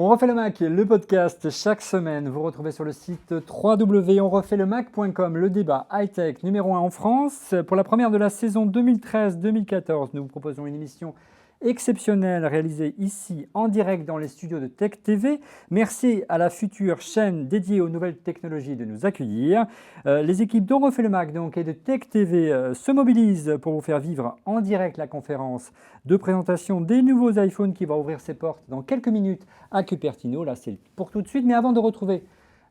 On refait le Mac, le podcast chaque semaine. Vous retrouvez sur le site www.onrefaitlemacom le débat high-tech numéro 1 en France. Pour la première de la saison 2013-2014, nous vous proposons une émission exceptionnelle réalisée ici en direct dans les studios de Tech TV. Merci à la future chaîne dédiée aux nouvelles technologies de nous accueillir. Les équipes d'On refait le Mac donc, et de Tech TV se mobilisent pour vous faire vivre en direct la conférence de présentation des nouveaux iPhones qui va ouvrir ses portes dans quelques minutes à Cupertino. Là, c'est pour tout de suite. Mais avant de retrouver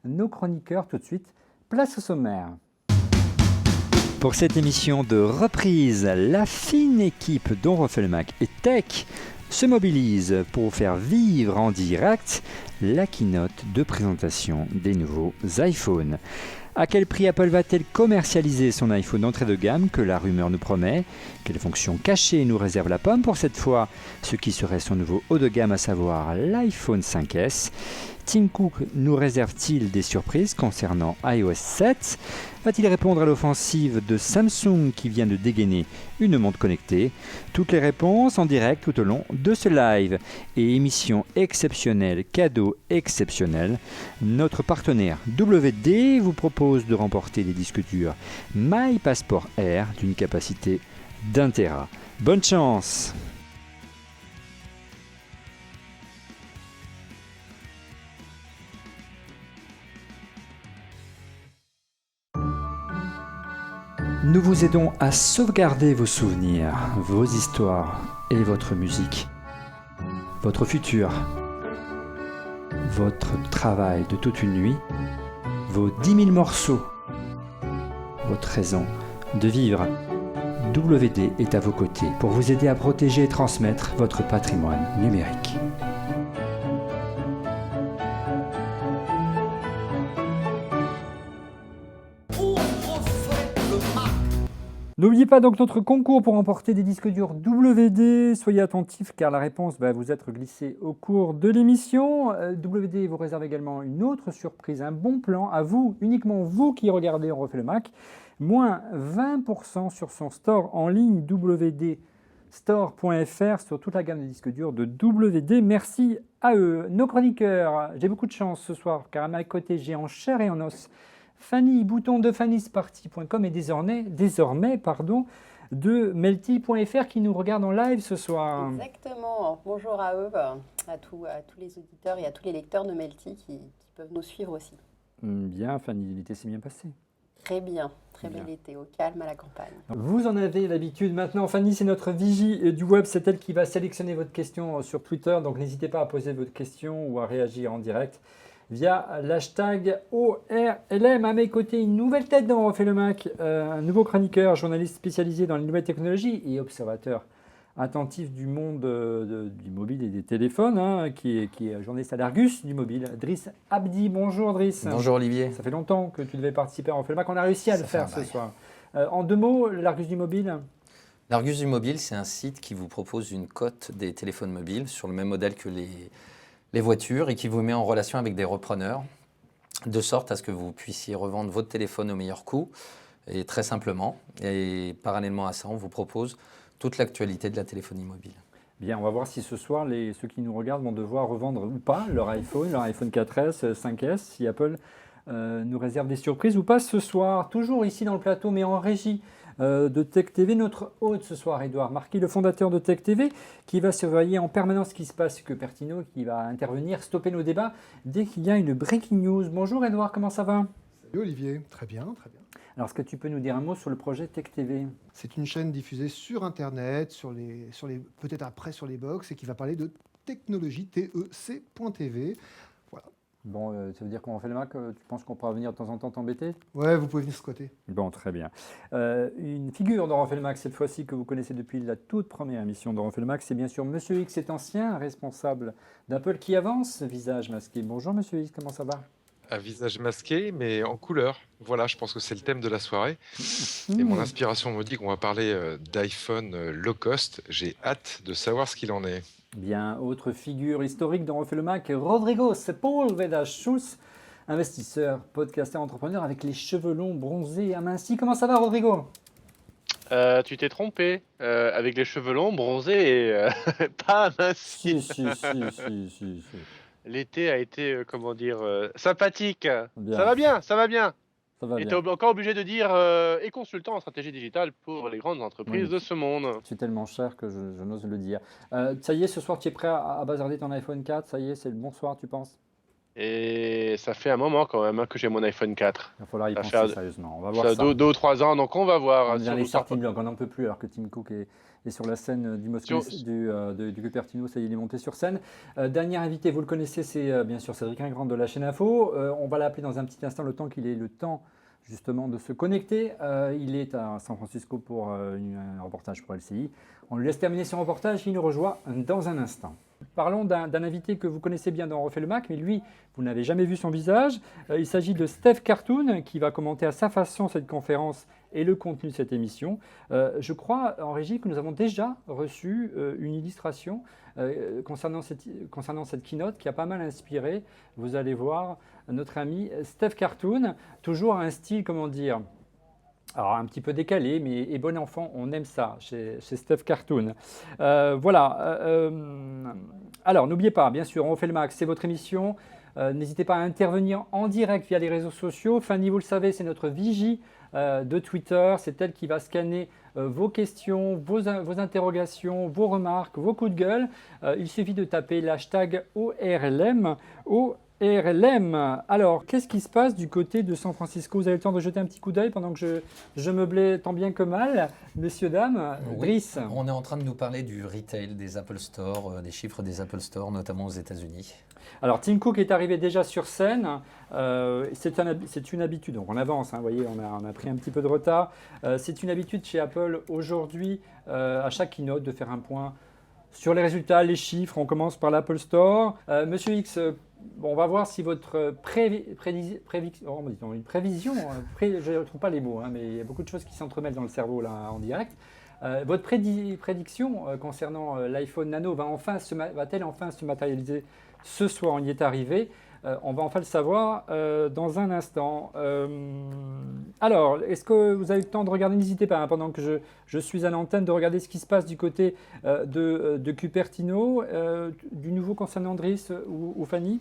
nos chroniqueurs, tout de suite, place au sommaire. Pour cette émission de reprise, la fine équipe d'On refait le Mac et Tech se mobilise pour vous faire vivre en direct la keynote de présentation des nouveaux iPhones. À quel prix Apple va-t-elle commercialiser son iPhone d'entrée de gamme que la rumeur nous promet? Quelles fonctions cachées nous réserve la pomme pour cette fois? Ce qui serait son nouveau haut de gamme, à savoir l'iPhone 5S. Tim Cook nous réserve-t-il des surprises concernant iOS 7? Va-t-il répondre à l'offensive de Samsung qui vient de dégainer une montre connectée? Toutes les réponses en direct tout au long de ce live. Et émission exceptionnelle, cadeau exceptionnel. Notre partenaire WD vous propose de remporter des disques durs My Passport Air d'une capacité d'1 Tera. Bonne chance! Nous vous aidons à sauvegarder vos souvenirs, vos histoires et votre musique. Votre futur, votre travail de toute une nuit, vos 10 000 morceaux, votre raison de vivre. WD est à vos côtés pour vous aider à protéger et transmettre votre patrimoine numérique. N'oubliez pas donc notre concours pour remporter des disques durs WD. Soyez attentifs car la réponse va vous être glissée au cours de l'émission. WD vous réserve également une autre surprise, un bon plan à vous, uniquement vous qui regardez On refait le Mac. Moins 20% sur son store en ligne wdstore.fr sur toute la gamme de disques durs de WD. Merci à eux. Nos chroniqueurs, j'ai beaucoup de chance ce soir car à ma côté j'ai en chair et en os Fanny Bouton de fannysparty.com et désormais de melty.fr qui nous regarde en live ce soir. Exactement. Bonjour à eux, à tous les auditeurs et à tous les lecteurs de Melty qui peuvent nous suivre aussi. Bien Fanny, l'été s'est bien passé. Très bien, très bel été, au calme à la campagne. Vous en avez l'habitude maintenant. Fanny, c'est notre vigie du web, c'est elle qui va sélectionner votre question sur Twitter, donc n'hésitez pas à poser votre question ou à réagir en direct via l'hashtag ORLM. À mes côtés, une nouvelle tête dans On refait le Mac, un nouveau chroniqueur, journaliste spécialisé dans les nouvelles technologies et observateur attentif du monde du mobile et des téléphones, qui est journaliste à l'Argus du mobile. Driss Abdi, bonjour Driss. Bonjour Olivier. Ça fait longtemps que tu devais participer à On refait le Mac, on a réussi à le faire ce soir. En 2 mots, l'Argus du mobile. L'Argus du mobile, c'est un site qui vous propose une cote des téléphones mobiles sur le même modèle que les voitures et qui vous met en relation avec des repreneurs, de sorte à ce que vous puissiez revendre votre téléphone au meilleur coût et très simplement. Et parallèlement à ça, on vous propose toute l'actualité de la téléphonie mobile. Bien, on va voir si ce soir, ceux qui nous regardent vont devoir revendre ou pas leur iPhone 4S, 5S, si Apple nous réserve des surprises ou pas ce soir. Toujours ici dans le plateau, mais en régie de Tech TV, notre hôte ce soir, Edouard Marquis, le fondateur de Tech TV, qui va surveiller en permanence ce qui se passe, que Cupertino, qui va intervenir, stopper nos débats dès qu'il y a une breaking news. Bonjour Edouard, comment ça va? Salut Olivier, très bien, très bien. Alors, est-ce que tu peux nous dire un mot sur le projet Tech TV? C'est une chaîne diffusée sur Internet, peut-être après sur les box, et qui va parler de technologie, TEC.tv. Voilà. Bon, ça veut dire qu'on refait le Mac, tu penses qu'on pourra venir de temps en temps t'embêter? Ouais, vous pouvez venir squatter. Bon, très bien. Une figure d'On refait le Mac, cette fois-ci, que vous connaissez depuis la toute première émission d'On refait le Mac, c'est bien sûr Monsieur X, cet ancien responsable d'Apple qui avance, visage masqué. Bonjour Monsieur X, comment ça va? À visage masqué, mais en couleur. Voilà, je pense que c'est le thème de la soirée. Et mon inspiration me dit qu'on va parler d'iPhone low cost. J'ai hâte de savoir ce qu'il en est. Bien, autre figure historique d'On refait le Mac, Rodrigo Sepúlveda-Schultz, investisseur, podcasteur, entrepreneur avec les cheveux longs, bronzés, amincis. Comment ça va Rodrigo? Tu t'es trompé, avec les cheveux longs, bronzés et pas mince. Si. L'été a été, comment dire, sympathique. Bien. Ça va bien, ça va bien. Ça va Et bien. t'es encore obligé de dire et consultant en stratégie digitale pour les grandes entreprises Oui. de ce monde. Tu es tellement cher que je n'ose le dire. Ça y est, ce soir, tu es prêt à bazarder ton iPhone 4? Ça y est, c'est le bonsoir, tu penses? Et ça fait un moment quand même que j'ai mon iPhone 4. Il va falloir y Ça penser fait sérieusement. On va Ça voir fait ça. 2 ou 3 ans, donc on va voir. On est si dans on les nous sort starting blocks, on n'en peut plus alors que Tim Cook est sur la scène du Moscou, Sur- du Cupertino, ça y est, il est monté sur scène. Dernier invité, vous le connaissez, c'est bien sûr Cédric Ingrand de la chaîne Info. On va l'appeler dans un petit instant, le temps qu'il ait le temps justement de se connecter. Il est à San Francisco pour un reportage pour LCI. On lui laisse terminer son reportage, il nous rejoint dans un instant. Parlons d'un invité que vous connaissez bien dans On refait le Mac, mais lui, vous n'avez jamais vu son visage. Il s'agit de Steph Cartoon, qui va commenter à sa façon cette conférence et le contenu de cette émission. Je crois, en régie, que nous avons déjà reçu une illustration concernant cette keynote qui a pas mal inspiré, vous allez voir, notre ami Steph Cartoon. Toujours un style, comment dire, alors un petit peu décalé, mais et bon enfant, on aime ça chez Steph Cartoon. Alors n'oubliez pas, bien sûr, On refait le Mac, c'est votre émission. N'hésitez pas à intervenir en direct via les réseaux sociaux. Fanny, vous le savez, c'est notre vigie de Twitter. C'est elle qui va scanner vos questions, vos interrogations, vos remarques, vos coups de gueule. Il suffit de taper l'hashtag ORLM. ORLM. Alors, qu'est-ce qui se passe du côté de San Francisco? Vous avez le temps de jeter un petit coup d'œil pendant que je meublais tant bien que mal, messieurs, dames. Oui, Brice. on est en train de nous parler du retail, des Apple Store, des chiffres des Apple Store, notamment aux États-Unis. Alors, Tim Cook est arrivé déjà sur scène. C'est une habitude. Donc, on avance. Vous voyez, on a pris un petit peu de retard. C'est une habitude chez Apple aujourd'hui, à chaque keynote, de faire un point sur les résultats, les chiffres. On commence par l'Apple Store. Monsieur X, on va voir si votre prévision, je ne trouve pas les mots, mais il y a beaucoup de choses qui s'entremêlent dans le cerveau là en direct. Votre prédiction concernant l'iPhone Nano va-t-elle enfin se matérialiser ce soir? On y est arrivé. On va enfin le savoir dans un instant. Alors, est-ce que vous avez le temps de regarder? N'hésitez pas, pendant que je suis à l'antenne, de regarder ce qui se passe du côté de Cupertino. Du nouveau concernant Driss ou Fanny?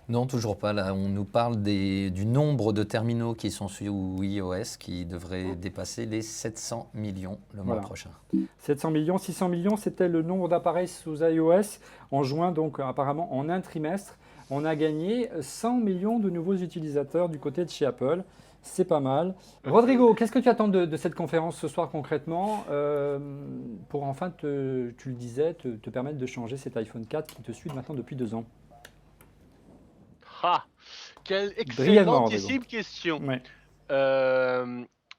Non, toujours pas. Là, on nous parle du nombre de terminaux qui sont sous iOS qui devrait dépasser les 700 millions le mois prochain. 700 millions, 600 millions, c'était le nombre d'appareils sous iOS en juin, donc apparemment en un trimestre. On a gagné 100 millions de nouveaux utilisateurs du côté de chez Apple. C'est pas mal. Rodrigo, qu'est-ce que tu attends de cette conférence ce soir concrètement pour enfin, tu le disais, te permettre de changer cet iPhone 4 qui te suit maintenant depuis 2 ans? Ah, quelle excellentissime question. Ouais.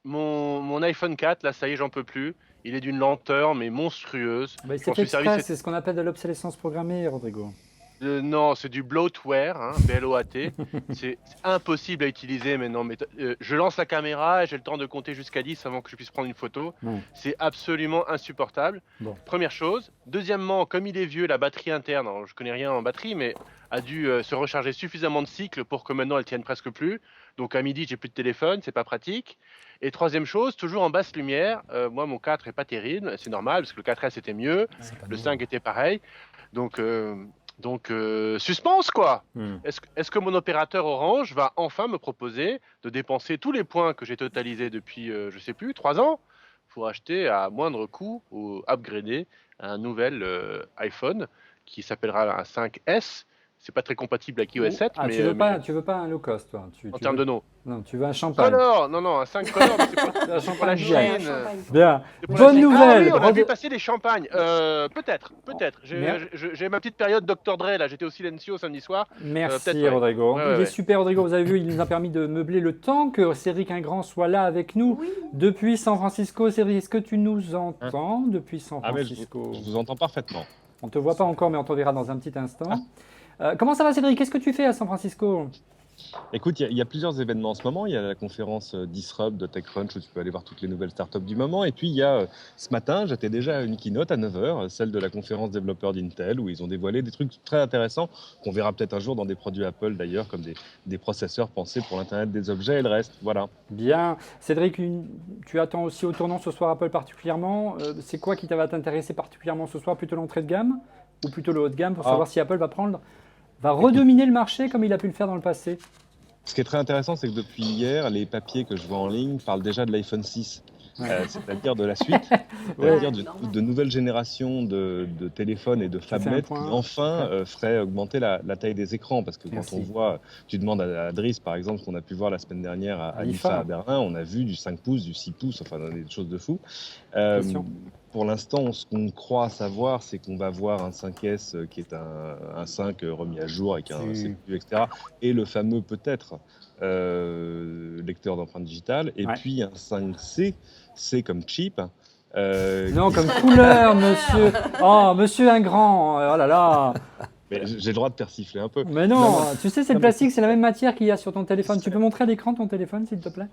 Mon iPhone 4, là, ça y est, j'en peux plus. Il est d'une lenteur, mais monstrueuse. Il s'est fait exprès, c'est ce qu'on appelle de l'obsolescence programmée, Rodrigo. Non, c'est du bloatware, B-L-O-A-T. C'est impossible à utiliser maintenant. Mais je lance la caméra et j'ai le temps de compter jusqu'à 10 avant que je puisse prendre une photo. Ouais. C'est absolument insupportable. Bon. Première chose. Deuxièmement, comme il est vieux, la batterie interne, alors, je connais rien en batterie, mais a dû se recharger suffisamment de cycles pour que maintenant elle tienne presque plus. Donc à midi, j'ai plus de téléphone, c'est pas pratique. Et troisième chose, toujours en basse lumière. Moi, mon 4 est pas terrible, c'est normal parce que le 4S était mieux, le 5 était pareil. Donc suspense quoi. Est-ce que mon opérateur Orange va enfin me proposer de dépenser tous les points que j'ai totalisés depuis, je sais plus, 3 ans pour acheter à moindre coût ou upgrader un nouvel iPhone qui s'appellera un 5S. C'est pas très compatible avec iOS 7, mais tu veux pas un low cost, toi. En termes de nom. Non, tu veux un champagne. Non, un 5 Color, mais c'est pour la Chine. Bien. Bonne nouvelle. Ah oui, on a vu passer des champagnes. Peut-être. J'ai ma petite période Dr Dre là. J'étais au Silencio samedi soir. Merci Rodrigo. Il est super Rodrigo. Vous avez vu, il nous a permis de meubler le temps que Cédric Ingrand soit là avec nous depuis San Francisco. Cédric, est-ce que tu nous entends depuis San Francisco? Je vous entends parfaitement. On te voit pas encore, mais on te verra dans un petit instant. Comment ça va Cédric? Qu'est-ce que tu fais à San Francisco? Écoute, il y a plusieurs événements en ce moment. Il y a la conférence Disrupt de TechCrunch où tu peux aller voir toutes les nouvelles startups du moment. Et puis, il y a ce matin, j'étais déjà à une keynote à 9h, celle de la conférence développeurs d'Intel, où ils ont dévoilé des trucs très intéressants qu'on verra peut-être un jour dans des produits Apple d'ailleurs, comme des processeurs pensés pour l'Internet des objets et le reste. Voilà. Bien. Cédric, tu attends aussi au tournant ce soir Apple particulièrement. C'est quoi qui va t'intéresser particulièrement ce soir? Plutôt l'entrée de gamme ou plutôt le haut de gamme pour savoir si Apple va prendre va redominer le marché comme il a pu le faire dans le passé? Ce qui est très intéressant, c'est que depuis hier, les papiers que je vois en ligne parlent déjà de l'iPhone 6. C'est-à-dire de la suite, Ouais. c'est-à-dire de nouvelles générations de téléphones et de Ça fait un phablettes qui point. enfin feraient augmenter la taille des écrans. Parce que quand Merci. on voit, tu demandes à Driss par exemple, ce qu'on a pu voir la semaine dernière à IFA. IFA à Berlin, on a vu du 5 pouces, du 6 pouces, enfin des choses de fou. Euh, Question. pour l'instant, ce qu'on croit savoir, c'est qu'on va voir un 5S qui est un 5 remis à jour avec un CPU, etc. Et le fameux peut-être lecteur d'empreintes digitales. Et Ouais. puis un 5C, c'est comme cheap. Non, comme couleur, monsieur. Oh, monsieur Ingrand. Oh là là. Mais j'ai le droit de persifler un peu. Mais non, Non, tu sais, c'est le plastique, c'est la même matière qu'il y a sur ton téléphone. Tu peux montrer à l'écran ton téléphone, s'il te plaît?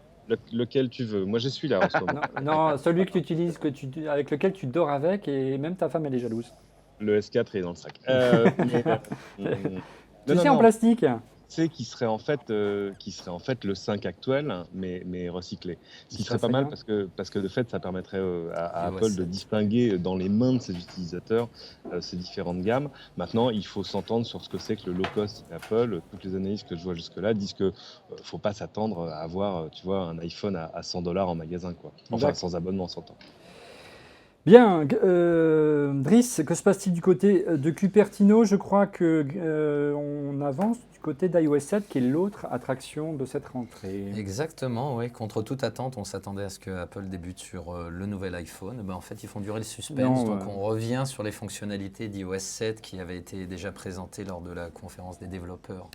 Lequel tu veux. Moi, je suis là en ce moment. Non, celui que tu utilises, avec lequel tu dors avec, et même ta femme, elle est jalouse. Le S4 est dans le sac. Tu sais, en plastique. C'est qui serait en fait le 5 actuel, mais recyclé. Ce qui Ça serait pas serait mal bien. parce que de fait, ça permettrait à iOS Apple de 7. distinguer dans les mains de ses utilisateurs ces différentes gammes. Maintenant, il faut s'entendre sur ce que c'est que le low cost Apple. Toutes les analyses que je vois jusque-là disent que faut pas s'attendre à avoir, tu vois, un iPhone à $100 en magasin, quoi. Enfin, D'accord. sans abonnement, s'entend. Bien, Driss, que se passe-t-il du côté de Cupertino? Je crois que on avance du côté d'iOS 7, qui est l'autre attraction de cette rentrée. Exactement, oui. Contre toute attente, on s'attendait à ce que Apple débute sur le nouvel iPhone. Ben, en fait, ils font durer le suspense. Non, donc, on revient sur les fonctionnalités d'iOS 7 qui avaient été déjà présentées lors de la conférence des développeurs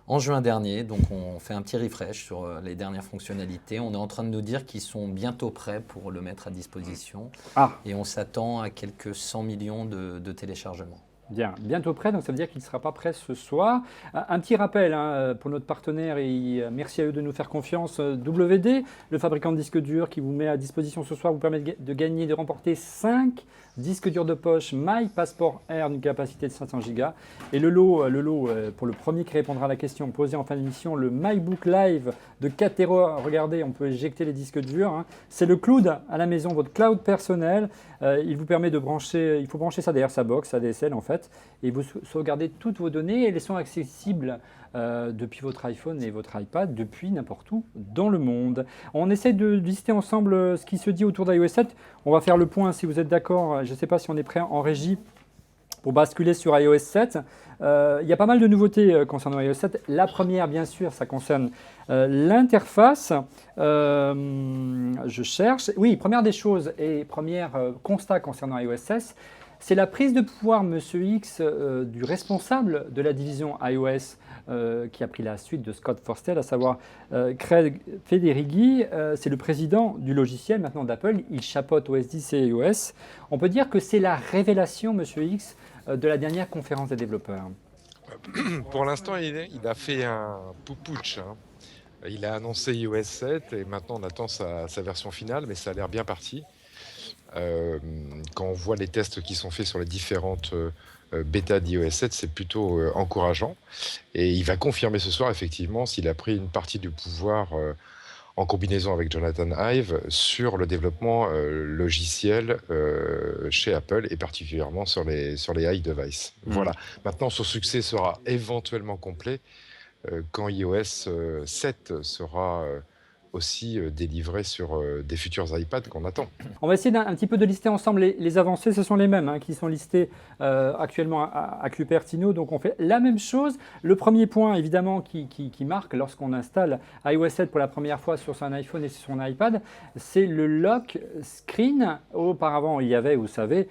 en juin dernier. Donc, on fait un petit refresh sur les dernières fonctionnalités. On est en train de nous dire qu'ils sont bientôt prêts pour le mettre à disposition. Ah. Et on s'attend à quelques 100 millions de téléchargements. Bien, bientôt prêt, donc ça veut dire qu'il ne sera pas prêt ce soir. Un petit rappel pour notre partenaire, et merci à eux de nous faire confiance. WD, le fabricant de disques durs qui vous met à disposition ce soir, vous permet de gagner, de remporter 5 disques durs de poche My Passport Air d'une capacité de 500 Go. Et le lot pour le premier qui répondra à la question posée en fin d'émission, le MyBook Live de Catero. Regardez, on peut éjecter les disques durs. Hein. C'est le cloud à la maison, votre cloud personnel. Il vous permet de brancher, il faut brancher ça derrière sa box, sa DSL en fait, et vous sauvegardez toutes vos données et elles sont accessibles depuis votre iPhone et votre iPad, depuis n'importe où dans le monde. On essaie de lister ensemble ce qui se dit autour d'iOS 7. On va faire le point si vous êtes d'accord. Je ne sais pas si on est prêt en régie pour basculer sur iOS 7. Il y a pas mal de nouveautés concernant iOS 7. La première, bien sûr, ça concerne l'interface. Je cherche. Oui, première des choses et premier constat concernant iOS 7, c'est la prise de pouvoir, Monsieur X, du responsable de la division iOS qui a pris la suite de Scott Forstall, à savoir Craig Federighi. C'est le président du logiciel maintenant d'Apple. Il chapeaute OS 10 et iOS. On peut dire que c'est la révélation, Monsieur X, de la dernière conférence des développeurs. Pour l'instant, il a fait un poupouch. Hein. Il a annoncé iOS 7 et maintenant on attend sa version finale, mais ça a l'air bien parti. Quand on voit les tests qui sont faits sur les différentes bêtas d'iOS 7, c'est plutôt encourageant. Et il va confirmer ce soir, effectivement, s'il a pris une partie du pouvoir en combinaison avec Jonathan Ive sur le développement logiciel chez Apple et particulièrement sur les iDevices. Voilà. Maintenant, son succès sera éventuellement complet quand iOS 7 sera aussi délivré sur des futurs iPads qu'on attend. On va essayer un petit peu de lister ensemble les avancées. Ce sont les mêmes qui sont listées actuellement à Cupertino. Donc on fait la même chose. Le premier point évidemment qui marque lorsqu'on installe iOS 7 pour la première fois sur son iPhone et sur son iPad, c'est le lock screen. Auparavant il y avait, vous savez,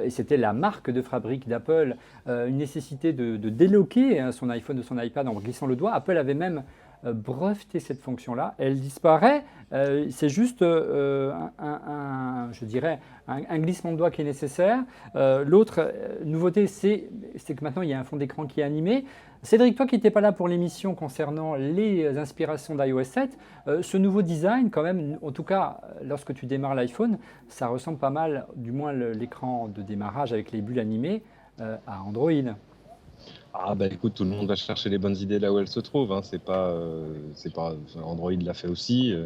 et c'était la marque de fabrique d'Apple, une nécessité de déloquer son iPhone de son iPad en glissant le doigt. Apple avait même breveter cette fonction-là. Elle disparaît. C'est juste je dirais un glissement de doigt qui est nécessaire. L'autre nouveauté, c'est que maintenant, il y a un fond d'écran qui est animé. Cédric, toi qui n'étais pas là pour l'émission concernant les inspirations d'iOS 7, ce nouveau design, quand même, en tout cas, lorsque tu démarres l'iPhone, ça ressemble pas mal, du moins l'écran de démarrage avec les bulles animées, à Android. Ah bah écoute, tout le monde va chercher les bonnes idées là où elles se trouvent. Hein. C'est pas Android l'a fait aussi.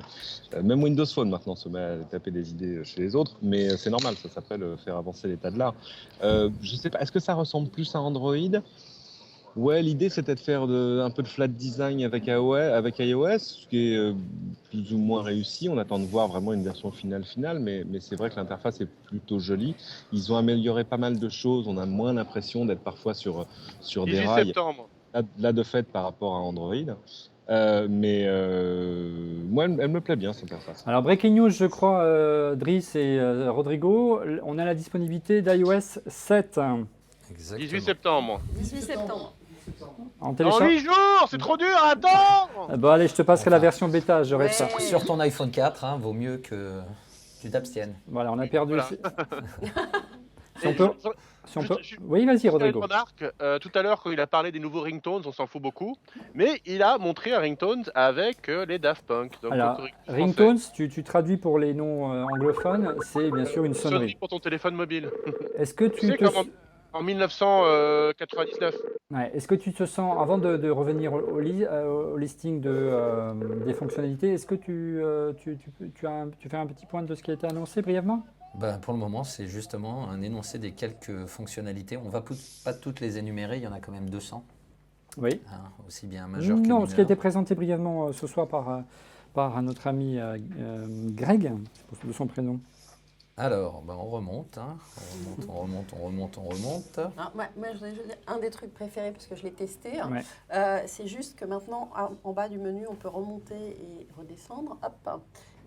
Même Windows Phone maintenant se met à taper des idées chez les autres, mais c'est normal. Ça s'appelle faire avancer l'état de l'art. Je sais pas. Est-ce que ça ressemble plus à Android? Ouais, l'idée c'était de faire un peu de flat design avec iOS, ce qui est plus ou moins réussi. On attend de voir vraiment une version finale, mais c'est vrai que l'interface est plutôt jolie. Ils ont amélioré pas mal de choses. On a moins l'impression d'être parfois sur des 18 rails, septembre. là de fait par rapport à Android. Moi, elle me plaît bien cette interface. Alors, breaking news, je crois, Driss et Rodrigo, on a la disponibilité d'iOS 7 Exactement. 18 septembre. 18 septembre. en Dans télécharge. 8 jours, c'est trop dur, attends. Bon, allez, je te passerai la Enfin. version bêta, j'aurai ça. Ouais. Sur ton iPhone 4, hein, vaut mieux que tu t'abstiennes. Voilà, on a perdu. Voilà. Si on peut- si on peut- Oui, vas-y, Rodrigo. Une remarque, tout à l'heure, quand il a parlé des nouveaux ringtones, on s'en fout beaucoup, mais il a montré un ringtone avec les Daft Punk. Donc, Alors, Cocorico ringtones, tu traduis pour les non anglophones, c'est bien sûr une français. Sonnerie sonnerie. pour ton téléphone mobile. Est-ce que Tu tu sais, te... comme en 1999. Ouais, est-ce que tu te sens, avant de revenir au listing des fonctionnalités, est-ce que tu fais un petit point de ce qui a été annoncé brièvement? Ben, pour le moment, c'est justement un énoncé des quelques fonctionnalités. On ne va pas toutes les énumérer, il y en a quand même 200, Oui. hein, aussi bien majeur que Non, mineur. ce qui a été présenté brièvement ce soir par notre ami Greg, de son prénom. Alors, ben, on remonte, hein. On remonte. Alors, moi, je voudrais juste dire un des trucs préférés, parce que je l'ai testé, Ouais. c'est juste que maintenant, en bas du menu, on peut remonter et redescendre. Hop.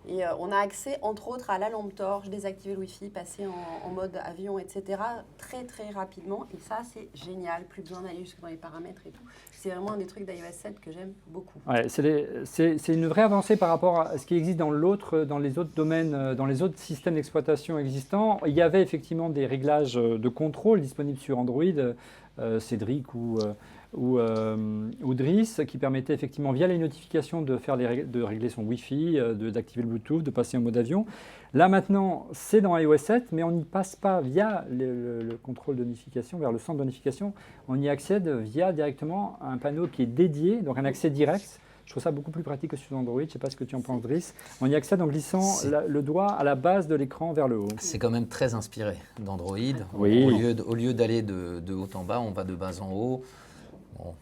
Et on a accès, entre autres, à la lampe torche, désactiver le Wi-Fi, passer en mode avion, etc. très, très rapidement. Et ça, c'est génial. Plus besoin d'aller jusque dans les paramètres et tout. C'est vraiment un des trucs d'iOS 7 que j'aime beaucoup. Ouais, c'est une vraie avancée par rapport à ce qui existe dans les autres domaines, dans les autres systèmes d'exploitation existants. Il y avait effectivement des réglages de contrôle disponibles sur Android, Cédric ou Driss, qui permettaient effectivement via les notifications de régler son Wi-Fi, d'activer le Bluetooth, de passer en mode avion. Là maintenant, c'est dans iOS 7, mais on n'y passe pas via le contrôle de notification, vers le centre de notification. On y accède via directement un panneau qui est dédié, donc un accès direct. Je trouve ça beaucoup plus pratique que sur Android. Je ne sais pas ce que tu en penses, Driss. On y accède en glissant le doigt à la base de l'écran vers le haut. C'est quand même très inspiré d'Android. Oui. Au lieu d'aller de haut en bas, on va de bas en haut. Bon.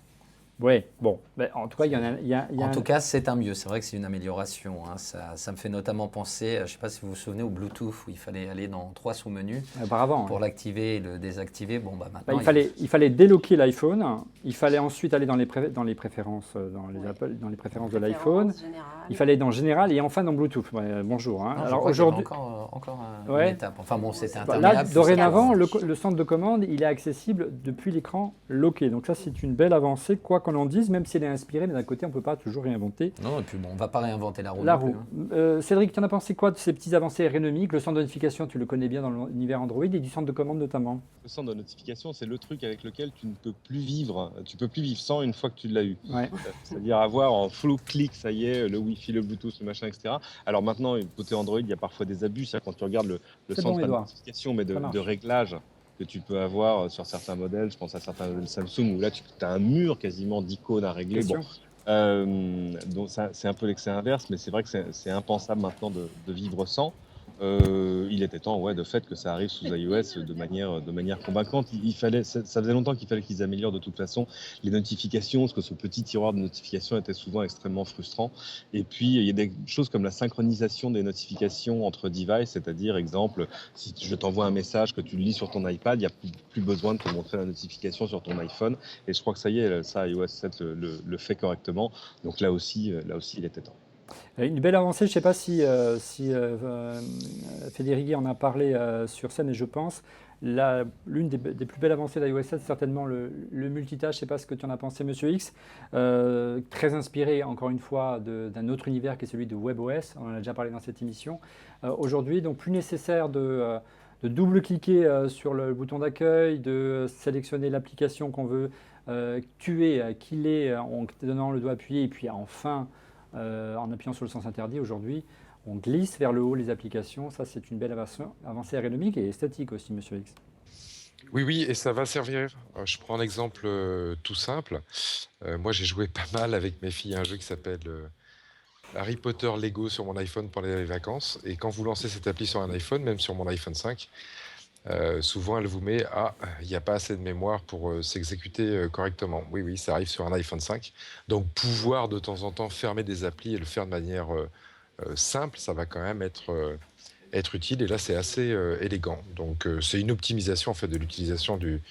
Oui, bon, ben, en tout cas, il y a En tout cas, c'est un mieux. C'est vrai que c'est une amélioration, hein. Ça me fait notamment penser, je ne sais pas si vous vous souvenez, au Bluetooth où il fallait aller dans 3 sous-menus auparavant. pour l'activer et le désactiver. Bon, bah, maintenant, Il fallait déloquer l'iPhone. Il fallait ensuite aller dans les préférences, dans les préférences de l'iPhone. Il fallait dans Général et enfin dans Bluetooth. Ouais, bonjour. Hein. Non, Alors aujourd'hui, aujourd'hui, encore Ouais. une étape. Enfin bon, c'était là, interminable. dorénavant, le centre de commande, il est accessible depuis l'écran loqué. Donc ça, c'est une belle avancée, quoi qu'on en dise, même s'il est inspiré, mais d'un côté, on ne peut pas toujours réinventer Non, et puis bon, on ne va pas réinventer la roue. la non plus, roue. hein. Cédric, tu en as pensé quoi de ces petits avancées ergonomiques? Le centre de notification, tu le connais bien dans l'univers Android, et du centre de commande notamment. Le centre de notification, c'est le truc avec lequel tu ne peux plus vivre. Tu peux plus vivre sans une fois que tu l'as eu. Ouais. C'est-à-dire avoir en full clic, ça y est, le Wi-Fi, le Bluetooth, le machin, etc. Alors maintenant, côté Android, il y a parfois des abus. C'est-à-dire quand tu regardes le C'est centre bon, de Edouard. notification, mais Ça marche. de réglage que tu peux avoir sur certains modèles. Je pense à certains modèles Samsung où là, tu as un mur quasiment d'icônes à régler. Bien Bon, sûr. donc ça, c'est un peu l'excès inverse, mais c'est vrai que c'est impensable maintenant de vivre sans. Il était temps, ouais, de fait que ça arrive sous iOS de manière convaincante. Ça faisait longtemps qu'il fallait qu'ils améliorent de toute façon les notifications, parce que ce petit tiroir de notifications était souvent extrêmement frustrant. Et puis il y a des choses comme la synchronisation des notifications entre devices, c'est-à-dire exemple, si je t'envoie un message que tu le lis sur ton iPad, il n'y a plus besoin de te montrer la notification sur ton iPhone. Et je crois que ça y est, ça iOS 7 le fait correctement. Donc là aussi, il était temps. Une belle avancée, je ne sais pas si Federici en a parlé sur scène, et je pense, l'une des plus belles avancées d'iOS 7, c'est certainement le multitâche. Je ne sais pas ce que tu en as pensé, Monsieur X. Très inspiré, encore une fois, d'un autre univers qui est celui de WebOS. On en a déjà parlé dans cette émission. Aujourd'hui, donc plus nécessaire de double-cliquer sur le bouton d'accueil, de sélectionner l'application qu'on veut tuer, killer en donnant le doigt appuyé, et puis enfin, en appuyant sur le sens interdit. Aujourd'hui, on glisse vers le haut les applications. Ça, c'est une belle avancée ergonomique et esthétique aussi, Monsieur X. Oui, et ça va servir. Je prends un exemple tout simple. Moi, j'ai joué pas mal avec mes filles à un jeu qui s'appelle Harry Potter Lego sur mon iPhone pour les vacances. Et quand vous lancez cette appli sur un iPhone, même sur mon iPhone 5, souvent elle vous met il n'y a pas assez de mémoire pour s'exécuter correctement. Oui, oui, ça arrive sur un iPhone 5. Donc pouvoir de temps en temps fermer des applis et le faire de manière simple, ça va quand même être utile. Et là, c'est assez élégant. Donc c'est une optimisation en fait de l'utilisation du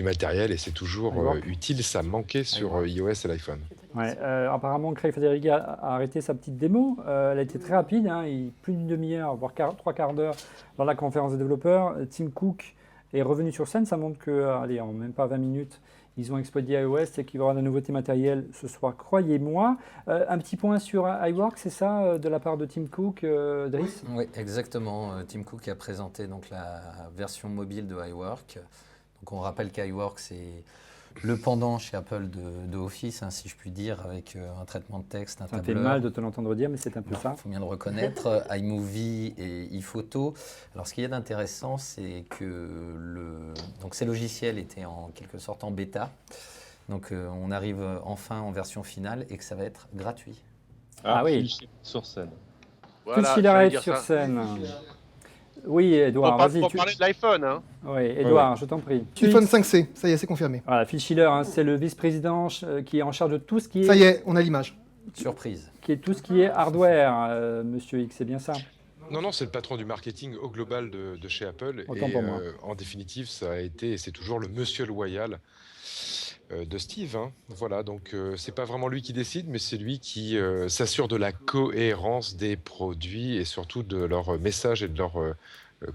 matériel et c'est toujours utile. Ça manquait sur iOS et l'iPhone. Ouais, apparemment, Craig Federighi a arrêté sa petite démo. Elle a été très rapide, hein, plus d'une demi-heure, voire trois quarts d'heure dans la conférence des développeurs. Tim Cook est revenu sur scène. Ça montre que, allez, en même pas 20 minutes, ils ont expédié iOS et qu'il va y avoir de la nouveauté matérielle ce soir, croyez-moi. Un petit point sur iWork, c'est ça, de la part de Tim Cook, Driss? Oui, exactement. Tim Cook a présenté donc la version mobile de iWork. Donc on rappelle qu'iWork, c'est le pendant chez Apple de Office, hein, si je puis dire, avec un traitement de texte, un Ça tableur. fait mal de te l'entendre dire, mais c'est un peu ça. Il faut bien le reconnaître, iMovie et iPhoto. Alors ce qu'il y a d'intéressant, c'est que donc ces logiciels étaient en quelque sorte en bêta. Donc on arrive enfin en version finale et que ça va être gratuit. Ah oui. Phil Schiller sur scène. Phil Schiller sur scène. Oui, Edouard, vas-y. Pour parler de l'iPhone, hein. Oui, Edouard, je t'en prie. iPhone 5C, ça y est, c'est confirmé. Voilà, Phil Schiller, hein, c'est le vice-président qui est en charge de tout ce qui est... Ça y est, on a l'image. Surprise. Qui est tout ce qui est hardware, Monsieur X, c'est bien ça? Non, c'est le patron du marketing au global de chez Apple. Autant et pour moi. En définitive, ça a été et c'est toujours le monsieur loyal de Steve. Hein. Voilà, donc c'est pas vraiment lui qui décide, mais c'est lui qui s'assure de la cohérence des produits et surtout de leur message et de leur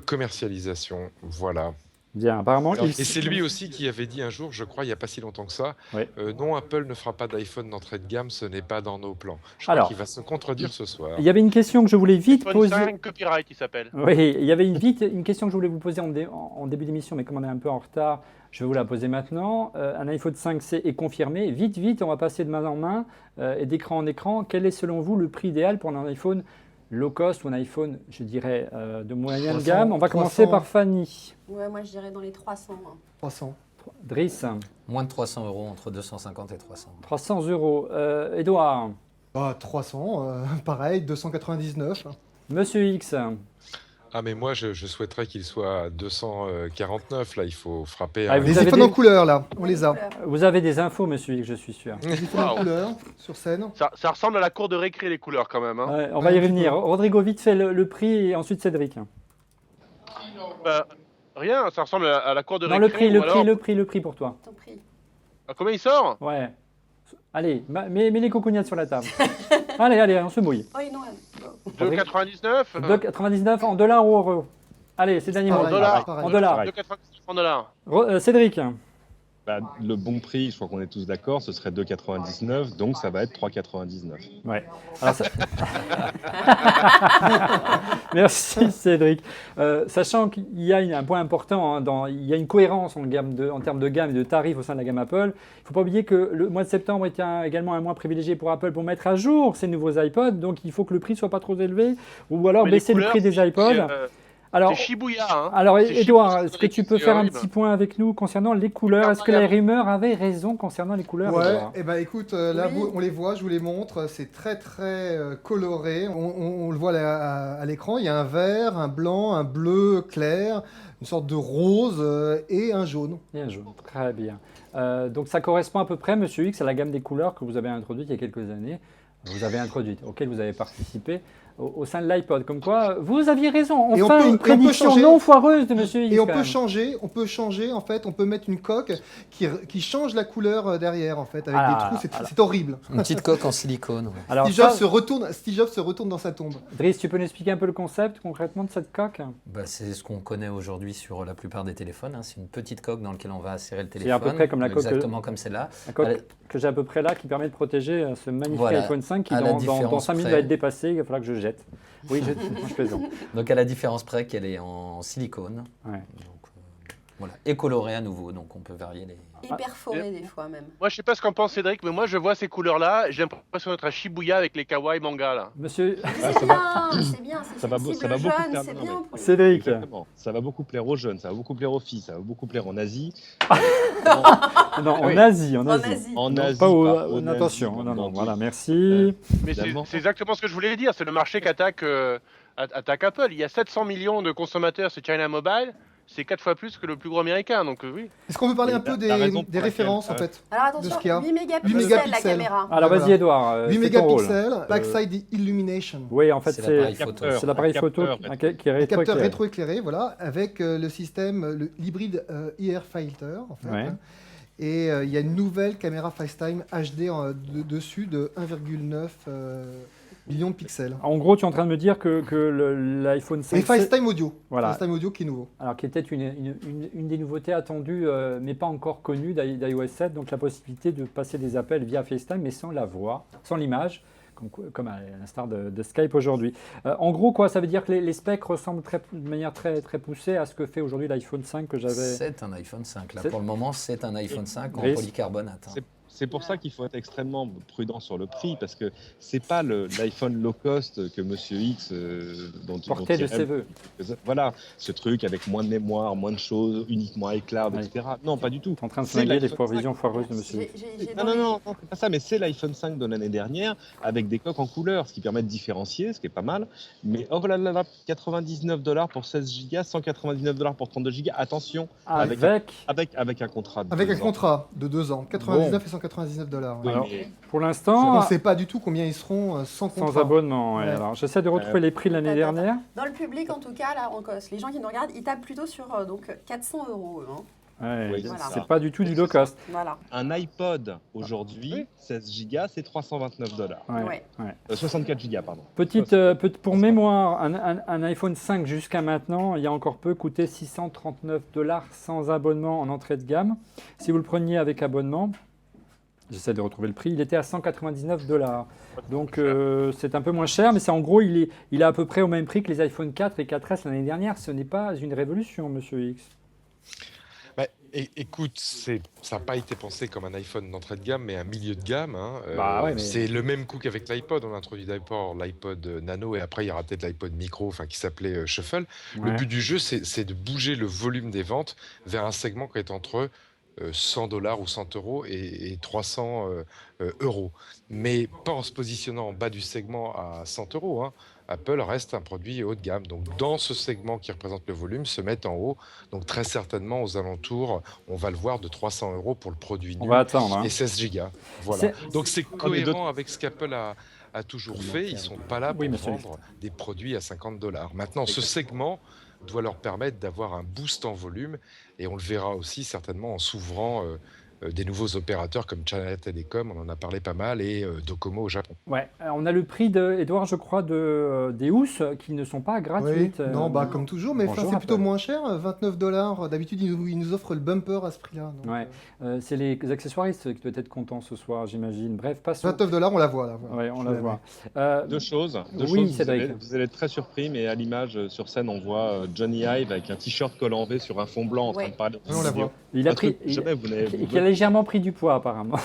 commercialisation. Voilà. Bien, apparemment... Et c'est lui aussi qui avait dit un jour, je crois, il n'y a pas si longtemps que ça, Ouais. non, Apple ne fera pas d'iPhone d'entrée de gamme, ce n'est pas dans nos plans. Je crois Alors, qu'il va se contredire ce soir. Il y avait une question que je voulais vite iPhone poser... 5 Copyright, il s'appelle. Oui, il y avait une question que je voulais vous poser en début d'émission, mais comme on est un peu en retard, je vais vous la poser maintenant. Un iPhone 5C est confirmé. Vite, on va passer de main en main et d'écran en écran. Quel est selon vous le prix idéal pour un iPhone low cost ou un iPhone, je dirais, de moyenne 300, gamme? On va commencer 300. par Fanny. Ouais, moi je dirais dans les 300. Hein. 300. Driss, Moins de 300 €, entre 250 et 300. 300 euros. Edouard, 300, pareil, 299. Monsieur X, Ah mais moi je souhaiterais qu'il soit à 249, là il faut frapper Ah, un... vous Les avez iPhones des- en couleur, là, on les a. vous avez des infos, Monsieur X, je suis sûr. Les iPhones en Wow. couleur, sur scène. Ça ressemble à la cour de récré, les couleurs, quand même. Hein. Ouais, on va y un petit revenir. peu. Rodrigo, vite fait le prix et ensuite Cédric. Rien, ça ressemble à la cour de Non, récré. le ou alors- prix pour toi. T'en prie. À combien il sort? Ouais. Allez, mets les cocognates sur la table. allez, on se mouille. Oh, non, 2,99 2,99 en dollars ou euros? Allez, c'est dernier mot. Pareil, dollars. pareil. En dollars. 2,99 en dollars. Cédric, Bah, le bon prix, je crois qu'on est tous d'accord, ce serait 2,99, donc ça va être 3,99. ouais. Alors, merci Cédric. Sachant qu'il y a un point important, hein, il y a une cohérence en termes de gamme et de tarifs au sein de la gamme Apple. Il ne faut pas oublier que le mois de septembre est également un mois privilégié pour Apple pour mettre à jour ces nouveaux iPods. Donc il faut que le prix ne soit pas trop élevé ou alors Mais les baisser le couleurs, prix des iPods. Alors, C'est Shibuya. Hein. Alors, C'est Edouard, Shibuya, est-ce que tu peux c'est faire un horrible. petit point avec nous concernant les couleurs? Est-ce que les rumeurs avaient raison concernant les couleurs, Ouais, Edouard? et ben écoute, là Oui. on les voit, je vous les montre, c'est très coloré, on le voit là, à l'écran, il y a un vert, un blanc, un bleu clair, une sorte de rose et un jaune. Bien joué, très bien. Donc ça correspond à peu près, Monsieur X, à la gamme des couleurs que vous avez introduite il y a quelques années. Vous avez introduite, auquel vous avez participé au sein de l'iPod. Comme quoi, vous aviez raison. Et on Enfin, peut- une et on peut prédiction changer- non foireuse de Monsieur X. Et on quand peut même. changer en fait, on peut mettre une coque qui change la couleur derrière en fait, avec Ah, des trous, c'est horrible. Une petite coque en silicone. Ouais. Alors, Steve Jobs ça, Steve Jobs se retourne dans sa tombe. Driss, tu peux nous expliquer un peu le concept concrètement de cette coque? Bah, c'est ce qu'on connaît aujourd'hui sur la plupart des téléphones. Hein. C'est une petite coque dans laquelle on va insérer le C'est téléphone. à peu près comme la coque Exactement comme celle-là. La coque Allez. que j'ai à peu près là qui permet de protéger ce magnifique Voilà. iPhone 5 qui À la dans différence 5 minutes près. va être dépassé. Il va falloir que je jette. Oui, je plaisante. Donc à la différence près qu'elle est en silicone. Ouais. Donc, voilà. Et colorée à nouveau. Donc on peut varier les... Et perforé des fois même. Moi, je sais pas ce qu'en pense Cédric, mais moi, je vois ces couleurs-là. J'ai l'impression d'être à Shibuya avec les kawaii manga, là. Monsieur Ah, C'est bien, c'est bien, c'est ça va sensible beaucoup jeune, plaire, c'est non, bien mais- pour les... Cédric, Exactement. Ça va beaucoup plaire aux jeunes, ça va beaucoup plaire aux filles, ça va beaucoup plaire en Asie. non, en oui. Asie, en En Asie. Asie. En Non, Asie, pas en attention, Asie, non, dans- voilà, merci. Mais c'est Évidemment. c'est exactement ce que je voulais dire. C'est le marché qu'attaque attaque Apple. Il y a 700 millions de consommateurs sur China Mobile. c'est 4 fois plus que le plus gros américain, donc oui. Est-ce qu'on peut parler Et un peu t'as raison pour des laquelle, références en fait Alors de ce attention, qu'il y a. 8 mégapixels, 8 la mégapixels. caméra. Alors Voilà. vas-y Edouard, 8 c'est ton rôle. mégapixels, backside illumination. Oui, en fait, C'est l'appareil c'est photo. c'est l'appareil Un photo capteur qui est Un capteur rétroéclairé. rétroéclairé, voilà, avec le système, l'hybride IR Filter en fait. Ouais. Et il y a une nouvelle caméra FaceTime HD dessus de 1,9 million de pixels. En gros, tu es en train de me dire que l'iPhone 5... Et FaceTime audio. Voilà. FaceTime audio qui est nouveau. Alors, qui était une des nouveautés attendues, mais pas encore connues d'iOS 7, donc la possibilité de passer des appels via FaceTime, mais sans la voix, sans l'image, comme à l'instar de Skype aujourd'hui. En gros, quoi, ça veut dire que les specs ressemblent de manière très, très poussée à ce que fait aujourd'hui l'iPhone 5 que j'avais... C'est un iPhone 5. Là, C'est- pour le moment, c'est un iPhone 5 en Brice. polycarbonate. hein. C'est pour ça qu'il faut être extrêmement prudent sur le prix, parce que c'est pas l'iPhone low cost que Monsieur X Porté de ses voeux. Voilà, ce truc avec moins de mémoire, moins de choses, uniquement iCloud, Ouais. etc. Non, pas du tout. Tu es en train de C'est flinguer les l'iPhone provisions foireuses de monsieur. J'ai Non, dans non, les- non, c'est pas ça, mais c'est l'iPhone 5 de l'année dernière avec des coques en couleur, ce qui permet de différencier, ce qui est pas mal. Mais oh là là, là, $99 pour 16 Go, $199 pour 32 Go. Attention, Avec... avec un contrat. De Avec 2 un ans. contrat de 2 ans, 99 et 199 $. Oui, Alors, mais pour On l'instant, ne sait pas du tout combien ils seront sans sans contrat. abonnement. Ouais. Ouais. Alors, j'essaie de retrouver les prix de l'année Attends, dernière. Dans le public, en tout cas, là, en Cosse, les gens qui nous regardent, ils tapent plutôt sur donc 400 €. Hein. Ouais, Oui, Voilà. c'est pas du tout du low cost. Voilà. un iPod aujourd'hui, 16 Go, c'est $329. Ouais, Ouais. ouais. 64 Go, pardon. Pour mémoire, un iPhone 5 jusqu'à maintenant, il y a encore peu, coûtait $639 sans abonnement en entrée de gamme. Si vous le preniez avec abonnement, j'essaie de retrouver le prix, il était à $199. Donc c'est un peu moins cher, mais c'est en gros, il est à peu près au même prix que les iPhone 4 et 4S l'année dernière. Ce n'est pas une révolution, monsieur X. Bah, écoute, ça n'a pas été pensé comme un iPhone d'entrée de gamme, mais un milieu de gamme. hein. Bah ouais, mais- C'est le même coup qu'avec l'iPod. On a introduit d'abord l'iPod Nano et après il y aura peut-être l'iPod Micro, enfin qui s'appelait Shuffle. Le Ouais. but du jeu, c'est de bouger le volume des ventes vers un segment qui est entre $100 ou 100 € et 300 €. Mais pas en se positionnant en bas du segment à 100 €. hein. Apple reste un produit haut de gamme. Donc, dans ce segment qui représente le volume, se mettent en haut. Donc, très certainement, aux alentours, on va le voir de 300 € pour le produit On nul va attendre. hein. et 16 Go. Voilà. Donc, c'est mais cohérent avec ce qu'Apple a toujours fait. Ils ne sont pas là pour Oui, monsieur vendre des produits à 50 $. Maintenant, ce segment doit leur permettre d'avoir un boost en volume et on le verra aussi certainement en s'ouvrant des nouveaux opérateurs comme China Telecom, on en a parlé pas mal, et Docomo au Japon. Ouais, on a le prix de Edouard, je crois, des housses qui ne sont pas Oui, gratuites. non, bah, comme toujours, mais bonjour, c'est plutôt Apple. moins cher, $29. D'habitude, ils nous offrent le bumper à ce prix-là. donc, Ouais. C'est les accessoiristes qui doivent être contents ce soir, j'imagine. Bref, passons. $29, on la voit là. voilà. Ouais, on Je la l'avais. voit. Deux choses. Oui, Vous Cédric. vous allez être très surpris, mais à l'image sur scène, on voit Johnny Ive avec un t-shirt col en V sur un fond blanc en train Ouais. de parler. Oui, on la voit. Il a Un pris, truc que jamais vous n'avez- et qui a légèrement pris du poids apparemment.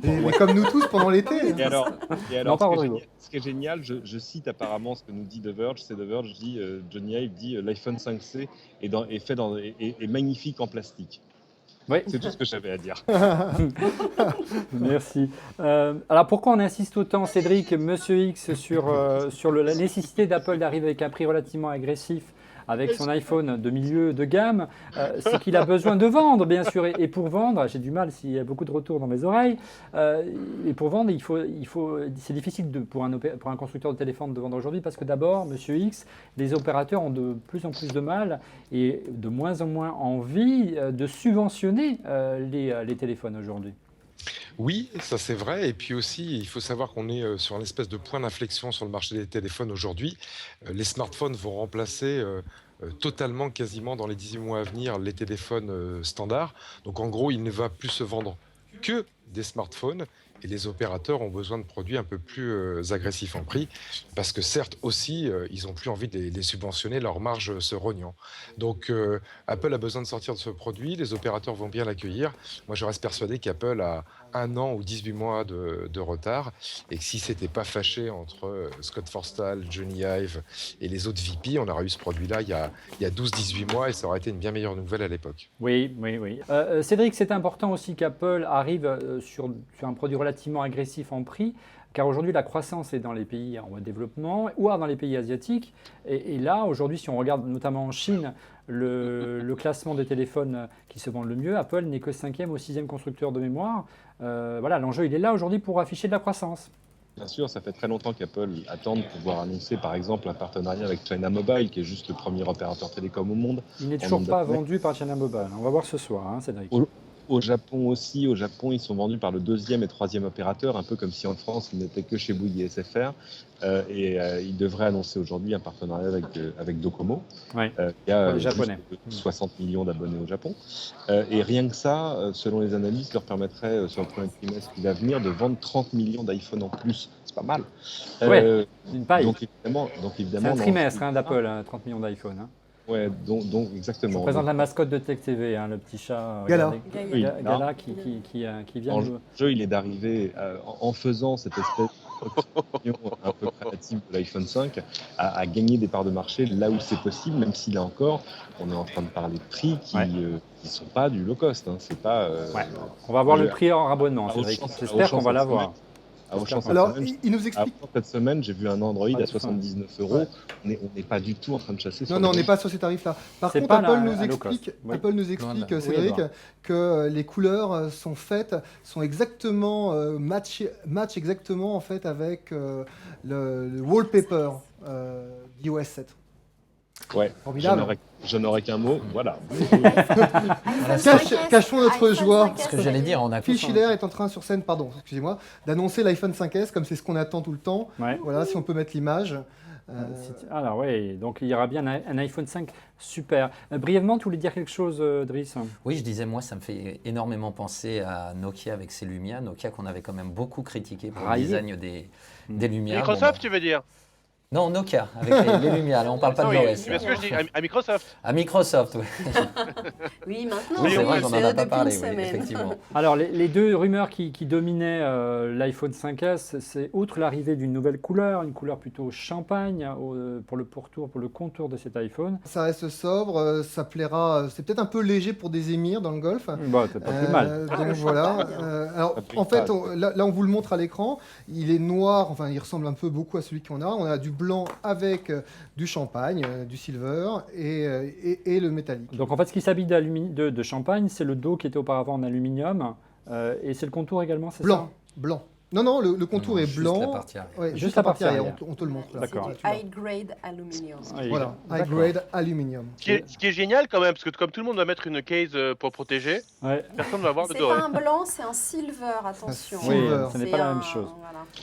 Mais comme nous tous pendant l'été. Et alors, Non, pas ce, qui est Rodrigo. génial, ce qui est génial, je cite apparemment ce que nous dit The Verge, c'est The Verge dit, Johnny Ive dit l'iPhone 5C est magnifique en plastique. Oui, C'est tout ce que j'avais à dire. merci. Alors pourquoi on insiste autant, Cédric, Monsieur X, sur la nécessité d'Apple d'arriver avec un prix relativement agressif avec son iPhone de milieu de gamme, c'est qu'il a besoin de vendre, bien sûr. Et pour vendre, j'ai du mal s'il y a beaucoup de retours dans mes oreilles, et pour vendre, c'est difficile pour un constructeur de téléphone de vendre aujourd'hui parce que d'abord, Monsieur X, les opérateurs ont de plus en plus de mal et de moins en moins envie de subventionner les téléphones aujourd'hui. Oui, ça c'est vrai. Et puis aussi, il faut savoir qu'on est sur un espèce de point d'inflexion sur le marché des téléphones aujourd'hui. Les smartphones vont remplacer totalement, quasiment dans les 18 mois à venir, les téléphones standards. Donc en gros, il ne va plus se vendre que des smartphones. Et les opérateurs ont besoin de produits un peu plus agressifs en prix, parce que certes aussi, ils n'ont plus envie de les subventionner, leur marge se rognant. Donc Apple a besoin de sortir de ce produit, les opérateurs vont bien l'accueillir. Moi je reste persuadé qu'Apple a 1 an ou 18 mois de retard, et que si c'était pas fâché entre Scott Forstall, Johnny Ive et les autres VP, on aurait eu ce produit-là il y a 12-18 mois, et ça aurait été une bien meilleure nouvelle à l'époque. Oui. Cédric, c'est important aussi qu'Apple arrive sur un produit relativement agressif en prix. car aujourd'hui la croissance est dans les pays en voie de développement ou dans les pays asiatiques. Et là, aujourd'hui, si on regarde notamment en Chine, le classement des téléphones qui se vendent le mieux, Apple n'est que 5e ou 6e constructeur de mémoire. Voilà, l'enjeu, il est là aujourd'hui pour afficher de la croissance. Bien sûr, ça fait très longtemps qu'Apple attend de pouvoir annoncer, par exemple, un partenariat avec China Mobile, qui est juste le premier opérateur télécom au monde. Il n'est toujours pas vendu par China Mobile. On va voir ce soir, hein, Cédric. Au Japon aussi, ils sont vendus par le 2e et 3e opérateur, un peu comme si en France, ils n'étaient que chez Bouygues et SFR. Ils devraient annoncer aujourd'hui un partenariat avec Docomo. Ouais, il y a les Japonais. 60 millions d'abonnés au Japon. Et rien que ça, selon les analystes, leur permettrait, sur le premier trimestre qui va venir, de vendre 30 millions d'iPhone en plus. C'est pas mal. Ouais, une paille. Donc évidemment, c'est un trimestre d'Apple, 30 millions d'iPhone. Hein. Ouais, donc exactement. Je vous présente la mascotte de Tech TV, le petit chat Gala. Gala qui vient En jeu, il est d'arriver en faisant cette espèce de un peu créative de l'iPhone 5 à gagner des parts de marché là où c'est possible, même si là encore, on est en train de parler de prix qui ne sont pas du low cost. Hein. C'est pas, on va voir le prix en abonnement, Cédric. J'espère qu'on va l'avoir. Alors, il nous explique. Cette semaine, j'ai vu un Android à 79 €. Ouais. On n'est pas du tout en train de chasser sur. Non, on n'est pas sur ces tarifs-là. Par contre, Apple nous explique, Cédric, que les couleurs sont exactement match exactement en fait avec le wallpaper d'iOS 7. Ouais, formidable. Je n'aurais qu'un mot, voilà. Cachons notre joie. Ce que j'allais dire, on a Phil Schiller est en train sur scène, excusez-moi, d'annoncer l'iPhone 5S comme c'est ce qu'on attend tout le temps. Ouais. Voilà, si on peut mettre l'image. Alors oui, donc il y aura bien un iPhone 5 super. Brièvement, tu voulais dire quelque chose, Driss? Oui, je disais, moi, ça me fait énormément penser à Nokia avec ses Lumia. Nokia qu'on avait quand même beaucoup critiqué pour le design des Lumia. Microsoft, tu veux dire? Non, Nokia, avec les Lumia, là on parle pas de l'OS. C'est ce que je dis, à Microsoft. À Microsoft, oui. Oui, maintenant, c'est vrai qu'on n'en a pas parlé, oui, effectivement. Alors, les deux rumeurs qui dominaient l'iPhone 5S, c'est outre l'arrivée d'une nouvelle couleur, une couleur plutôt champagne pour le contour de cet iPhone. Ça reste sobre, ça plaira, c'est peut-être un peu léger pour des émirs dans le golf. Bah, c'est pas plus mal. Donc voilà. Alors, en fait, là, on vous le montre à l'écran. Il est noir, enfin, il ressemble un peu beaucoup à celui qu'on a. On a du blanc avec du champagne, du silver et le métallique. Donc en fait, ce qui s'habille de champagne, c'est le dos qui était auparavant en aluminium et c'est le contour également, c'est ça? Blanc. Non, le contour est blanc. Juste la partie arrière. Ouais, juste la partie arrière. On te le montre là. D'accord. High grade aluminium. Voilà, high grade aluminium. Ce qui est génial quand même, parce que comme tout le monde va mettre une case pour protéger, personne ne va voir le C'est doré. pas un blanc, c'est un silver, attention. Oui, ce n'est pas la même chose.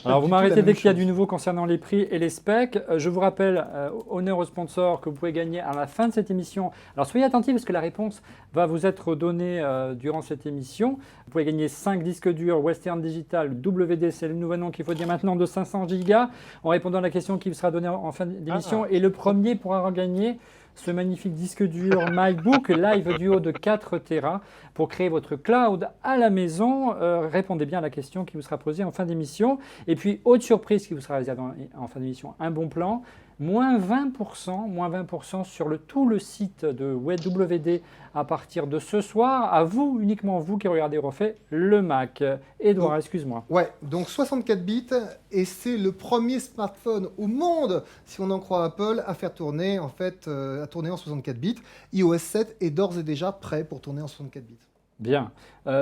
Alors vous m'arrêtez dès qu'il y a du nouveau concernant les prix et les specs. Je vous rappelle, honneur aux sponsors, que vous pouvez gagner à la fin de cette émission. Alors soyez attentifs parce que la réponse va vous être donnée durant cette émission. Vous pouvez gagner 5 disques durs Western Digital WD, c'est le nouveau nom qu'il faut dire maintenant, de 500 Go en répondant à la question qui vous sera donnée en fin d'émission. Et le premier pourra gagner ce magnifique disque dur MacBook Live Duo de 4 Tera pour créer votre cloud à la maison. Répondez bien à la question qui vous sera posée en fin d'émission. Et puis, autre surprise qui vous sera réservée en fin d'émission, un bon plan. Moins 20% sur tout le site de WD à partir de ce soir. À vous, uniquement vous qui regardez refait le Mac. Edouard, excuse-moi. Ouais, donc 64 bits et c'est le premier smartphone au monde, si on en croit Apple, à faire tourner en 64 bits. iOS 7 est d'ores et déjà prêt pour tourner en 64 bits. Bien.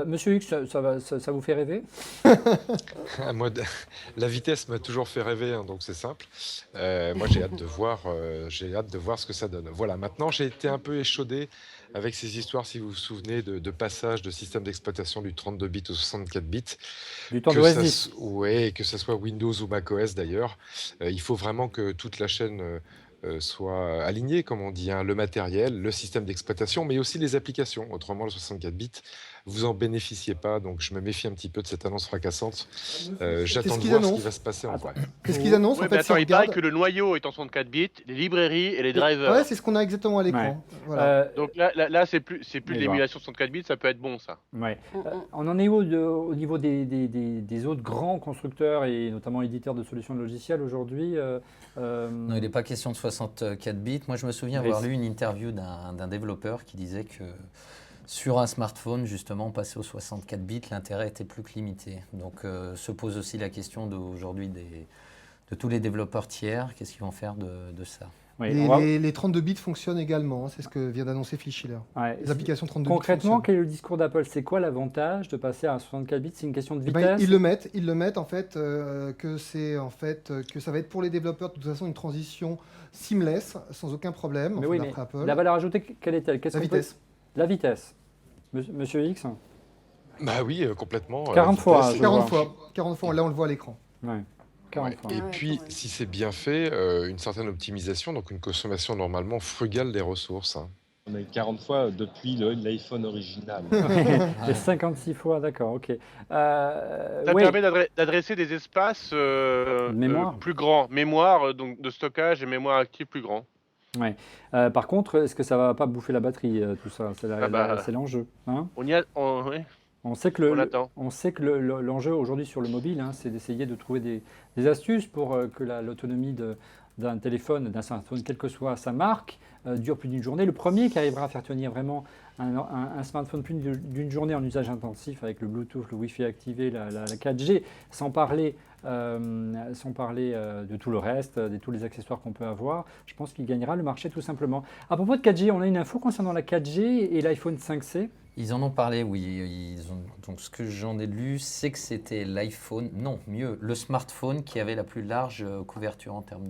Monsieur Hux, ça vous fait rêver? Moi, la vitesse m'a toujours fait rêver, hein, donc c'est simple. Moi, j'ai hâte de voir ce que ça donne. Voilà, maintenant, j'ai été un peu échaudé avec ces histoires, si vous vous souvenez, de passage de système d'exploitation du 32 bits au 64 bits. Du temps de OS 10. Oui, que ce soit Windows ou macOS d'ailleurs. Il faut vraiment que toute la chaîne soit alignée, comme on dit, hein, le matériel, le système d'exploitation, mais aussi les applications. Autrement, le 64 bits, vous en bénéficiez pas, donc je me méfie un petit peu de cette annonce fracassante. J'attends de voir ce qui va se passer en vrai. Qu'est-ce qu'ils annoncent en fait, attends, il paraît que le noyau est en 64 bits, les librairies et les drivers. Ouais, c'est ce qu'on a exactement à l'écran. Ouais. Voilà. Donc là c'est plus de l'émulation 64 bits, ça peut être bon ça. Ouais. On en est où au niveau des autres grands constructeurs et notamment éditeurs de solutions logicielles aujourd'hui? Non, il n'est pas question de 64 bits. Moi, je me souviens avoir lu une interview d'un développeur qui disait que Sur un smartphone, justement, passer aux 64 bits, l'intérêt était plus que limité. Donc se pose aussi la question aujourd'hui de tous les développeurs tiers, qu'est-ce qu'ils vont faire de ça? Oui, les 32 bits fonctionnent également, c'est ce que vient d'annoncer Phil Schiller. Ouais, les applications 32 concrètement, bits quel est le discours d'Apple? C'est quoi l'avantage de passer à 64 bits? C'est une question de vitesse? Ils le mettent en fait, que ça va être pour les développeurs de toute façon une transition seamless, sans aucun problème, mais oui, d'après Apple. La valeur ajoutée, quelle est-elle? La vitesse. La vitesse. Monsieur X? Bah oui, complètement. 40 fois. 40 fois, là on le voit à l'écran. Ouais. Ouais. Et puis, si c'est bien fait, une certaine optimisation, donc une consommation normalement frugale des ressources. On a 40 fois depuis l'iPhone original. Et 56 fois, d'accord, ok. Ça permet d'adresser des espaces plus grands, mémoire donc de stockage et mémoire active plus grands. Ouais. Par contre, est-ce que ça va pas bouffer la batterie, tout ça? C'est l'enjeu. Hein, on sait que l'enjeu aujourd'hui sur le mobile, c'est d'essayer de trouver des astuces pour que l'autonomie d'un téléphone, d'un smartphone, quelle que soit sa marque, dure plus d'une journée. Le premier qui arrivera à faire tenir vraiment un smartphone plus d'une journée en usage intensif avec le Bluetooth, le Wi-Fi activé, la 4G, sans parler de tout le reste, de tous les accessoires qu'on peut avoir, je pense qu'il gagnera le marché tout simplement. À propos de 4G, on a une info concernant la 4G et l'iPhone 5C. Ils en ont parlé, oui. Donc ce que j'en ai lu, c'est que c'était l'iPhone, non, mieux, le smartphone qui avait la plus large couverture en termes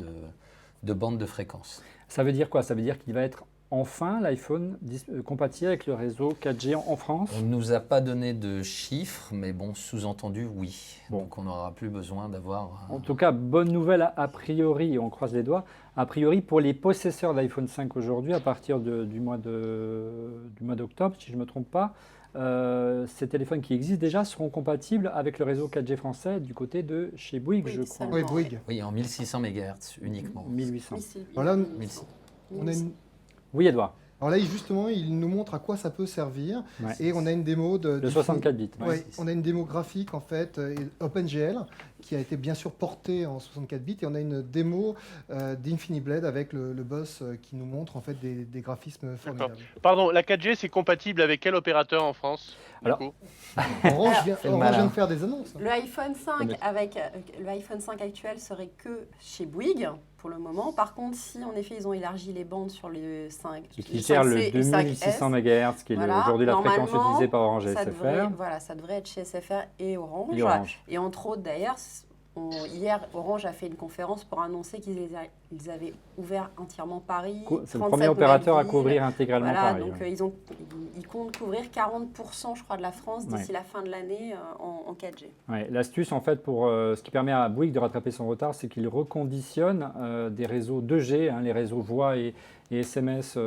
de bande de fréquence. Ça veut dire quoi? Ça veut dire qu'il va être enfin l'iPhone compatible avec le réseau 4G en France? On ne nous a pas donné de chiffres, mais bon, sous-entendu, oui. Bon. Donc on n'aura plus besoin d'avoir... En tout cas, bonne nouvelle a priori, on croise les doigts, a priori pour les possesseurs d'iPhone 5 aujourd'hui, à partir du mois d'octobre, si je ne me trompe pas, ces téléphones qui existent déjà seront compatibles avec le réseau 4G français du côté de chez Bouygues, je crois. Oui, Bouygues. Oui, en 1600 MHz uniquement. 1800. Voilà, 1600. Oui, Edouard. Alors là, justement, il nous montre à quoi ça peut servir. Ouais. Et on a une démo de 64 bits. Ouais, on a une démo graphique, en fait, OpenGL, qui a été bien sûr portée en 64 bits. Et on a une démo d'InfiniBlade avec le boss qui nous montre en fait des graphismes formidables. Pardon, la 4G, c'est compatible avec quel opérateur en France? Alors, Orange vient de faire des annonces. Le iPhone 5 actuel serait que chez Bouygues pour le moment. Par contre, si en effet ils ont élargi les bandes sur le 5, qui sert le 2600 MHz, qui est aujourd'hui la fréquence utilisée par Orange et SFR. Ça devrait être chez SFR et Orange. Et entre autres, d'ailleurs, hier, Orange a fait une conférence pour annoncer qu'ils avaient ouvert entièrement Paris. C'est le premier opérateur à couvrir intégralement Paris. Donc ils comptent couvrir 40%, je crois, de la France d'ici la fin de l'année en 4G. Ouais, l'astuce, en fait, pour ce qui permet à Bouygues de rattraper son retard, c'est qu'il reconditionne des réseaux 2G, les réseaux voix et SMS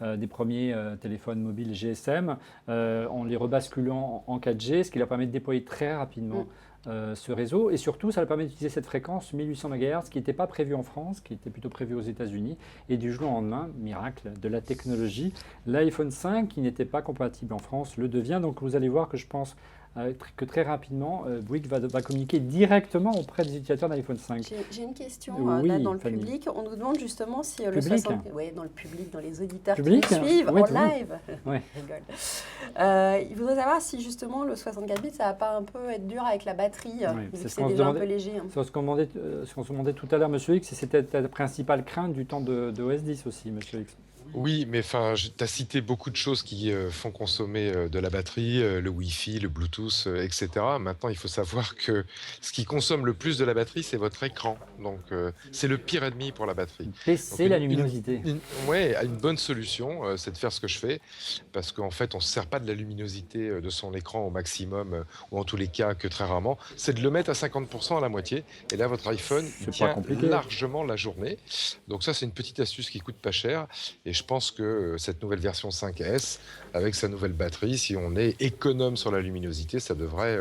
des premiers téléphones mobiles GSM, en les rebasculant en 4G, ce qui leur permet de déployer très rapidement ce réseau. Et surtout, ça leur permet d'utiliser cette fréquence 1800 MHz qui n'était pas prévue en France, qui était plutôt prévue aux États-Unis. Et du jour au lendemain, miracle de la technologie, l'iPhone 5, qui n'était pas compatible en France, le devient. Donc vous allez voir que je pense que très rapidement, Bouygues va communiquer directement auprès des utilisateurs d'iPhone 5. J'ai une question là, dans le Fanny. public. On nous demande justement si le public 60... Oui, dans le public, dans les auditeurs public qui nous suivent en live. Oui. Je rigole. Il voudrait savoir si justement le 64 bits, ça va pas un peu être dur avec la batterie, vu que c'est déjà un peu léger. C'est ce qu'on se demandait tout à l'heure, Monsieur X, et c'était ta principale crainte du temps de OS 10 aussi, Monsieur X. Oui, mais tu as cité beaucoup de choses qui font consommer de la batterie, le Wi-Fi, le Bluetooth, etc. Maintenant, il faut savoir que ce qui consomme le plus de la batterie, c'est votre écran. Donc, c'est le pire ennemi pour la batterie. Baisser la luminosité. Oui, une bonne solution, c'est de faire ce que je fais, parce qu'en fait, on ne se sert pas de la luminosité de son écran au maximum, ou en tous les cas que très rarement. C'est de le mettre à 50% à la moitié. Et là, votre iPhone tient largement la journée. Donc ça, c'est une petite astuce qui coûte pas cher. Et je pense que cette nouvelle version 5S, avec sa nouvelle batterie, si on est économe sur la luminosité, ça devrait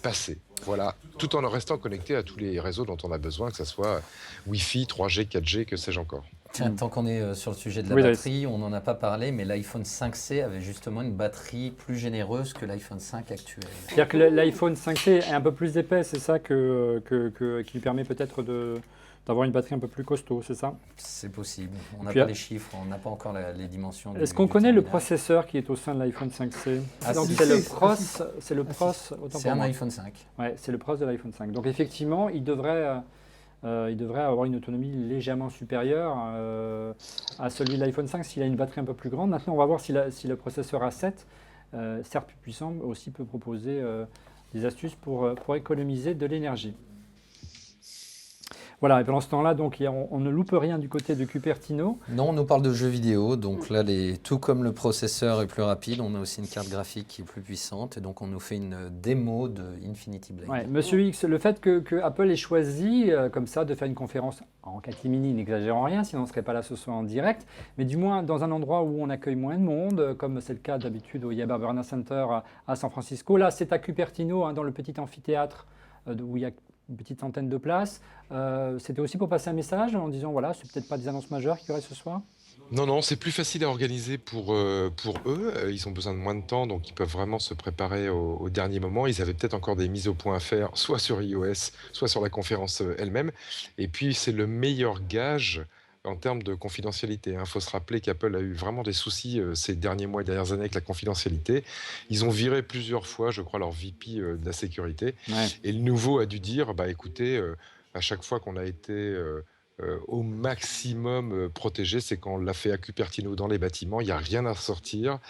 passer. Voilà, tout en restant connecté à tous les réseaux dont on a besoin, que ce soit Wi-Fi, 3G, 4G, que sais-je encore. Tiens, tant qu'on est sur le sujet de la batterie, on n'en a pas parlé, mais l'iPhone 5C avait justement une batterie plus généreuse que l'iPhone 5 actuel. C'est-à-dire que l'iPhone 5C est un peu plus épais, c'est ça qui lui permet peut-être de d'avoir une batterie un peu plus costaud, c'est ça? C'est possible. On n'a Puis, pas les chiffres, on n'a pas encore les dimensions. Est-ce qu'on connaît le processeur qui est au sein de l'iPhone 5C? Ah, Donc si. c'est le pros, c'est le pros. Autant C'est pour un moi. iPhone 5. Ouais, c'est le pros de l'iPhone 5. Donc effectivement, il devrait avoir une autonomie légèrement supérieure à celui de l'iPhone 5 s'il a une batterie un peu plus grande. Maintenant, on va voir si le processeur A7, certes plus puissant, aussi peut proposer des astuces pour économiser de l'énergie. Voilà, et pendant ce temps-là, donc, on ne loupe rien du côté de Cupertino. Non, on nous parle de jeux vidéo, donc là, tout comme le processeur est plus rapide, on a aussi une carte graphique qui est plus puissante, et donc on nous fait une démo de Infinity Blade. Ouais, Monsieur X, le fait que Apple ait choisi comme ça de faire une conférence en catimini, n'exagérons rien, sinon on ne serait pas là ce soir en direct, mais du moins dans un endroit où on accueille moins de monde, comme c'est le cas d'habitude au Yaba Burner Center à San Francisco. Là, c'est à Cupertino, hein, dans le petit amphithéâtre où il y a une petite centaine de places. C'était aussi pour passer un message en disant, voilà, c'est peut-être pas des annonces majeures qu'il y aurait ce soir? Non, c'est plus facile à organiser pour eux. Ils ont besoin de moins de temps, donc ils peuvent vraiment se préparer au dernier moment. Ils avaient peut-être encore des mises au point à faire, soit sur iOS, soit sur la conférence elle-même. Et puis, c'est le meilleur gage en termes de confidentialité. Il faut se rappeler qu'Apple a eu vraiment des soucis ces derniers mois et dernières années avec la confidentialité. Ils ont viré plusieurs fois, je crois, leur VP de la sécurité. Ouais. Et le nouveau a dû dire, écoutez, à chaque fois qu'on a été au maximum protégé, c'est quand on l'a fait à Cupertino dans les bâtiments, il n'y a rien à sortir,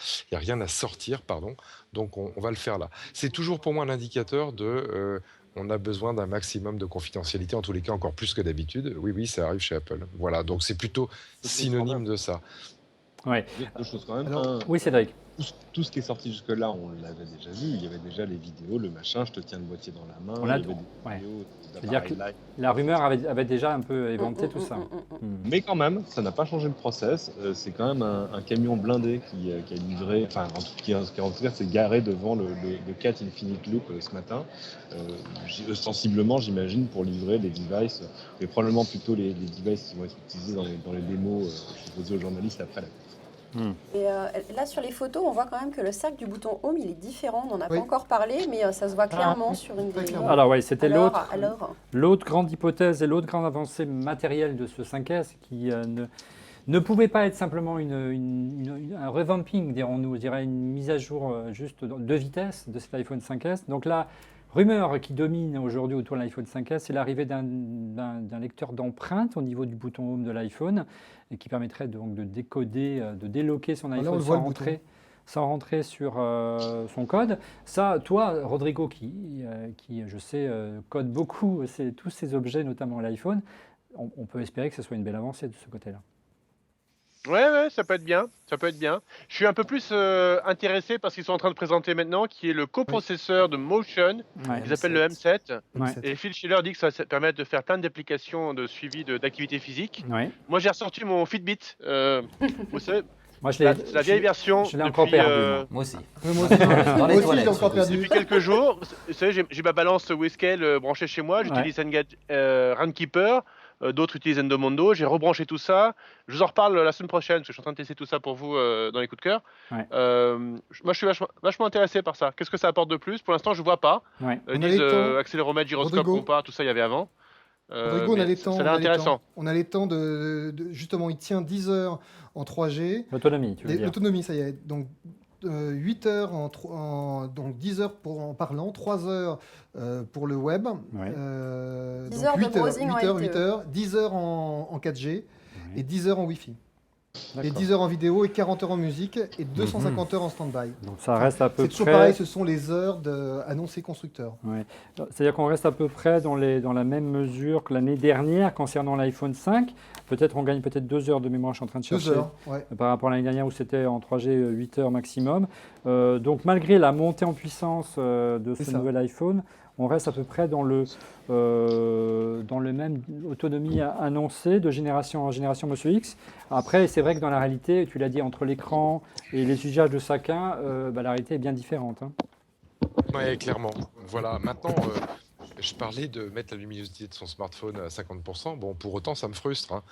pardon. Donc on va le faire là. C'est toujours pour moi l'indicateur de on a besoin d'un maximum de confidentialité, en tous les cas encore plus que d'habitude. Oui, ça arrive chez Apple. Voilà, donc c'est plutôt synonyme de ça. Ouais. Deux choses quand même. Alors, Oui, Cédric. Tout ce qui est sorti jusque-là, on l'avait déjà vu. Il y avait déjà les vidéos, le machin, je te tiens le boîtier dans la main. On a- il y avait des ouais. vidéos C'est-à-dire que d'appareils live. la rumeur avait déjà un peu éventé tout ça. Mais quand même, ça n'a pas changé le process. C'est quand même un camion blindé qui a livré, enfin, qui en tout cas s'est garé devant le 4 Infinite Loop ce matin. Ostensiblement, j'imagine, pour livrer des devices, mais probablement plutôt les devices qui vont être utilisés dans les démos proposées aux journalistes après la course. Et là, sur les photos, on voit quand même que le sac du bouton Home, il est différent. On n'en a Oui. pas encore parlé, mais ça se voit clairement oui, sur une très des... clairement. Alors oui, c'était Alors, l'autre grande hypothèse et l'autre grande avancée matérielle de ce 5S qui ne pouvait pas être simplement un revamping, dirons-nous, je dirais une mise à jour juste de vitesse de cet iPhone 5S. Donc la rumeur qui domine aujourd'hui autour de l'iPhone 5S, c'est l'arrivée d'un lecteur d'empreintes au niveau du bouton Home de l'iPhone et qui permettrait donc de décoder, de déloquer son Là, on iPhone le voit, sans rentrer sur son code. Ça, toi, Rodrigo, qui je sais, code beaucoup tous ces objets, notamment l'iPhone, on peut espérer que ce soit une belle avancée de ce côté-là. Ouais, ça peut être bien, Je suis un peu plus intéressé parce qu'ils sont en train de présenter maintenant, qui est le coprocesseur de Motion, Ouais. qu'ils appellent le M7. Ouais. Et Phil Schiller dit que ça va permettre de faire plein d'applications de suivi d'activité physique. Ouais. Moi, j'ai ressorti mon Fitbit. Vous savez, Moi, la vieille version. je l'ai encore depuis, perdu, Moi aussi. Moi aussi, Dans les moi aussi, toilettes, j'ai encore surtout. perdu. Depuis quelques jours, vous savez, j'ai ma balance Wescale branchée chez moi. J'utilise Runkeeper. D'autres utilisent Endomondo. J'ai rebranché tout ça. Je vous en reparle la semaine prochaine parce que je suis en train de tester tout ça pour vous dans les coups de cœur. Ouais. Moi, je suis vachement intéressé par ça. Qu'est-ce que ça apporte de plus? Pour l'instant, je ne vois pas. Ouais. Ils On a disent les temps. accéléromètre, gyroscope, Rodrigo. compas, tout ça, il y avait avant. Rodrigo, on a mais les ça temps. a l'air intéressant. On a les temps justement, il tient 10 heures en 3G. L'autonomie, tu veux dire. L'autonomie, ça y est. Donc 8 heures donc 10 heures en parlant, 3 heures pour le web. Ouais. 10 donc heures de 8 heures, browsing en 8 heures, LTE. 8 heures, 10 heures en 4G et 10 heures en Wi-Fi. Et D'accord. 10 heures en vidéo et 40 heures en musique et 250 heures en stand-by. Donc ça reste à peu C'est toujours près. pareil, ce sont les heures annoncées constructeurs. Ouais. C'est-à-dire qu'on reste à peu près dans la même mesure que l'année dernière concernant l'iPhone 5. Peut-être on gagne peut-être 2 heures de mémoire, je suis en train de 2 chercher. heures, ouais. Par rapport à l'année dernière où c'était en 3G 8 heures maximum. Donc malgré la montée en puissance de C'est ce ça. nouvel iPhone, on reste à peu près dans le même autonomie annoncée de génération en génération, Monsieur X. Après, c'est vrai que dans la réalité, tu l'as dit, entre l'écran et les usages de chacun, la réalité est bien différente. Hein. Ouais, clairement. Voilà. Maintenant, Je parlais de mettre la luminosité de son smartphone à 50%. Bon, pour autant, ça me frustre, hein.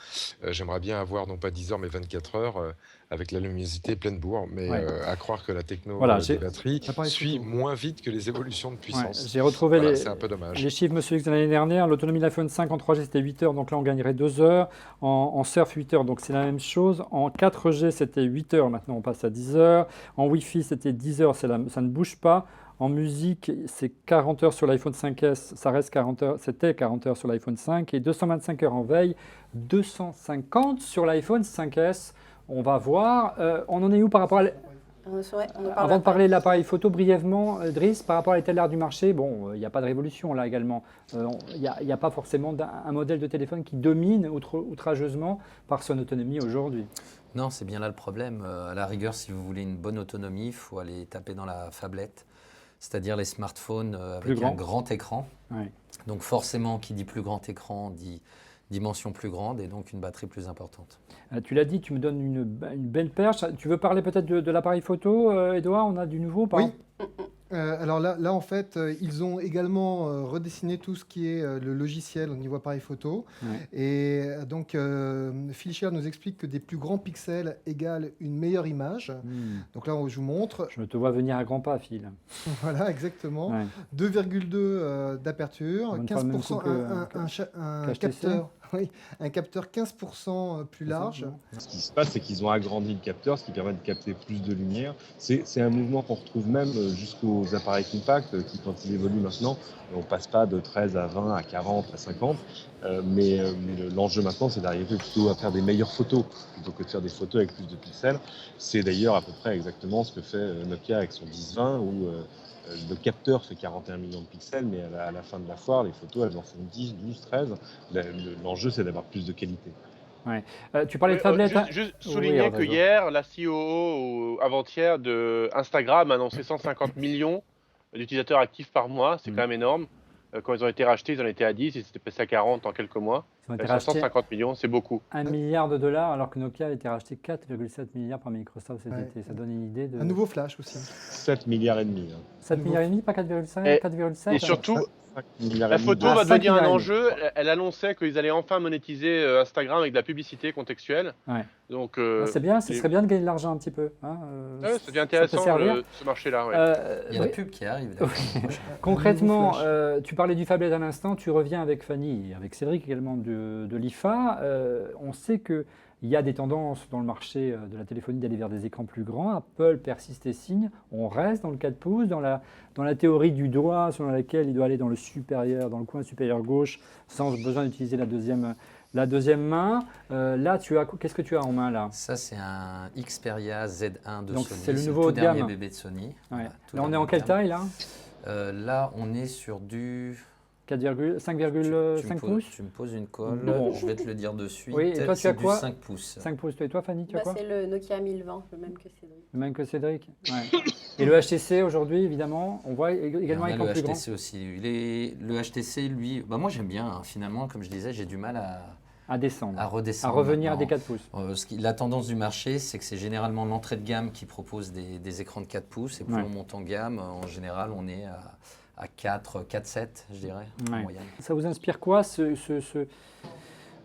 J'aimerais bien avoir non pas 10 heures, mais 24 heures avec la luminosité pleine bourre. Mais à croire que la techno des batteries suit moins vite que les évolutions de puissance. J'ai retrouvé c'est un peu dommage. les chiffres, monsieur X, de l'année dernière. L'autonomie de l'iPhone 5 en 3G, c'était 8 heures. Donc là, on gagnerait 2 heures. En surf, 8 heures. Donc c'est la même chose. En 4G, c'était 8 heures. Maintenant, on passe à 10 heures. En Wi-Fi, c'était 10 heures. Ça ne bouge pas. En musique, c'est 40 heures sur l'iPhone 5S, ça reste 40 heures, c'était 40 heures sur l'iPhone 5 et 225 heures en veille, 250 sur l'iPhone 5S. On va voir. On en est où par rapport à... Avant de parler de l'appareil photo, brièvement, Driss, par rapport à l'état de l'art du marché, bon, il n'y a pas de révolution là également. Il n'y a pas forcément un modèle de téléphone qui domine outrageusement par son autonomie aujourd'hui. Non, c'est bien là le problème. À la rigueur, si vous voulez une bonne autonomie, il faut aller taper dans la phablette. C'est-à-dire les smartphones avec un grand écran. Oui. Donc forcément, qui dit plus grand écran, dit dimension plus grande et donc une batterie plus importante. Tu l'as dit, tu me donnes une belle perche. Tu veux parler peut-être de l'appareil photo, Edouard? On a du nouveau ou pas? Oui. Alors là, en fait, ils ont également redessiné tout ce qui est le logiciel au niveau appareil photo. Ouais. Et donc, Phil Schiller nous explique que des plus grands pixels égale une meilleure image. Donc là, je vous montre. Je te vois venir à grands pas, Phil. Voilà, exactement. Ouais. 2,2 d'aperture, 15% un capteur. Oui, un capteur 15% plus large. Ce qui se passe, c'est qu'ils ont agrandi le capteur, ce qui permet de capter plus de lumière. C'est un mouvement qu'on retrouve même jusqu'aux appareils compacts, qui, quand ils évoluent maintenant, on passe pas de 13 à 20, à 40, à 50. Mais l'enjeu maintenant, c'est d'arriver plutôt à faire des meilleures photos, plutôt que de faire des photos avec plus de pixels. C'est d'ailleurs à peu près exactement ce que fait Nokia avec son 1020, où le capteur fait 41 millions de pixels, mais à la fin de la foire, les photos, elles en font 10, 12, 13. L'enjeu, c'est d'avoir plus de qualité. Ouais. Tu parlais de tablettes. Juste souligner que hier, la COO, avant-hier, de Instagram a annoncé 150 millions d'utilisateurs actifs par mois. C'est quand même énorme. Quand ils ont été rachetés, ils en étaient à 10, ils s'étaient passés à 40 en quelques mois. 150 millions, c'est beaucoup. $1 milliard, alors que Nokia a été racheté 4,7 milliards par Microsoft cet été. Ça donne une idée de... Un nouveau flash aussi. 7 milliards et demi. 7 milliards et demi, pas 4,5, 4,7. Et surtout, la photo va devenir un enjeu. Elle annonçait qu'ils allaient enfin monétiser Instagram avec de la publicité contextuelle. Ouais. Donc, c'est bien, ce serait bien de gagner de l'argent un petit peu. Hein, ça devient intéressant ce marché-là. Ouais. Il y a la pub qui arrive. Concrètement, tu parlais du phablet à l'instant, tu reviens avec Fanny et avec Cédric également de l'IFA. On sait qu'il y a des tendances dans le marché de la téléphonie d'aller vers des écrans plus grands. Apple persiste et signe. On reste dans le 4 pouces, dans la théorie du doigt selon laquelle il doit aller dans le supérieur, dans le coin supérieur gauche, sans besoin d'utiliser la deuxième main. Là, qu'est-ce que tu as en main là? Ça, c'est un Xperia Z1 de Donc, Sony. c'est le nouveau haut de gamme. Dernier bébé de Sony. Ouais. Voilà, là, on est en quelle taille là? Là, on est sur du 5,5 pouces. Tu me poses une colle, Bon. je vais te le dire de suite. Oui, et toi, tu as quoi? 5 pouces. 5 pouces. Et toi, Fanny, tu as quoi? C'est le Nokia 1020, le même que Cédric. Le même que Cédric. Ouais. Et le HTC aujourd'hui, évidemment, on voit également un écran plus grand. Le HTC aussi. Le HTC, lui, moi j'aime bien. Hein, finalement, comme je disais, j'ai du mal à descendre, à redescendre. À revenir maintenant. à des 4 pouces. La tendance du marché, c'est que c'est généralement l'entrée de gamme qui propose des écrans de 4 pouces. Et plus on monte en gamme, en général, on est à 4, 7, je dirais, en moyenne. Ça vous inspire quoi,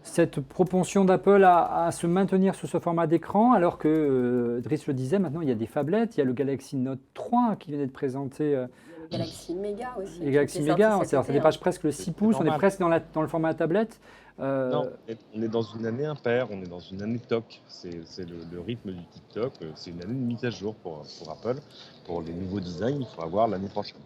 cette propension d'Apple à se maintenir sous ce format d'écran, alors que, Driss le disait, maintenant il y a des phablettes, il y a le Galaxy Note 3 qui vient d'être présenté. Galaxy Mega aussi. Et Galaxy Mega, ça dépasse presque le 6 pouces, on est presque dans le format tablette. Non, on est dans une année impaire, on est dans une année TOC. C'est le rythme du TikTok. C'est une année de mise à jour pour Apple. Pour les nouveaux designs, il faudra voir l'année prochaine.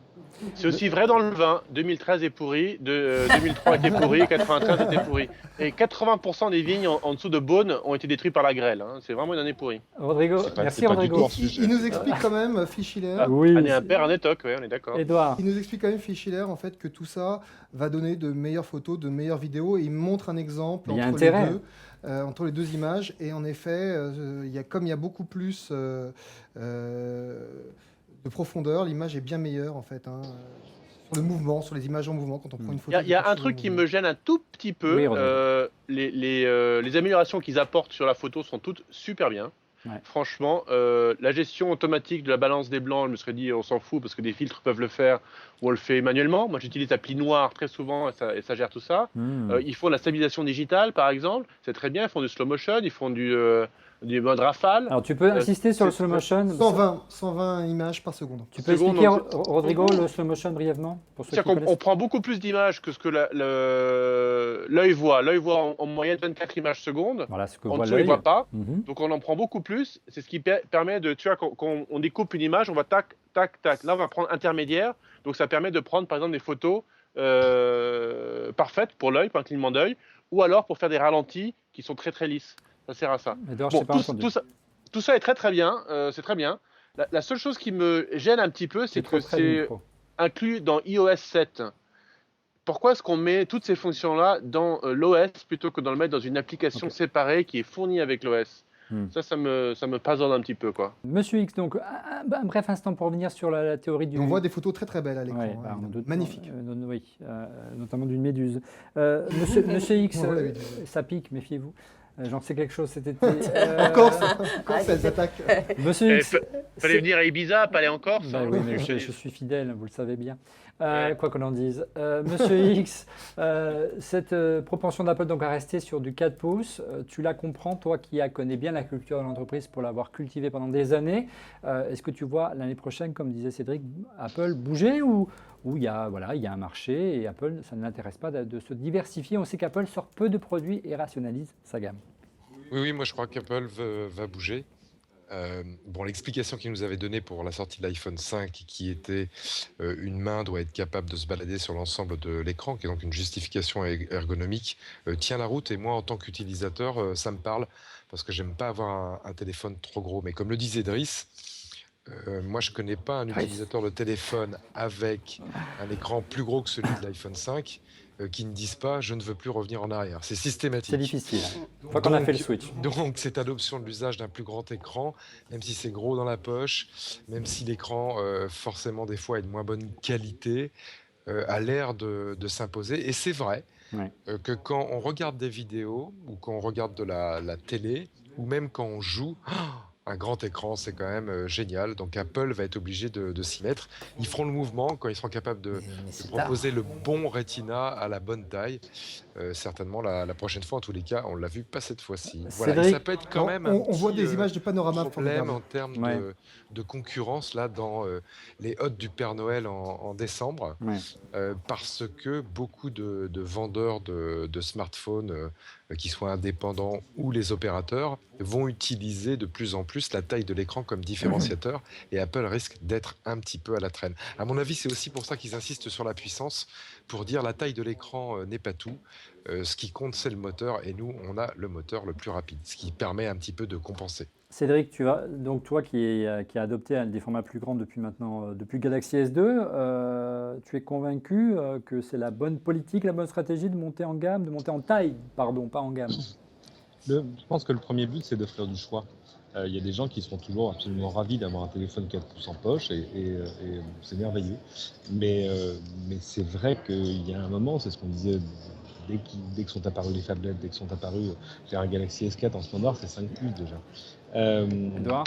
C'est aussi vrai dans le vin. 2013 est pourri, 2003 était pourri, 93 était pourri. Et 80% des vignes en dessous de Beaune ont été détruites par la grêle. Hein. C'est vraiment une année pourrie. Rodrigo, merci Rodrigo. Il nous explique quand même, Phil Schiller. Oui, année impaire, année TOC, ouais, on est d'accord. Edouard. Il nous explique quand même, Phil Schiller, en fait, que tout ça va donner de meilleures photos, de meilleures vidéos. Et il montre un exemple entre les deux images. Et en effet, comme il y a beaucoup plus de profondeur, l'image est bien meilleure en fait. Sur le mouvement, sur les images en mouvement, quand on prend une photo. Il y a un truc qui me gêne un tout petit peu. Les améliorations qu'ils apportent sur la photo sont toutes super bien. Ouais. Franchement, la gestion automatique de la balance des blancs, je me serais dit, on s'en fout parce que des filtres peuvent le faire ou on le fait manuellement. Moi, j'utilise l'appli Noir très souvent et ça gère tout ça. Ils font de la stabilisation digitale, par exemple. C'est très bien. Ils font du slow motion, ils font du mode rafale. Alors, tu peux insister sur le slow motion. 120 images par seconde. Tu peux expliquer, Rodrigo, le slow motion brièvement pour ceux qui on prend beaucoup plus d'images que ce que l'œil voit. L'œil voit en moyenne 24 images secondes. Voilà ce que En voit dessous, il l'œil. ne voit pas. Mhm. Donc, on en prend beaucoup plus. C'est ce qui permet de, tu vois, quand on découpe une image, on va tac, tac, tac. Là, on va prendre intermédiaire. Donc, ça permet de prendre, par exemple, des photos parfaites pour l'œil, pour un clignement d'œil, ou alors pour faire des ralentis qui sont très, très lisses. Ça sert à ça. Edouard, Bon, je t'ai pas entendu. tout ça est très, très bien. C'est très bien. La seule chose qui me gêne un petit peu, c'est que c'est inclus dans iOS 7. Pourquoi est-ce qu'on met toutes ces fonctions-là dans l'OS plutôt que de le mettre dans une application séparée qui est fournie avec l'OS? Ça me pasonne un petit peu, quoi. Monsieur X, donc un bref instant pour revenir sur la théorie du... On voit des photos très très belles à l'écran, magnifiques. Oui, notamment d'une méduse. Monsieur X, ça pique, méfiez-vous. J'en sais quelque chose cet été. Encore elles attaquent. Monsieur X, fallait venir à Ibiza, pas aller en Corse. Bah oui, mais je suis fidèle, vous le savez bien. Quoi qu'on en dise. Monsieur X, cette propension d'Apple donc à rester sur du 4 pouces, tu la comprends, toi qui connais bien la culture de l'entreprise pour l'avoir cultivée pendant des années. Est-ce que tu vois l'année prochaine, comme disait Cédric, Apple bouger ou il y a un marché et Apple, ça ne l'intéresse pas de se diversifier? On sait qu'Apple sort peu de produits et rationalise sa gamme. Oui, moi je crois qu'Apple va bouger. L'explication qu'il nous avait donnée pour la sortie de l'iPhone 5, qui était une main doit être capable de se balader sur l'ensemble de l'écran, qui est donc une justification ergonomique, tient la route. Et moi, en tant qu'utilisateur, ça me parle, parce que j'aime pas avoir un téléphone trop gros. Mais comme le disait Driss, moi je connais pas un utilisateur de téléphone avec un écran plus gros que celui de l'iPhone 5 qui ne disent pas « je ne veux plus revenir en arrière ». C'est systématique. C'est difficile, une fois qu'on a fait le switch. Donc cette adoption de l'usage d'un plus grand écran, même si c'est gros dans la poche, même si l'écran forcément des fois est de moins bonne qualité, a l'air de s'imposer. Et c'est vrai que quand on regarde des vidéos ou quand on regarde de la télé ou même quand on joue, un grand écran, c'est quand même génial. Donc Apple va être obligé de s'y mettre. Ils feront le mouvement quand ils seront capables de proposer le bon Retina à la bonne taille. Certainement la prochaine fois, en tous les cas, on l'a vu pas cette fois-ci. Voilà. Et ça peut être quand même on voit des images de panorama problème en termes de concurrence là dans les hôtes du Père Noël en décembre, parce que beaucoup de vendeurs de smartphones, qui soient indépendants ou les opérateurs, vont utiliser de plus en plus la taille de l'écran comme différenciateur, et Apple risque d'être un petit peu à la traîne. À mon avis, c'est aussi pour ça qu'ils insistent sur la puissance, pour dire la taille de l'écran n'est pas tout. Ce qui compte, c'est le moteur, et nous, on a le moteur le plus rapide, ce qui permet un petit peu de compenser. Cédric, donc toi qui a adopté des formats plus grands depuis Galaxy S2, tu es convaincu que c'est la bonne politique, la bonne stratégie de monter en gamme, de monter en taille, pardon, pas en gamme? Je pense que le premier but, c'est d'offrir du choix. Il y a des gens qui seront toujours absolument ravis d'avoir un téléphone 4 pouces en poche et c'est merveilleux. Mais c'est vrai qu'il y a un moment, c'est ce qu'on disait dès que sont apparus les phablettes, dès que sont apparus un Galaxy S4 en standard, c'est 5 plus déjà. Edouard ?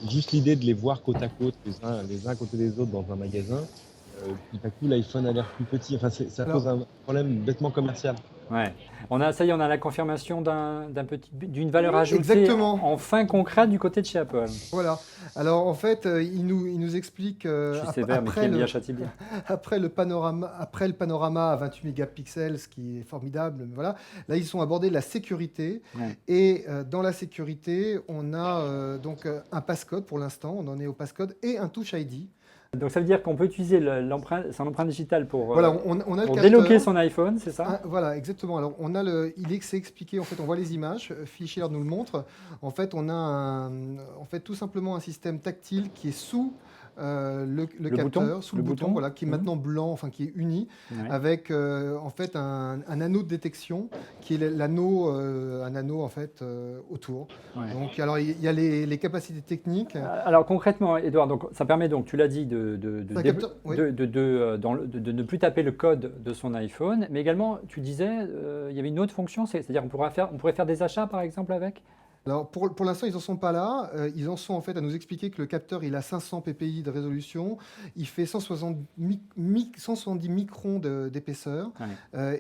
Juste l'idée de les voir côte à côte, les uns à côté des autres dans un magasin, tout à coup l'iPhone a l'air plus petit. Enfin, ça pose un problème bêtement commercial. Ouais. On a la confirmation d'une valeur ajoutée enfin concrète du côté de chez Apple. Voilà. Alors en fait, il nous explique après le panorama à 28 mégapixels, ce qui est formidable. Voilà. Là, ils sont abordés la sécurité. Et dans la sécurité, on a donc un passcode pour l'instant. On en est au passcode et un Touch ID. Donc ça veut dire qu'on peut utiliser son empreinte digitale pour pour déloquer son iPhone, c'est ça? Voilà, exactement. Alors c'est expliqué, en fait, on voit les images, Phil Schiller nous le montre. En fait, on a tout simplement un système tactile qui est sous le capteur, sous le bouton, voilà, qui est maintenant blanc, enfin qui est uni, avec en fait un anneau de détection qui est un anneau en fait autour. Donc alors il y a les capacités techniques. Alors concrètement, Edouard, donc ça permet donc, tu l'as dit, de ne plus taper le code de son iPhone, mais également tu disais il y avait une autre fonction, c'est-à-dire on pourrait faire des achats par exemple avec. Alors pour l'instant, ils n'en sont pas là. Ils en sont en fait à nous expliquer que le capteur, il a 500 ppi de résolution, il fait 170 microns d'épaisseur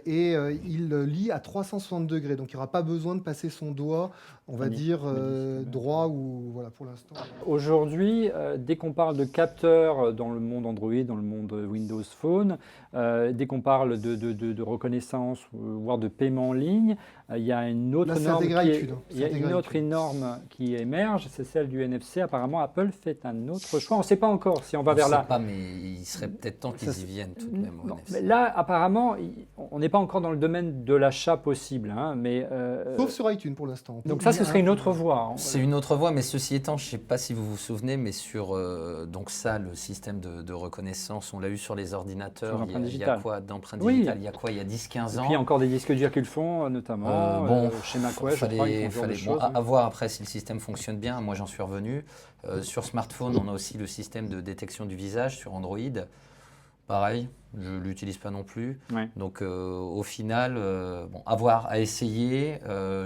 et il lit à 360 degrés. Donc il n'y aura pas besoin de passer son doigt, on va dire, droit ou voilà pour l'instant. Aujourd'hui, dès qu'on parle de capteurs dans le monde Android, dans le monde Windows Phone, dès qu'on parle de reconnaissance, voire de paiement en ligne, il y a une autre norme qui émerge, c'est celle du NFC. Apparemment, Apple fait un autre choix. On ne sait pas encore si on va vers là. On ne sait pas, mais il serait peut-être temps qu'ils y viennent tout de même au NFC. Mais là, apparemment, on n'est pas encore dans le domaine de l'achat possible. Sauf sur iTunes pour l'instant. Donc ça, ce serait une autre voie. C'est une autre voie, mais ceci étant, je ne sais pas si vous vous souvenez, mais sur donc ça, le système de reconnaissance, on l'a eu sur les ordinateurs. Il y a quoi d'empreinte digitale? Il y a quoi? Il y a 10-15 ans. Et puis il y a encore des disques durs qui le font, notamment chez macOS. Fallait à voir après si le système fonctionne bien. Moi, j'en suis revenu. Sur smartphone, on a aussi le système de détection du visage sur Android. Pareil, je ne l'utilise pas non plus. Ouais. Donc, au final, à voir, à essayer.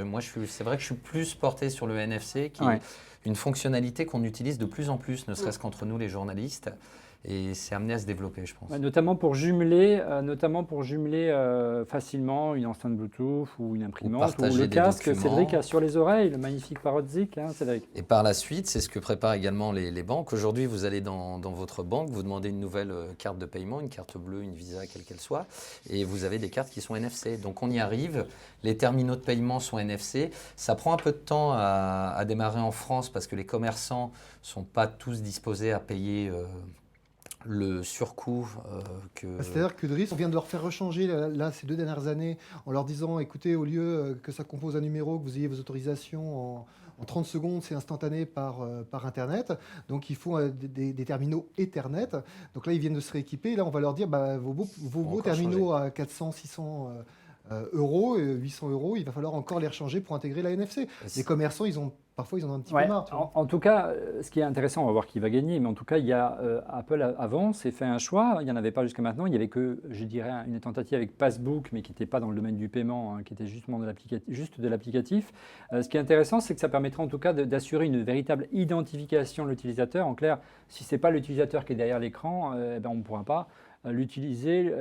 Moi, c'est vrai que je suis plus porté sur le NFC, qui est une fonctionnalité qu'on utilise de plus en plus, ne serait-ce qu'entre nous, les journalistes. Et c'est amené à se développer, je pense. Notamment pour jumeler facilement une enceinte Bluetooth ou une imprimante ou le casque que Cédric a sur les oreilles, le magnifique Parrot-Zik, Cédric. Et par la suite, c'est ce que préparent également les banques. Aujourd'hui, vous allez dans votre banque, vous demandez une nouvelle carte de paiement, une carte bleue, une Visa, quelle qu'elle soit, et vous avez des cartes qui sont NFC. Donc on y arrive, les terminaux de paiement sont NFC. Ça prend un peu de temps à démarrer en France parce que les commerçants ne sont pas tous disposés à payer le surcoût que... C'est-à-dire que Driss, on vient de leur faire rechanger là, ces 2 dernières années en leur disant, écoutez, au lieu que ça compose un numéro, que vous ayez vos autorisations en 30 secondes, c'est instantané par Internet. Donc, il faut des terminaux Ethernet. Donc là, ils viennent de se rééquiper. Là, on va leur dire, vos beaux terminaux à 400, 600 euros, 800 euros, il va falloir encore les rechanger pour intégrer la NFC. Les commerçants, parfois, ils en ont un petit peu marre. En tout cas, ce qui est intéressant, on va voir qui va gagner, mais en tout cas, il y a Apple avant s'est fait un choix. Il n'y en avait pas jusqu'à maintenant. Il n'y avait que, je dirais, une tentative avec Passbook, mais qui n'était pas dans le domaine du paiement, qui était justement juste de l'applicatif. Ce qui est intéressant, c'est que ça permettra en tout cas d'assurer une véritable identification de l'utilisateur. En clair, si ce n'est pas l'utilisateur qui est derrière l'écran, on ne pourra pas l'utiliser,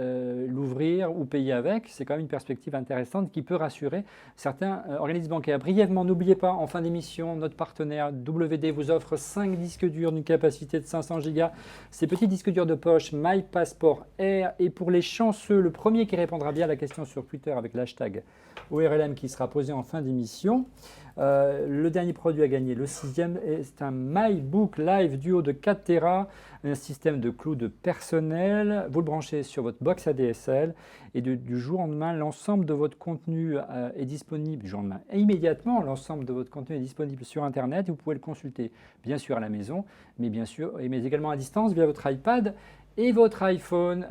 l'ouvrir ou payer avec. C'est quand même une perspective intéressante qui peut rassurer certains organismes bancaires. Brièvement, n'oubliez pas, en fin d'émission, notre partenaire WD vous offre 5 disques durs d'une capacité de 500 Go. Ces petits disques durs de poche My Passport Air. Et pour les chanceux, le premier qui répondra bien à la question sur Twitter avec l'hashtag ORLM qui sera posé en fin d'émission. Le dernier produit à gagner, le 6e, c'est un MyBook Live Duo de 4 Tera, un système de cloud personnel. Vous le branchez sur votre box ADSL et du jour au lendemain, l'ensemble de votre contenu est disponible, du jour au lendemain, et immédiatement, l'ensemble de votre contenu est disponible sur Internet. Vous pouvez le consulter bien sûr à la maison, mais également à distance via votre iPad et votre iPhone.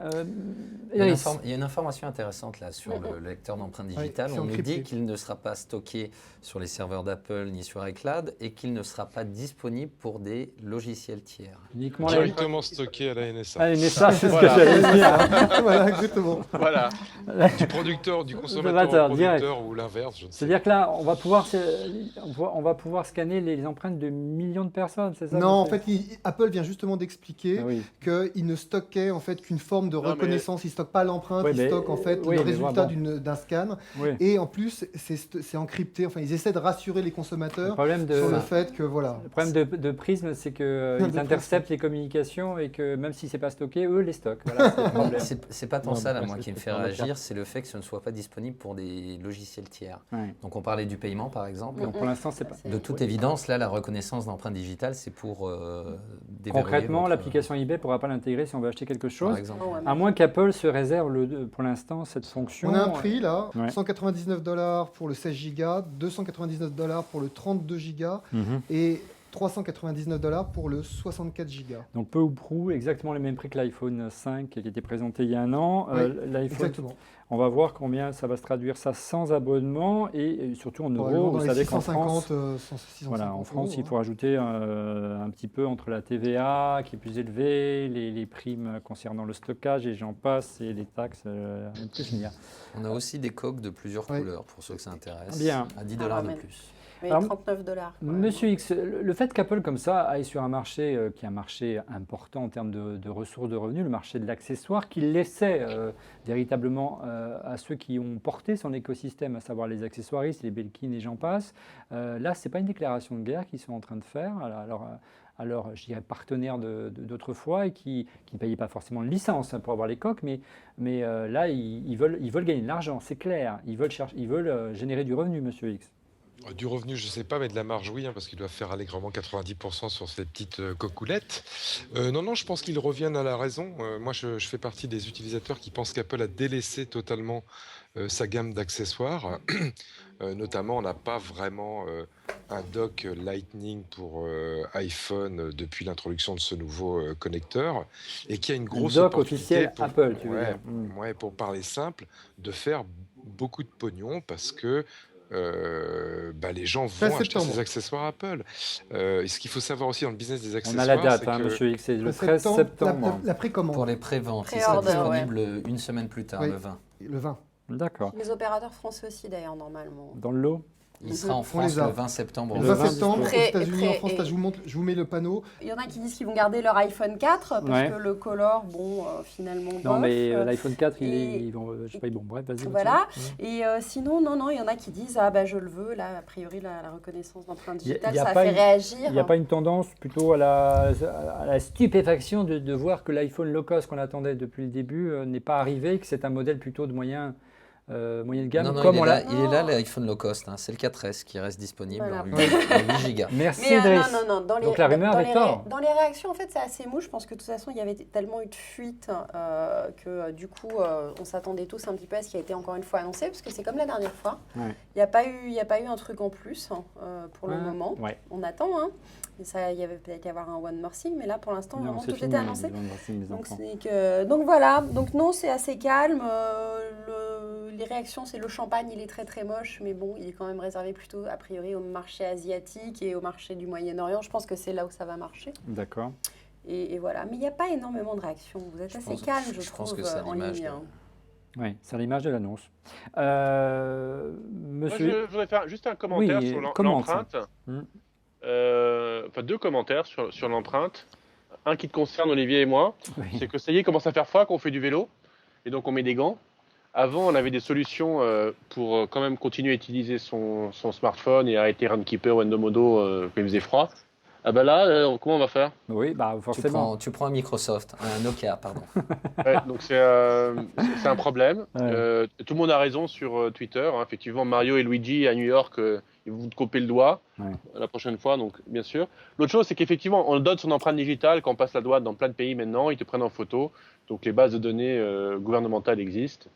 Il y a une information intéressante là sur le lecteur d'empreintes digitales. On nous dit qu'il ne sera pas stocké sur les serveurs d'Apple ni sur iCloud et qu'il ne sera pas disponible pour des logiciels tiers. Directement stocké à la NSA. À la NSA, c'est ce que j'allais dire. Voilà, exactement. Voilà. Du producteur, du consommateur au producteur ou l'inverse, je ne sais pas. C'est-à-dire que là, on va pouvoir scanner les empreintes de millions de personnes, c'est ça? Non, en fait, Apple vient justement d'expliquer qu'il ne stockait en fait qu'une forme de reconnaissance. Il ne stocke pas l'empreinte, il stocke en fait le résultat d'un scan. Et en plus, c'est encrypté. Enfin, ils essaient de rassurer les consommateurs sur le fait que voilà. Le problème de Prism, c'est qu'ils interceptent les communications et que même si c'est pas stocké, eux les stockent. Voilà, c'est pas tant ça là, moi, qui me fait réagir, c'est le fait que ce ne soit pas disponible pour des logiciels tiers. Donc on parlait du paiement par exemple. Donc pour l'instant, c'est pas. De toute évidence, là, la reconnaissance d'empreintes digitales, c'est pour déverrouiller. Concrètement, l'application eBay ne pourra pas l'intégrer si on veut acheter quelque chose, à moins qu'Apple se réserve pour l'instant cette fonction. On a un prix là, $199 pour le 16 Go, $299 pour le 32 Go et $399 pour le 64 Go. Donc peu ou prou, exactement les mêmes prix que l'iPhone 5 qui était présenté il y a un an. Exactement. On va voir combien ça va se traduire ça sans abonnement et surtout en euros. Vous savez qu'en France, en France, il faut rajouter un petit peu entre la TVA qui est plus élevée, les primes concernant le stockage et j'en passe et les taxes à ne plus finir. On a aussi des coques de plusieurs couleurs pour ceux que ça intéresse. Bien. À $10 de plus. Mais Alors, $39. Monsieur X, le fait qu'Apple, comme ça, aille sur un marché qui est un marché important en termes de ressources de revenus, le marché de l'accessoire, qu'il laissait véritablement à ceux qui ont porté son écosystème, à savoir les accessoiristes, les Belkin et j'en passe, là, ce n'est pas une déclaration de guerre qu'ils sont en train de faire. Alors, je dirais, partenaires d'autrefois et qui ne payaient pas forcément de licence pour avoir les coques, mais là, ils veulent gagner de l'argent, c'est clair. Ils veulent générer du revenu, Monsieur X. Du revenu, je ne sais pas, mais de la marge, oui, parce qu'ils doivent faire allègrement 90% sur ces petites cocoulettes. Non, je pense qu'ils reviennent à la raison. Moi, je fais partie des utilisateurs qui pensent qu'Apple a délaissé totalement sa gamme d'accessoires. Notamment, on n'a pas vraiment un dock Lightning pour iPhone depuis l'introduction de ce nouveau connecteur, et qui a une grosse dock opportunité officiel Apple, tu veux dire. Ouais, pour parler simple, de faire beaucoup de pognon parce que les gens vont acheter ces accessoires Apple. Et ce qu'il faut savoir aussi dans le business des accessoires, on a la date, c'est que Monsieur X, c'est le 13 septembre. La précommande. Pour les préventes, il sera Pré-order, disponible une semaine plus tard, Oui. le 20. Le 20. D'accord. Les opérateurs français aussi, d'ailleurs, normalement. Dans le lot. Il sera en On France les a. le 20 septembre. Le Le 20 septembre, aux Prêt- États-Unis, en prêt- France, et- je vous mets le panneau. Il y en a qui disent qu'ils vont garder leur iPhone 4 parce Ouais. que le color, finalement, Non, bof. mais l'iPhone 4, et- je sais pas, bon, bref, vas-y. Voilà. continue. Et sinon, non, il y en a qui disent je le veux. Là, a priori, la reconnaissance d'empreinte Il y a- digitale, il y a ça pas fait une- réagir. Il n'y a pas une tendance plutôt à la stupéfaction de voir que l'iPhone low cost qu'on attendait depuis le début n'est pas arrivé, que c'est un modèle plutôt de moyen de gamme, Non, comme il on est l'a. là, il est là l'iPhone low cost, hein. C'est le 4S qui reste disponible Voilà. en 8 gigas. Merci, Mais Idriss. non. Dans les, Donc la rumeur dans avait les tort. Dans les réactions, en fait, c'est assez mou. Je pense que de toute façon, il y avait tellement eu de fuites que du coup, on s'attendait tous un petit peu à ce qui a été encore une fois annoncé, parce que c'est comme la dernière fois. Ouais. Il n'y a pas eu un truc en plus pour le Ouais. moment. Ouais. On attend. Et ça, il y avait peut-être y avoir un one more thing, mais là, pour l'instant, Non, vraiment, c'est tout fini, était annoncé. les unboxings des enfants. Donc voilà, donc non, c'est assez calme. Les réactions, c'est le champagne, il est très très moche, mais bon, il est quand même réservé plutôt a priori au marché asiatique et au marché du Moyen-Orient. Je pense que c'est là où ça va marcher. D'accord. Et voilà, mais il n'y a pas énormément de réactions. Vous êtes assez calme, je pense trouve, que c'est à en l'image ligne. de- Oui, c'est à l'image de l'annonce. Moi, Monsieur. je voudrais faire juste un commentaire Oui, sur commente ça. l'empreinte. Hmm. Enfin, deux commentaires sur l'empreinte. Un qui te concerne, Olivier et moi. Oui. C'est que ça y est, il commence à faire froid quand on fait du vélo. Et donc, on met des gants. Avant, on avait des solutions pour quand même continuer à utiliser son smartphone et arrêter Runkeeper ou Endomodo quand il faisait froid. Ah bah là, comment on va faire? Oui, bah forcément. Tu prends un Microsoft, un Nokia, pardon. Ouais, donc c'est un problème. Ouais. Tout le monde a raison sur Twitter. Effectivement, Mario et Luigi à New York, ils vont vous couper le doigt la prochaine fois, donc bien sûr. L'autre chose, c'est qu'effectivement, on donne son empreinte digitale quand on passe la douane dans plein de pays maintenant. Ils te prennent en photo. Donc les bases de données gouvernementales existent.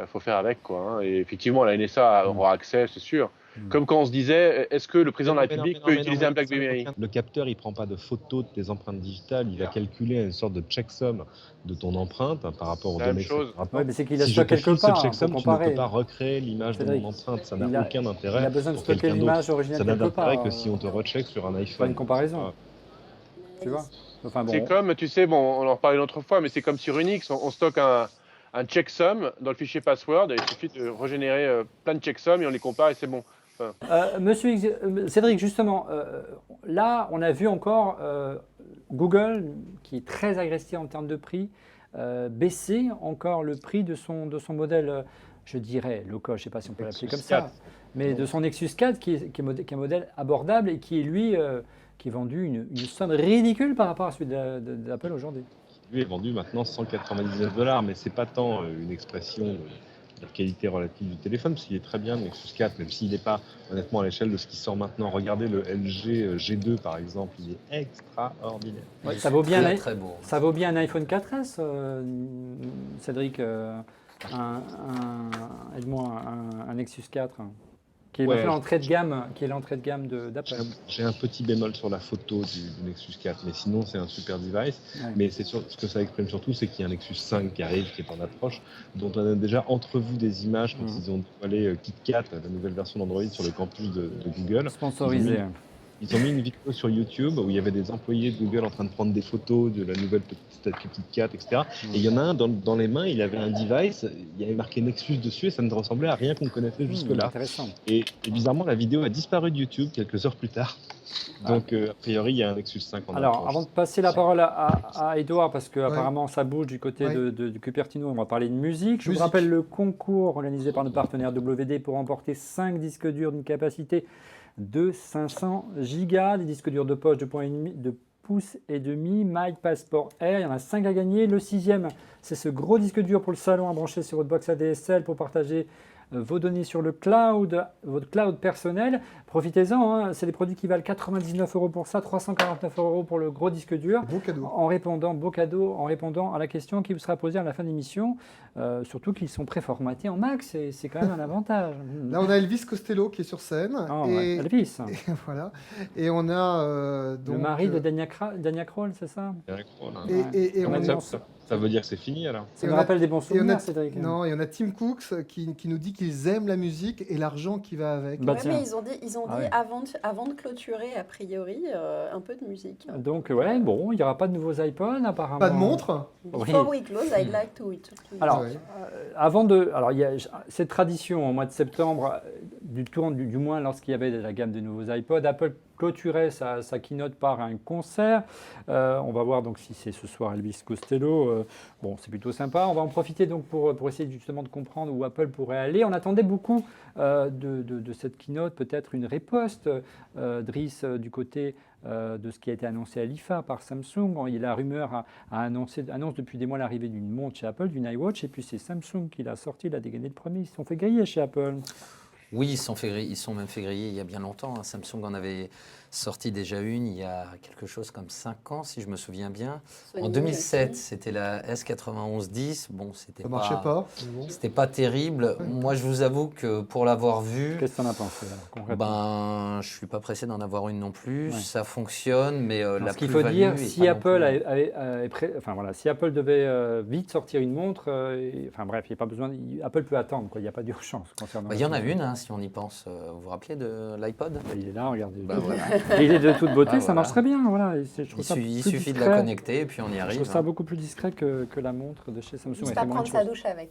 Faut faire avec, quoi. Et effectivement, la NSA aura accès, c'est sûr. Comme quand on se disait, est-ce que le président de la République peut utiliser un BlackBerry? Le capteur, il prend pas de photos de tes empreintes digitales, il va calculer une sorte de checksum de ton empreinte par rapport aux La même données. chose. Ouais, mais c'est qu'il a Si ça je te quelque file ce part. checksum, Pour tu ne comparer. peux pas recréer l'image de Cédric, mon empreinte. Ça il n'a a- aucun Il intérêt. a besoin de pour stocker quelqu'un l'image d'autre. originale Ça n'a quelque part. d'intérêt que si on te recheck sur un Pas iPhone. une comparaison. Tu vois. Enfin bon. C'est comme, tu sais, on en reparlait l'autre fois, mais c'est comme sur Unix, on stocke un checksum dans le fichier password, et il suffit de régénérer plein de checksums et on les compare et c'est bon. Monsieur Cédric, justement, là, on a vu encore Google, qui est très agressif en termes de prix, baisser encore le prix de son modèle, je dirais, low cost, je ne sais pas si on peut l'appeler comme ça, mais de son Nexus 4, qui est un modèle abordable et qui est, lui, qui est vendu une somme ridicule par rapport à celui d'Apple aujourd'hui. Lui est vendu maintenant $199, mais c'est pas tant une expression de la qualité relative du téléphone, parce qu'il est très bien le Nexus 4, même s'il n'est pas honnêtement à l'échelle de ce qui sort maintenant. Regardez le LG G2 par exemple, il est extraordinaire. Ouais, ça vaut bien, Très beau. ça vaut bien un iPhone 4S, Cédric, aide-moi, un Nexus 4, qui est Ouais. l'entrée de gamme, d'Apple. J'ai un petit bémol sur la photo du Nexus 4, mais sinon c'est un super device. Ouais. Mais ce que ça exprime surtout, c'est qu'il y a un Nexus 5 qui arrive, qui est en approche, dont on a déjà entrevu des images quand ils ont dévoilé KitKat, la nouvelle version d'Android sur le campus de Google. Sponsorisé. Ils ont mis une vidéo sur YouTube où il y avait des employés de Google en train de prendre des photos de la nouvelle petite 4, etc. Et il y en a un dans les mains, il avait un device, il y avait marqué Nexus dessus et ça ne ressemblait à rien qu'on connaissait jusque-là. Intéressant. Et bizarrement, la vidéo a disparu de YouTube quelques heures plus tard. Donc, a priori, il y a un Nexus 5 en Alors, attente. avant de passer la parole à Edouard, parce qu'apparemment ça bouge du côté du Cupertino, on va parler de musique. Je vous rappelle le concours organisé par nos partenaires WD pour remporter 5 disques durs d'une capacité de 500 gigas, des disques durs de poche de pouce et demi, My Passport Air. Il y en a 5 à gagner. Le 6e, c'est ce gros disque dur pour le salon à brancher sur votre box ADSL pour partager vos données sur le cloud, votre cloud personnel. Profitez-en, hein, c'est des produits qui valent 99 € pour ça, 349 € pour le gros disque dur. Beau cadeau. Beau cadeau, en répondant à la question qui vous sera posée à la fin de l'émission. Surtout qu'ils sont préformatés en Mac, c'est quand même un avantage. Là, on a Elvis Costello qui est sur scène. Oh, et Elvis. Et voilà. Et on a donc, le mari de Dania Kroll, c'est ça? Et on ça veut dire que c'est fini alors. Ça me rappelle des bons souvenirs, Cédric. Non, il y en a Tim Cooks qui nous dit qu'ils aiment la musique et l'argent qui va avec. Bah, mais ils ont dit avant de clôturer, a priori, un peu de musique. Donc, ouais, bon, il n'y aura pas de nouveaux iPhones apparemment. Pas de montre. Before we close, I'd like to eat. Alors, il y a cette tradition au mois de septembre, du moins lorsqu'il y avait la gamme de nouveaux iPods, Apple clôturait sa keynote par un concert. On va voir donc si c'est ce soir Elvis Costello. Bon, c'est plutôt sympa. On va en profiter donc pour essayer justement de comprendre où Apple pourrait aller. On attendait beaucoup de cette keynote, peut-être une riposte, Driss, du côté de ce qui a été annoncé à l'IFA par Samsung. La rumeur annonce depuis des mois l'arrivée d'une montre chez Apple, d'une iWatch, et puis c'est Samsung qui l'a sorti, il a dégainé le premier. Ils se sont fait griller chez Apple. Oui, ils sont même fait griller il y a bien longtemps. Hein. Samsung en avait sorti déjà une il y a quelque chose comme 5 ans, si je me souviens bien. En 2007, c'était la S9110. Bon, c'était c'était pas terrible. Ouais. Moi, je vous avoue que pour l'avoir vue... Qu'est-ce que tu en as pensé alors, je suis pas pressé d'en avoir une non plus. Ouais. Ça fonctionne, mais la ce qu'il faut dire, si Apple, si Apple devait vite sortir une montre, enfin bref, il n'y a pas besoin... Apple peut attendre, quoi. Il n'y a pas d'urgence concernant... Il y en a une, hein, si on y pense. Vous vous rappelez de l'iPod? Il est là, regardez. Voilà. Et il est de toute beauté, ça marche très bien. Voilà. Il suffit de la connecter et puis on y arrive. Je trouve ça beaucoup plus discret que la montre de chez Samsung. Juste à prendre sa douche avec.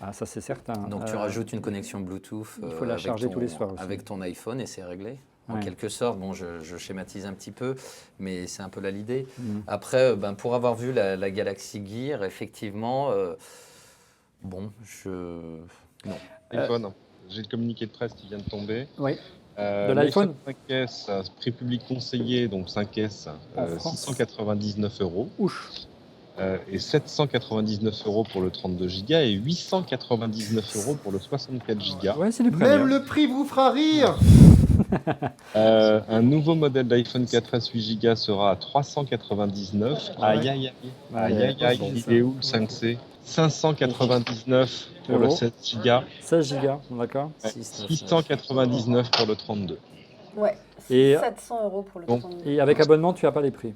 Ah, ça c'est certain. Donc tu rajoutes une connexion Bluetooth il faut la charger tous les soirs aussi. Avec ton iPhone et c'est réglé. En quelque sorte, bon, je schématise un petit peu, mais c'est un peu là l'idée. Après, pour avoir vu la Galaxy Gear, effectivement, non. iPhone, j'ai le communiqué de presse qui vient de tomber. Oui. De l'iPhone 5S, prix public conseillé, donc 5S, 699 €. Ouf. Et 799 € pour le 32 Go et 899 € pour le 64 Go. Ouais, c'est du Même le prix vous fera rire. Un nouveau modèle d'iPhone 4S 8 Go sera à 399. Aïe, il est où le 5C? 599 pour le 7 Go. 16 Go, d'accord. 699 pour le 32. Ouais, et 700 € pour le 32. Et avec abonnement, tu n'as pas les prix?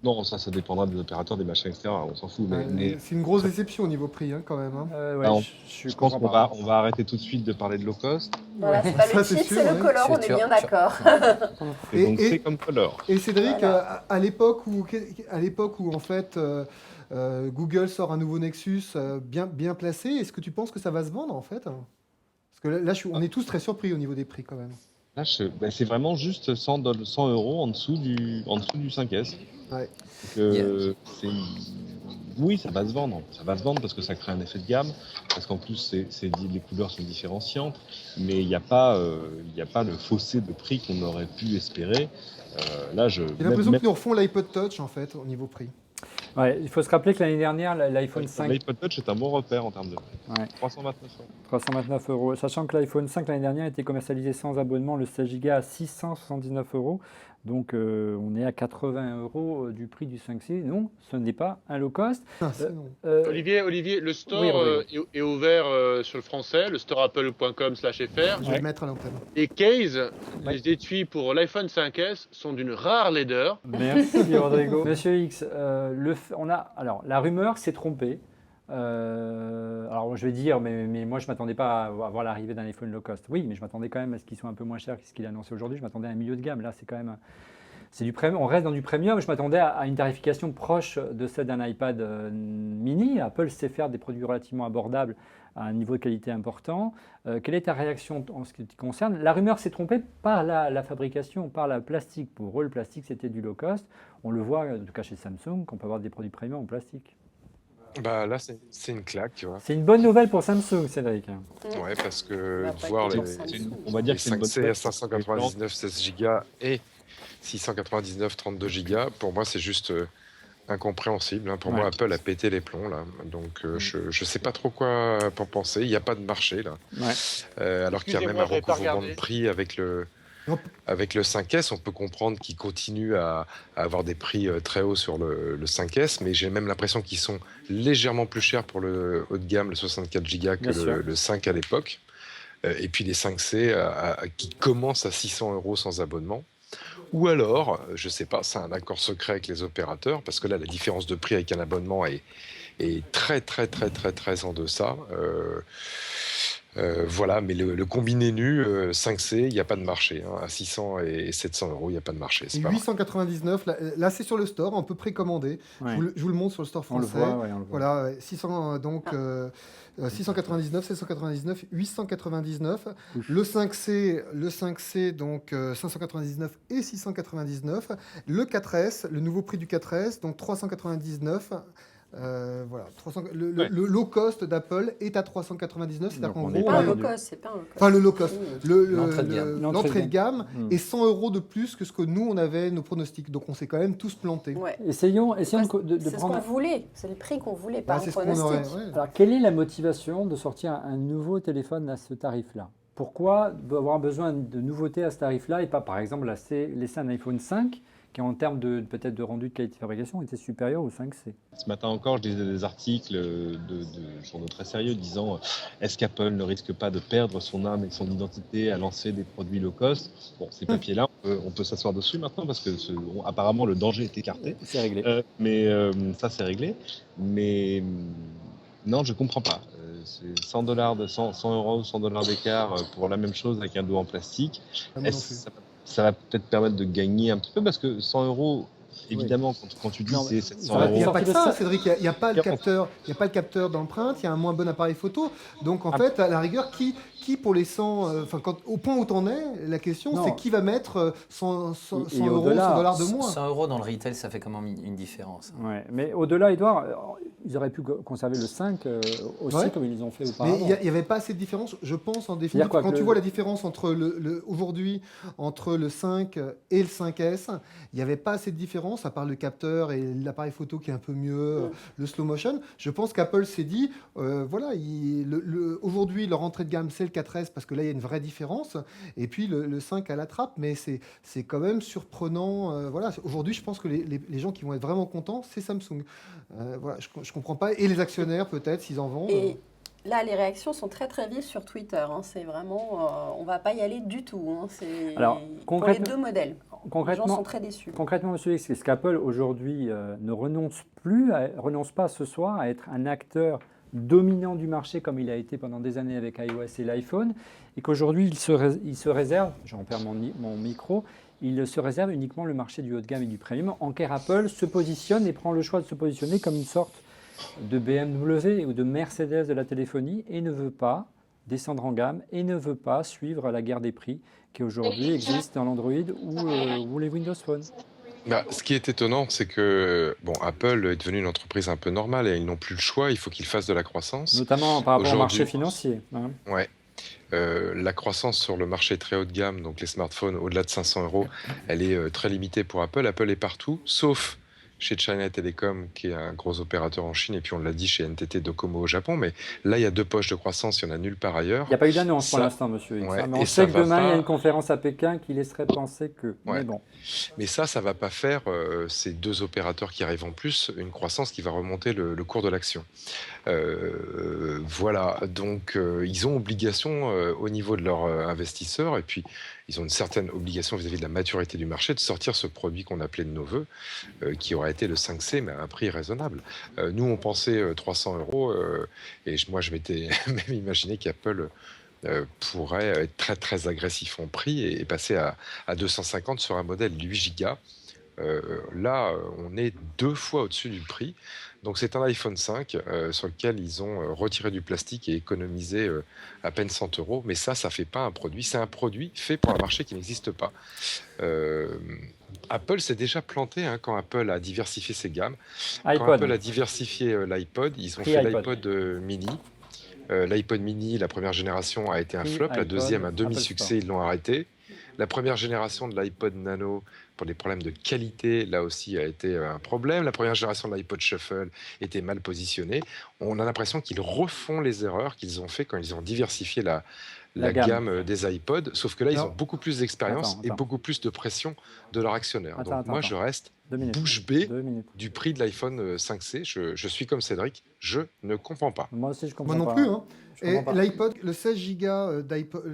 Non, ça dépendra des opérateurs, des machins, etc. On s'en fout. Mais c'est une grosse déception au niveau prix, quand même. Je pense qu'on va arrêter tout de suite de parler de low cost. Voilà, c'est pas le cheat, c'est le color, on est bien d'accord. Et donc c'est comme color. Et Cédric, voilà. à l'époque où en fait Google sort un nouveau Nexus bien placé, est-ce que tu penses que ça va se vendre en fait? Parce que là, on est tous très surpris au niveau des prix quand même. Là, c'est vraiment juste 100 € en dessous du 5S. Ouais. Oui, ça va se vendre. Ça va se vendre parce que ça crée un effet de gamme, parce qu'en plus, les couleurs sont différenciantes, mais il n'y a pas le fossé de prix qu'on aurait pu espérer. J'ai l'impression qu'ils nous refont l'iPod Touch en fait au niveau prix. Ouais, il faut se rappeler que l'année dernière, l'iPhone 5... L'iPod Touch est un bon repère en termes de prix. 329 €. 329 €. Sachant que l'iPhone 5 l'année dernière était commercialisé sans abonnement, le 16 Go à 679 €. Donc on est à 80 € du prix du 5C. Non, ce n'est pas un low cost. Olivier, le store est ouvert sur le français, le store apple.com/fr. Je vais le mettre à l'antenne. Et Case, les étuis pour l'iPhone 5S sont d'une rare laideur. Merci Rodrigo. Monsieur X, la rumeur s'est trompée. Alors je vais dire, mais moi je ne m'attendais pas à voir l'arrivée d'un iPhone low cost. Oui, mais je m'attendais quand même à ce qu'ils soient un peu moins chers que ce qu'il a annoncé aujourd'hui. Je m'attendais à un milieu de gamme. Là, c'est quand même... C'est du premium. On reste dans du premium. Je m'attendais à une tarification proche de celle d'un iPad mini. Apple sait faire des produits relativement abordables à un niveau de qualité important. Quelle est ta réaction en ce qui te concerne? La rumeur s'est trompée par la fabrication, par le plastique. Pour eux, le plastique, c'était du low cost. On le voit, en tout cas chez Samsung, qu'on peut avoir des produits premium en plastique. Bah là, c'est une claque, tu vois. C'est une bonne nouvelle pour Samsung, Cédric. Ouais, parce que Bah, pas voir que les, pour Samsung. On va dire les que c'est une bonne 5C à nouvelle. 599 16 Go et 699 32 Go, pour moi, c'est juste incompréhensible. Hein. Pour moi, Apple a pété les plombs, là. Donc, je sais pas trop quoi en penser. Il n'y a pas de marché, là. Alors qu'il y a même un recouvrement de prix avec le 5S. On peut comprendre qu'ils continuent à avoir des prix très hauts sur le 5S, mais j'ai même l'impression qu'ils sont légèrement plus chers pour le haut de gamme, le 64 Go, que le 5 à l'époque. Et puis les 5C qui commencent à 600 € sans abonnement. Ou alors, je sais pas, c'est un accord secret avec les opérateurs, parce que là, la différence de prix avec un abonnement est très, très, très, très, très en deçà. Voilà, mais le combiné nu 5C, il n'y a pas de marché. Hein. À 600 et 700 €, il n'y a pas de marché. C'est 899, là c'est sur le store, on peut précommander. Ouais. Je vous le montre sur le store français. On le voit, on le voit. Voilà, 600, donc 699, 799, 899. Le 5C, donc 599 et 699. Le 4S, le nouveau prix du 4S, donc 399. Voilà, le low cost d'Apple est à 399, c'est-à-dire qu'en gros, C'est pas un low cost, c'est pas un low cost. enfin le low cost, L'entrée de gamme est 100 € de plus que ce que nous on avait nos pronostics, donc on s'est quand même tous plantés. Ouais. Essayons de C'est prendre... ce qu'on voulait, c'est le prix qu'on voulait, pas Bah, un c'est ce qu'on pronostic. aurait. Ouais. Alors, quelle est la motivation de sortir un nouveau téléphone à ce tarif-là? Pourquoi avoir besoin de nouveautés à ce tarif-là et pas, par exemple, laisser un iPhone 5 qui, en termes peut-être de rendu de qualité de fabrication, était supérieur au 5C? Ce matin encore, je lisais des articles de journaux très sérieux disant est-ce qu'Apple ne risque pas de perdre son âme et son identité à lancer des produits low cost? Bon, ces papiers-là, on peut s'asseoir dessus maintenant parce que apparemment le danger est écarté. C'est réglé. Ça, c'est réglé. Mais non, je comprends pas. C'est 100 $, 100 €, 100 $ d'écart pour la même chose avec un dos en plastique. Ça va peut-être permettre de gagner un petit peu parce que 100 €, évidemment, quand tu dis c'est 700 Il n'y a €. pas que ça, Cédric. Il n'y a pas le capteur d'empreinte. Il y a un moins bon appareil photo. Donc en fait, à la rigueur, qui pour les 100, au point où t'en es, la question c'est qui va mettre 100 €, 100 $ de moins. 100 € dans le retail, ça fait quand même une différence. Ouais. Mais au-delà, Edouard, ils auraient pu conserver le 5 aussi, comme ils ont fait auparavant. Mais il n'y avait pas assez de différence, je pense, en définitive. Quand tu vois la différence entre aujourd'hui entre le 5 et le 5S, il n'y avait pas assez de différence, à part le capteur et l'appareil photo qui est un peu mieux, le slow motion. Je pense qu'Apple s'est dit, voilà, aujourd'hui, leur entrée de gamme, c'est le 4S, parce que là, il y a une vraie différence. Et puis, le 5 à la trappe, mais c'est quand même surprenant. Voilà. Aujourd'hui, je pense que les gens qui vont être vraiment contents, c'est Samsung. Voilà, je comprends pas. Et les actionnaires, peut-être, s'ils en vendent. Et là, les réactions sont très très vives sur Twitter. Hein. C'est vraiment, on va pas y aller du tout. Hein. C'est Alors, pour les deux modèles. Les gens Concrètement, sont très déçus. concrètement, monsieur X, est-ce qu'Apple aujourd'hui ne renonce pas ce soir à être un acteur dominant du marché comme il a été pendant des années avec iOS et l'iPhone, et qu'aujourd'hui il se réserve, j'en perds mon micro, il se réserve uniquement le marché du haut de gamme et du premium. Anker Apple se positionne et prend le choix de se positionner comme une sorte de BMW ou de Mercedes de la téléphonie et ne veut pas descendre en gamme et ne veut pas suivre la guerre des prix qui aujourd'hui existe dans l'Android ou les Windows Phone. Bah, ce qui est étonnant, c'est que Apple est devenu une entreprise un peu normale et ils n'ont plus le choix, il faut qu'ils fassent de la croissance. Notamment par rapport au marché financier. Hein. Ouais. La croissance sur le marché très haut de gamme, donc les smartphones au-delà de 500 €, elle est très limitée pour Apple. Apple est partout, sauf chez China Telecom, qui est un gros opérateur en Chine, et puis on l'a dit chez NTT Docomo au Japon. Mais là, il y a deux poches de croissance, il n'y en a nulle part ailleurs. Il n'y a pas eu d'annonce pour l'instant, monsieur X. Ouais, mais on sait que demain, il y a une conférence à Pékin qui laisserait penser que. Ouais. Mais bon. Mais ça ne va pas faire, ces deux opérateurs qui arrivent en plus, une croissance qui va remonter le cours de l'action. Voilà, donc ils ont obligation au niveau de leurs investisseurs, et puis ils ont une certaine obligation vis-à-vis de la maturité du marché de sortir ce produit qu'on appelait de nos voeux, qui aura été le 5C, mais à un prix raisonnable. Nous, on pensait 300 €, et moi, je m'étais même imaginé qu'Apple pourrait être très, très agressif en prix et passer à 250 sur un modèle 8 Go. Là, on est 2 fois au-dessus du prix. Donc, c'est un iPhone 5 sur lequel ils ont retiré du plastique et économisé à peine 100 €. Mais ça fait pas un produit. C'est un produit fait pour un marché qui n'existe pas. Apple s'est déjà planté quand Apple a diversifié ses gammes. Quand Apple a diversifié l'iPod, ils ont fait l'iPod mini. L'iPod mini, la première génération, a été un flop. La deuxième, un demi-succès, ils l'ont arrêté. La première génération de l'iPod Nano, pour des problèmes de qualité, là aussi, a été un problème. La première génération de l'iPod Shuffle était mal positionnée. On a l'impression qu'ils refont les erreurs qu'ils ont fait quand ils ont diversifié la gamme des iPods. Sauf que là, ils ont beaucoup plus d'expérience et beaucoup plus de pression de leur actionnaire. Je reste bouche bée du prix de l'iPhone 5C. Je suis comme Cédric, je ne comprends pas. Moi aussi, je comprends pas. Moi non plus. Hein. Et l'iPod, le 16 Go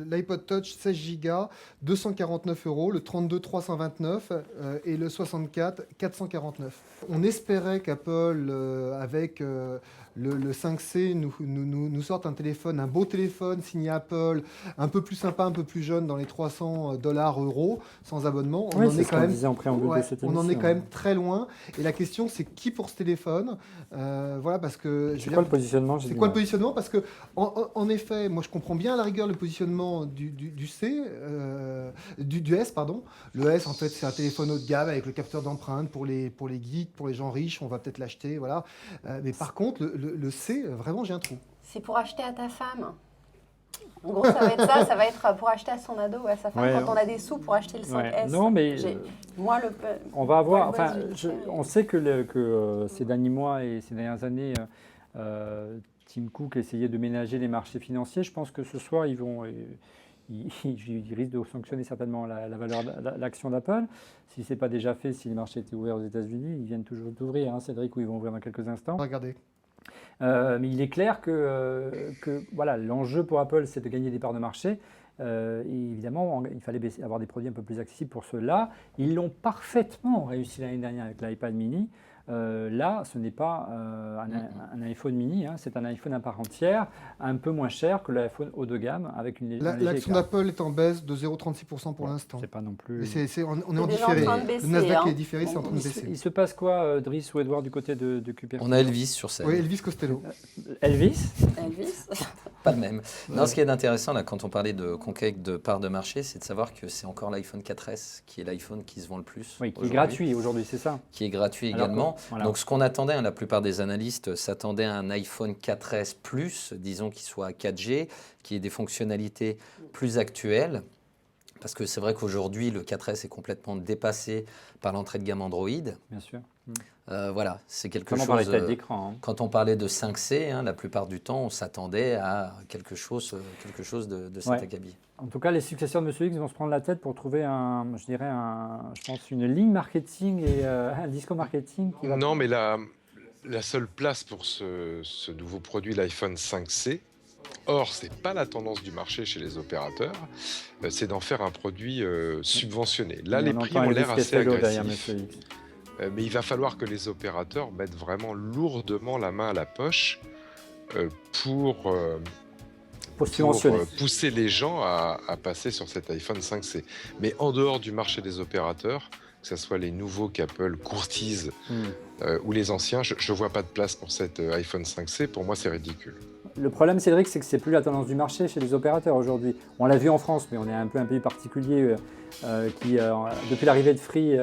l'iPod Touch 16 Go, 249 €, le 32, 329 et le 64, 449. On espérait qu'Apple, avec le 5C, nous sorte un téléphone, un beau téléphone signé Apple, un peu plus sympa, un peu plus jeune, dans les 300 $, €, sans abonnement. On en est quand même très loin. Et la question, c'est qui pour ce téléphone? Voilà, parce que... C'est quoi le positionnement? C'est quoi le positionnement? Parce que, en effet, moi je comprends bien à la rigueur le positionnement du S, pardon. Le S, en fait, c'est un téléphone haut de gamme avec le capteur d'empreinte pour les geeks, pour les gens riches, on va peut-être l'acheter, voilà. Mais par contre, le C, vraiment, j'ai un trou. C'est pour acheter à ta femme. En gros, ça va être ça va être pour acheter à son ado ou à sa femme quand on a des sous pour acheter le 5S. Non, mais moi, on va avoir. On sait que ces derniers mois et ces dernières années, Tim Cook essayait de ménager les marchés financiers. Je pense que ce soir, ils risquent de sanctionner certainement la valeur l'action d'Apple. Si ce n'est pas déjà fait, si les marchés étaient ouverts aux États-Unis, ils viennent toujours d'ouvrir, Cédric, où ils vont ouvrir dans quelques instants. Regardez. Mais il est clair que voilà, l'enjeu pour Apple, c'est de gagner des parts de marché. Et évidemment, il fallait avoir des produits un peu plus accessibles pour ceux-là. Ils l'ont parfaitement réussi l'année dernière avec l'iPad mini. Là, ce n'est pas un iPhone mini, c'est un iPhone à part entière, un peu moins cher que l'iPhone haut de gamme avec une l'action d'Apple est en baisse de 0,36% pour l'instant. C'est pas non plus. On est en différé. Le Nasdaq est différé, c'est en train de baisser. Il se passe quoi, Driss ou Edouard, du côté de Cupertino? On a Elvis sur scène. Oui, Elvis Costello. Elvis Pas le même. Non, ce qui est intéressant là, quand on parlait de conquête de parts de marché, c'est de savoir que c'est encore l'iPhone 4S qui est l'iPhone qui se vend le plus. Oui, qui est gratuit aujourd'hui, c'est ça. Qui est gratuit également. Voilà. Donc ce qu'on attendait, la plupart des analystes s'attendaient à un iPhone 4S Plus, disons qu'il soit 4G, qui ait des fonctionnalités plus actuelles. Parce que c'est vrai qu'aujourd'hui, le 4S est complètement dépassé par l'entrée de gamme Android. Bien sûr. Voilà, c'est quelque chose. d'écran, Quand on parlait de 5C, la plupart du temps, on s'attendait à quelque chose de cet acabit. En tout cas, les successeurs de M. X vont se prendre la tête pour trouver une ligne marketing et un discours marketing. Non, mais la seule place pour ce nouveau produit, l'iPhone 5C, or, ce n'est pas la tendance du marché chez les opérateurs, c'est d'en faire un produit subventionné. Là, les prix ont l'air assez agressifs. Mais il va falloir que les opérateurs mettent vraiment lourdement la main à la poche pour pousser les gens à passer sur cet iPhone 5C. Mais en dehors du marché des opérateurs, que ce soit les nouveaux qu'Apple courtise ou les anciens, je ne vois pas de place pour cet iPhone 5C. Pour moi, c'est ridicule. Le problème, Cédric, c'est que ce n'est plus la tendance du marché chez les opérateurs aujourd'hui. On l'a vu en France, mais on est un pays particulier qui, depuis l'arrivée de Free,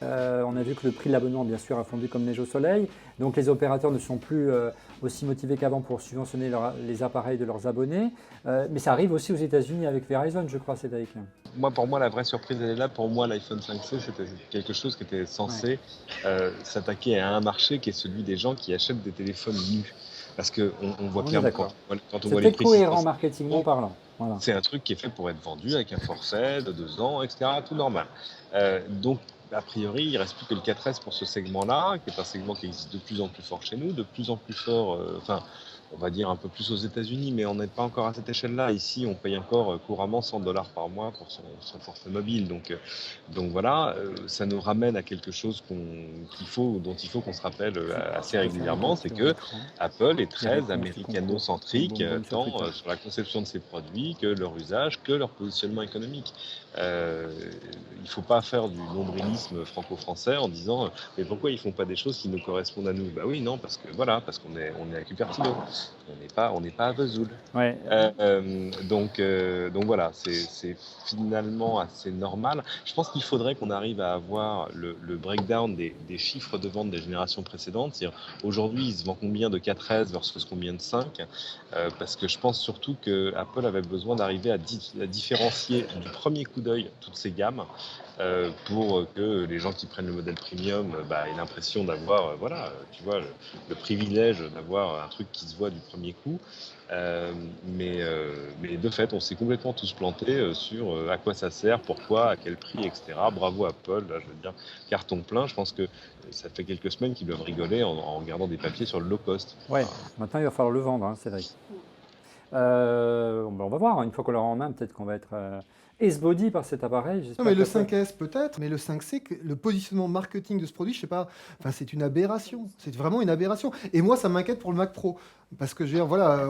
on a vu que le prix de l'abonnement, bien sûr, a fondu comme neige au soleil. Donc les opérateurs ne sont plus aussi motivés qu'avant pour subventionner les appareils de leurs abonnés. Mais ça arrive aussi aux États-Unis avec Verizon, je crois, Cédric. Pour moi, la vraie surprise, elle est là. Pour moi, l'iPhone 5C, c'était quelque chose qui était censé s'attaquer à un marché qui est celui des gens qui achètent des téléphones nus. Parce qu'on voit clairement quand on voit les prix. C'était cohérent marketingement parlant. Voilà. C'est un truc qui est fait pour être vendu avec un forfait de 2 ans, etc. Tout normal. Donc, a priori, il ne reste plus que le 4S pour ce segment-là, qui est un segment qui existe de plus en plus fort chez nous, de plus en plus fort. on va dire un peu plus aux États-Unis, mais on n'est pas encore à cette échelle-là. Ici, on paye encore couramment $100 par mois pour son forfait mobile. Donc voilà, ça nous ramène à quelque chose dont il faut qu'on se rappelle assez régulièrement, c'est que Apple est très américano-centrique, tant sur la conception de ses produits que leur usage, que leur positionnement économique. Il ne faut pas faire du nombrilisme franco-français en disant mais pourquoi ils ne font pas des choses qui nous correspondent à nous? Bah oui, non, parce qu'on est à Cupertino, on n'est pas à Vesoul. Ouais. Donc voilà, c'est finalement assez normal. Je pense qu'il faudrait qu'on arrive à avoir le breakdown des chiffres de vente des générations précédentes. C'est-à-dire, aujourd'hui, il se vend combien de 4S versus combien de 5, parce que je pense surtout que Apple avait besoin d'arriver à différencier du premier coup d'œil toutes ces gammes, pour que les gens qui prennent le modèle premium aient l'impression d'avoir le privilège d'avoir un truc qui se voit du premier coup. Mais de fait, on s'est complètement tous plantés sur à quoi ça sert, pourquoi, à quel prix, etc. Bravo Apple, là, je veux dire, carton plein. Je pense que ça fait quelques semaines qu'ils doivent rigoler en regardant des papiers sur le low cost. Ouais, maintenant il va falloir le vendre, hein, Cédric. On va voir, une fois qu'on l'aura en main, peut-être qu'on va être esbody par cet appareil. Non, mais le 5S peut-être, mais le 5C, le positionnement marketing de ce produit, je sais pas, c'est une aberration. C'est vraiment une aberration. Et moi, ça m'inquiète pour le Mac Pro. Parce que je veux dire, voilà,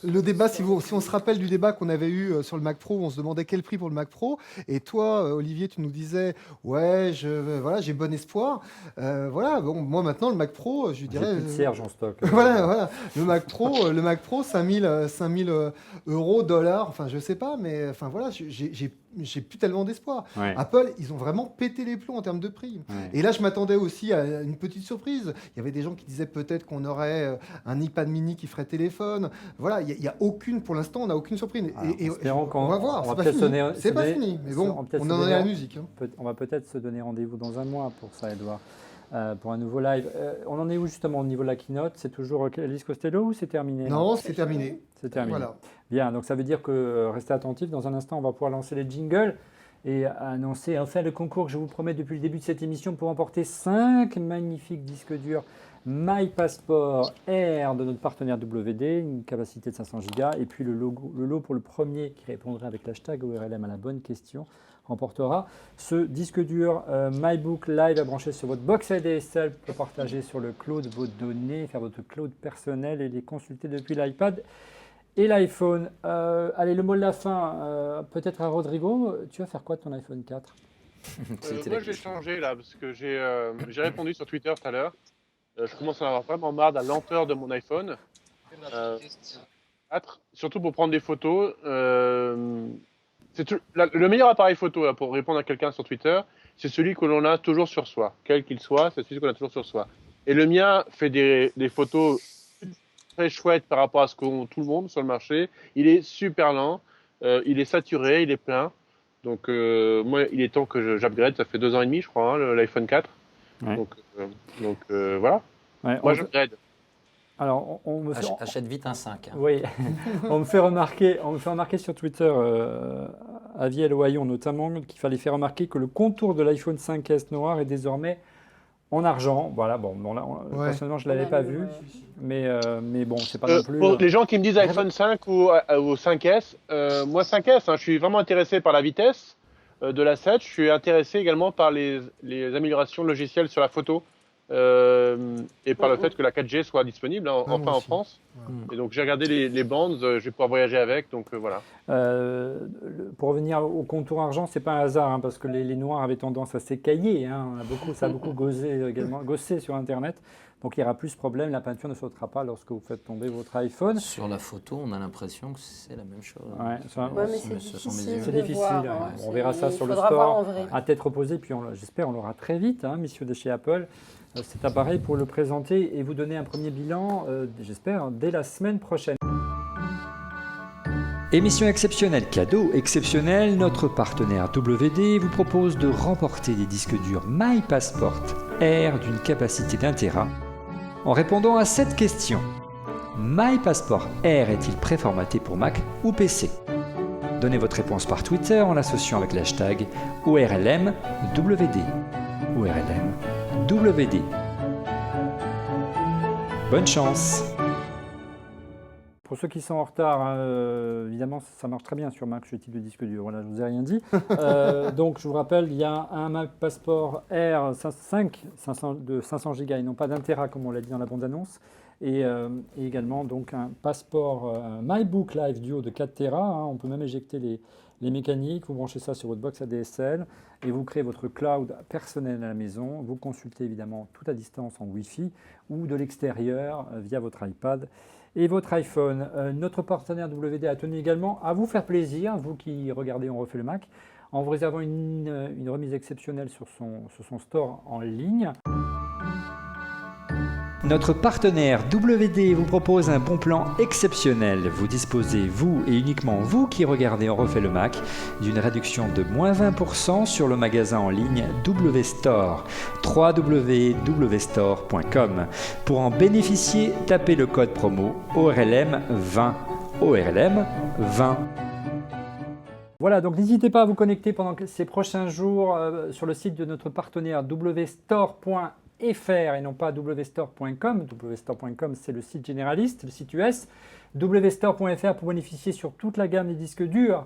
le débat, si on se rappelle du débat qu'on avait eu sur le Mac Pro, on se demandait quel prix pour le Mac Pro. Et toi, Olivier, tu nous disais, ouais, j'ai bon espoir. Moi maintenant, le Mac Pro, je dirais. J'ai plus de Serge en stock. Voilà. Le Mac Pro, 5000 euros, dollars, enfin, je sais pas, mais enfin, voilà, j'ai plus tellement d'espoir. Ouais. Apple, ils ont vraiment pété les plombs en termes de prix. Ouais. Et là, je m'attendais aussi à une petite surprise. Il y avait des gens qui disaient peut-être qu'on aurait un iPad mini qui ferait téléphone. Voilà, il y a aucune, pour l'instant, on n'a aucune surprise. On va voir, c'est pas fini. Mais bon, on en est à la musique. On va peut-être se donner rendez-vous dans un mois pour ça, Edouard. Pour un nouveau live. On en est où justement au niveau de la keynote? C'est toujours Alice Costello ou c'est terminé? Non, c'est terminé. C'est terminé. Voilà. Bien, donc ça veut dire que restez attentifs. Dans un instant, on va pouvoir lancer les jingles et annoncer enfin le concours que je vous promets depuis le début de cette émission pour emporter 5 magnifiques disques durs My Passport Air de notre partenaire WD, une capacité de 500 Go, et puis le lot pour le premier qui répondra avec l'hashtag ORLM à la bonne question remportera ce disque dur MyBook Live à brancher sur votre box ADSL pour partager sur le cloud vos données, faire votre cloud personnel et les consulter depuis l'iPad et l'iPhone. Allez, le mot de la fin, peut-être à Rodrigo. Tu vas faire quoi de ton iPhone 4? Moi, j'ai changé là, parce que j'ai répondu sur Twitter tout à l'heure. Je commence à en avoir vraiment marre de la lenteur de mon iPhone. 4, surtout pour prendre des photos. Le meilleur appareil photo là, pour répondre à quelqu'un sur Twitter, c'est celui que l'on a toujours sur soi. Quel qu'il soit, c'est celui qu'on a toujours sur soi. Et le mien fait des photos très chouettes par rapport à ce qu'ont tout le monde sur le marché. Il est super lent, il est saturé, il est plein. Donc moi, il est temps que j'upgrade. Ça fait 2 ans et demi, je crois, hein, l'iPhone 4. Ouais. Donc voilà. Ouais, moi, j'upgrade. Alors, achète vite un 5. Hein. Oui, on me fait remarquer sur Twitter, Aviel Oyon notamment, qu'il fallait faire remarquer que le contour de l'iPhone 5S noir est désormais en argent. Voilà, personnellement, je ne l'avais pas vu, mais bon, c'est pas non plus... Pour les gens qui me disent iPhone 5 ou 5S, moi 5S, je suis vraiment intéressé par la vitesse de la 7, je suis intéressé également par les améliorations logicielles sur la photo. Et par le fait que la 4G soit disponible enfin en France. Ouais. Et donc j'ai regardé les bandes, je vais pouvoir voyager avec, donc voilà. Pour revenir au contour argent, c'est pas un hasard, parce que les noirs avaient tendance à s'écailler. Ça a beaucoup gossé sur Internet. Donc il n'y aura plus ce problème, la peinture ne sautera pas lorsque vous faites tomber votre iPhone. Sur la photo, on a l'impression que c'est la même chose. C'est difficile. On verra ça sur le store à tête reposée, puis j'espère on l'aura très vite, messieurs de chez Apple. Cet appareil pour le présenter et vous donner un premier bilan, j'espère, dès la semaine prochaine. Émission exceptionnelle, cadeau exceptionnel, notre partenaire WD vous propose de remporter des disques durs My Passport Air d'une capacité d'1 Tera en répondant à cette question. My Passport Air est-il préformaté pour Mac ou PC? Donnez votre réponse par Twitter en l'associant avec l'hashtag ORLMWD. ORLMWD. Bonne chance! pour ceux qui sont en retard, évidemment, ça marche très bien sur Mac, ce type de disque dur. Voilà, je ne vous ai rien dit. Donc, je vous rappelle, il y a un Mac Passport Air 5 de 500 Go et non pas d'un Tera, comme on l'a dit dans la bande-annonce. Et également donc un Passport MyBook Live Duo de 4 Tera. Hein. On peut même éjecter les mécaniques. Vous branchez ça sur votre box ADSL et vous créez votre cloud personnel à la maison. Vous consultez évidemment tout à distance en Wi-Fi ou de l'extérieur via votre iPad et votre iPhone. Notre partenaire WD a tenu également à vous faire plaisir, vous qui regardez On refait le Mac, en vous réservant une remise exceptionnelle sur son store en ligne. Notre partenaire WD vous propose un bon plan exceptionnel. Vous disposez, vous et uniquement vous qui regardez On refait le Mac, d'une réduction de moins 20% sur le magasin en ligne WStore, www.wstore.com. Pour en bénéficier, tapez le code promo ORLM20. ORLM20. Voilà, donc n'hésitez pas à vous connecter pendant ces prochains jours sur le site de notre partenaire wstore.fr et non pas wstore.com. wstore.com, c'est le site généraliste, le site US. wstore.fr pour bénéficier sur toute la gamme des disques durs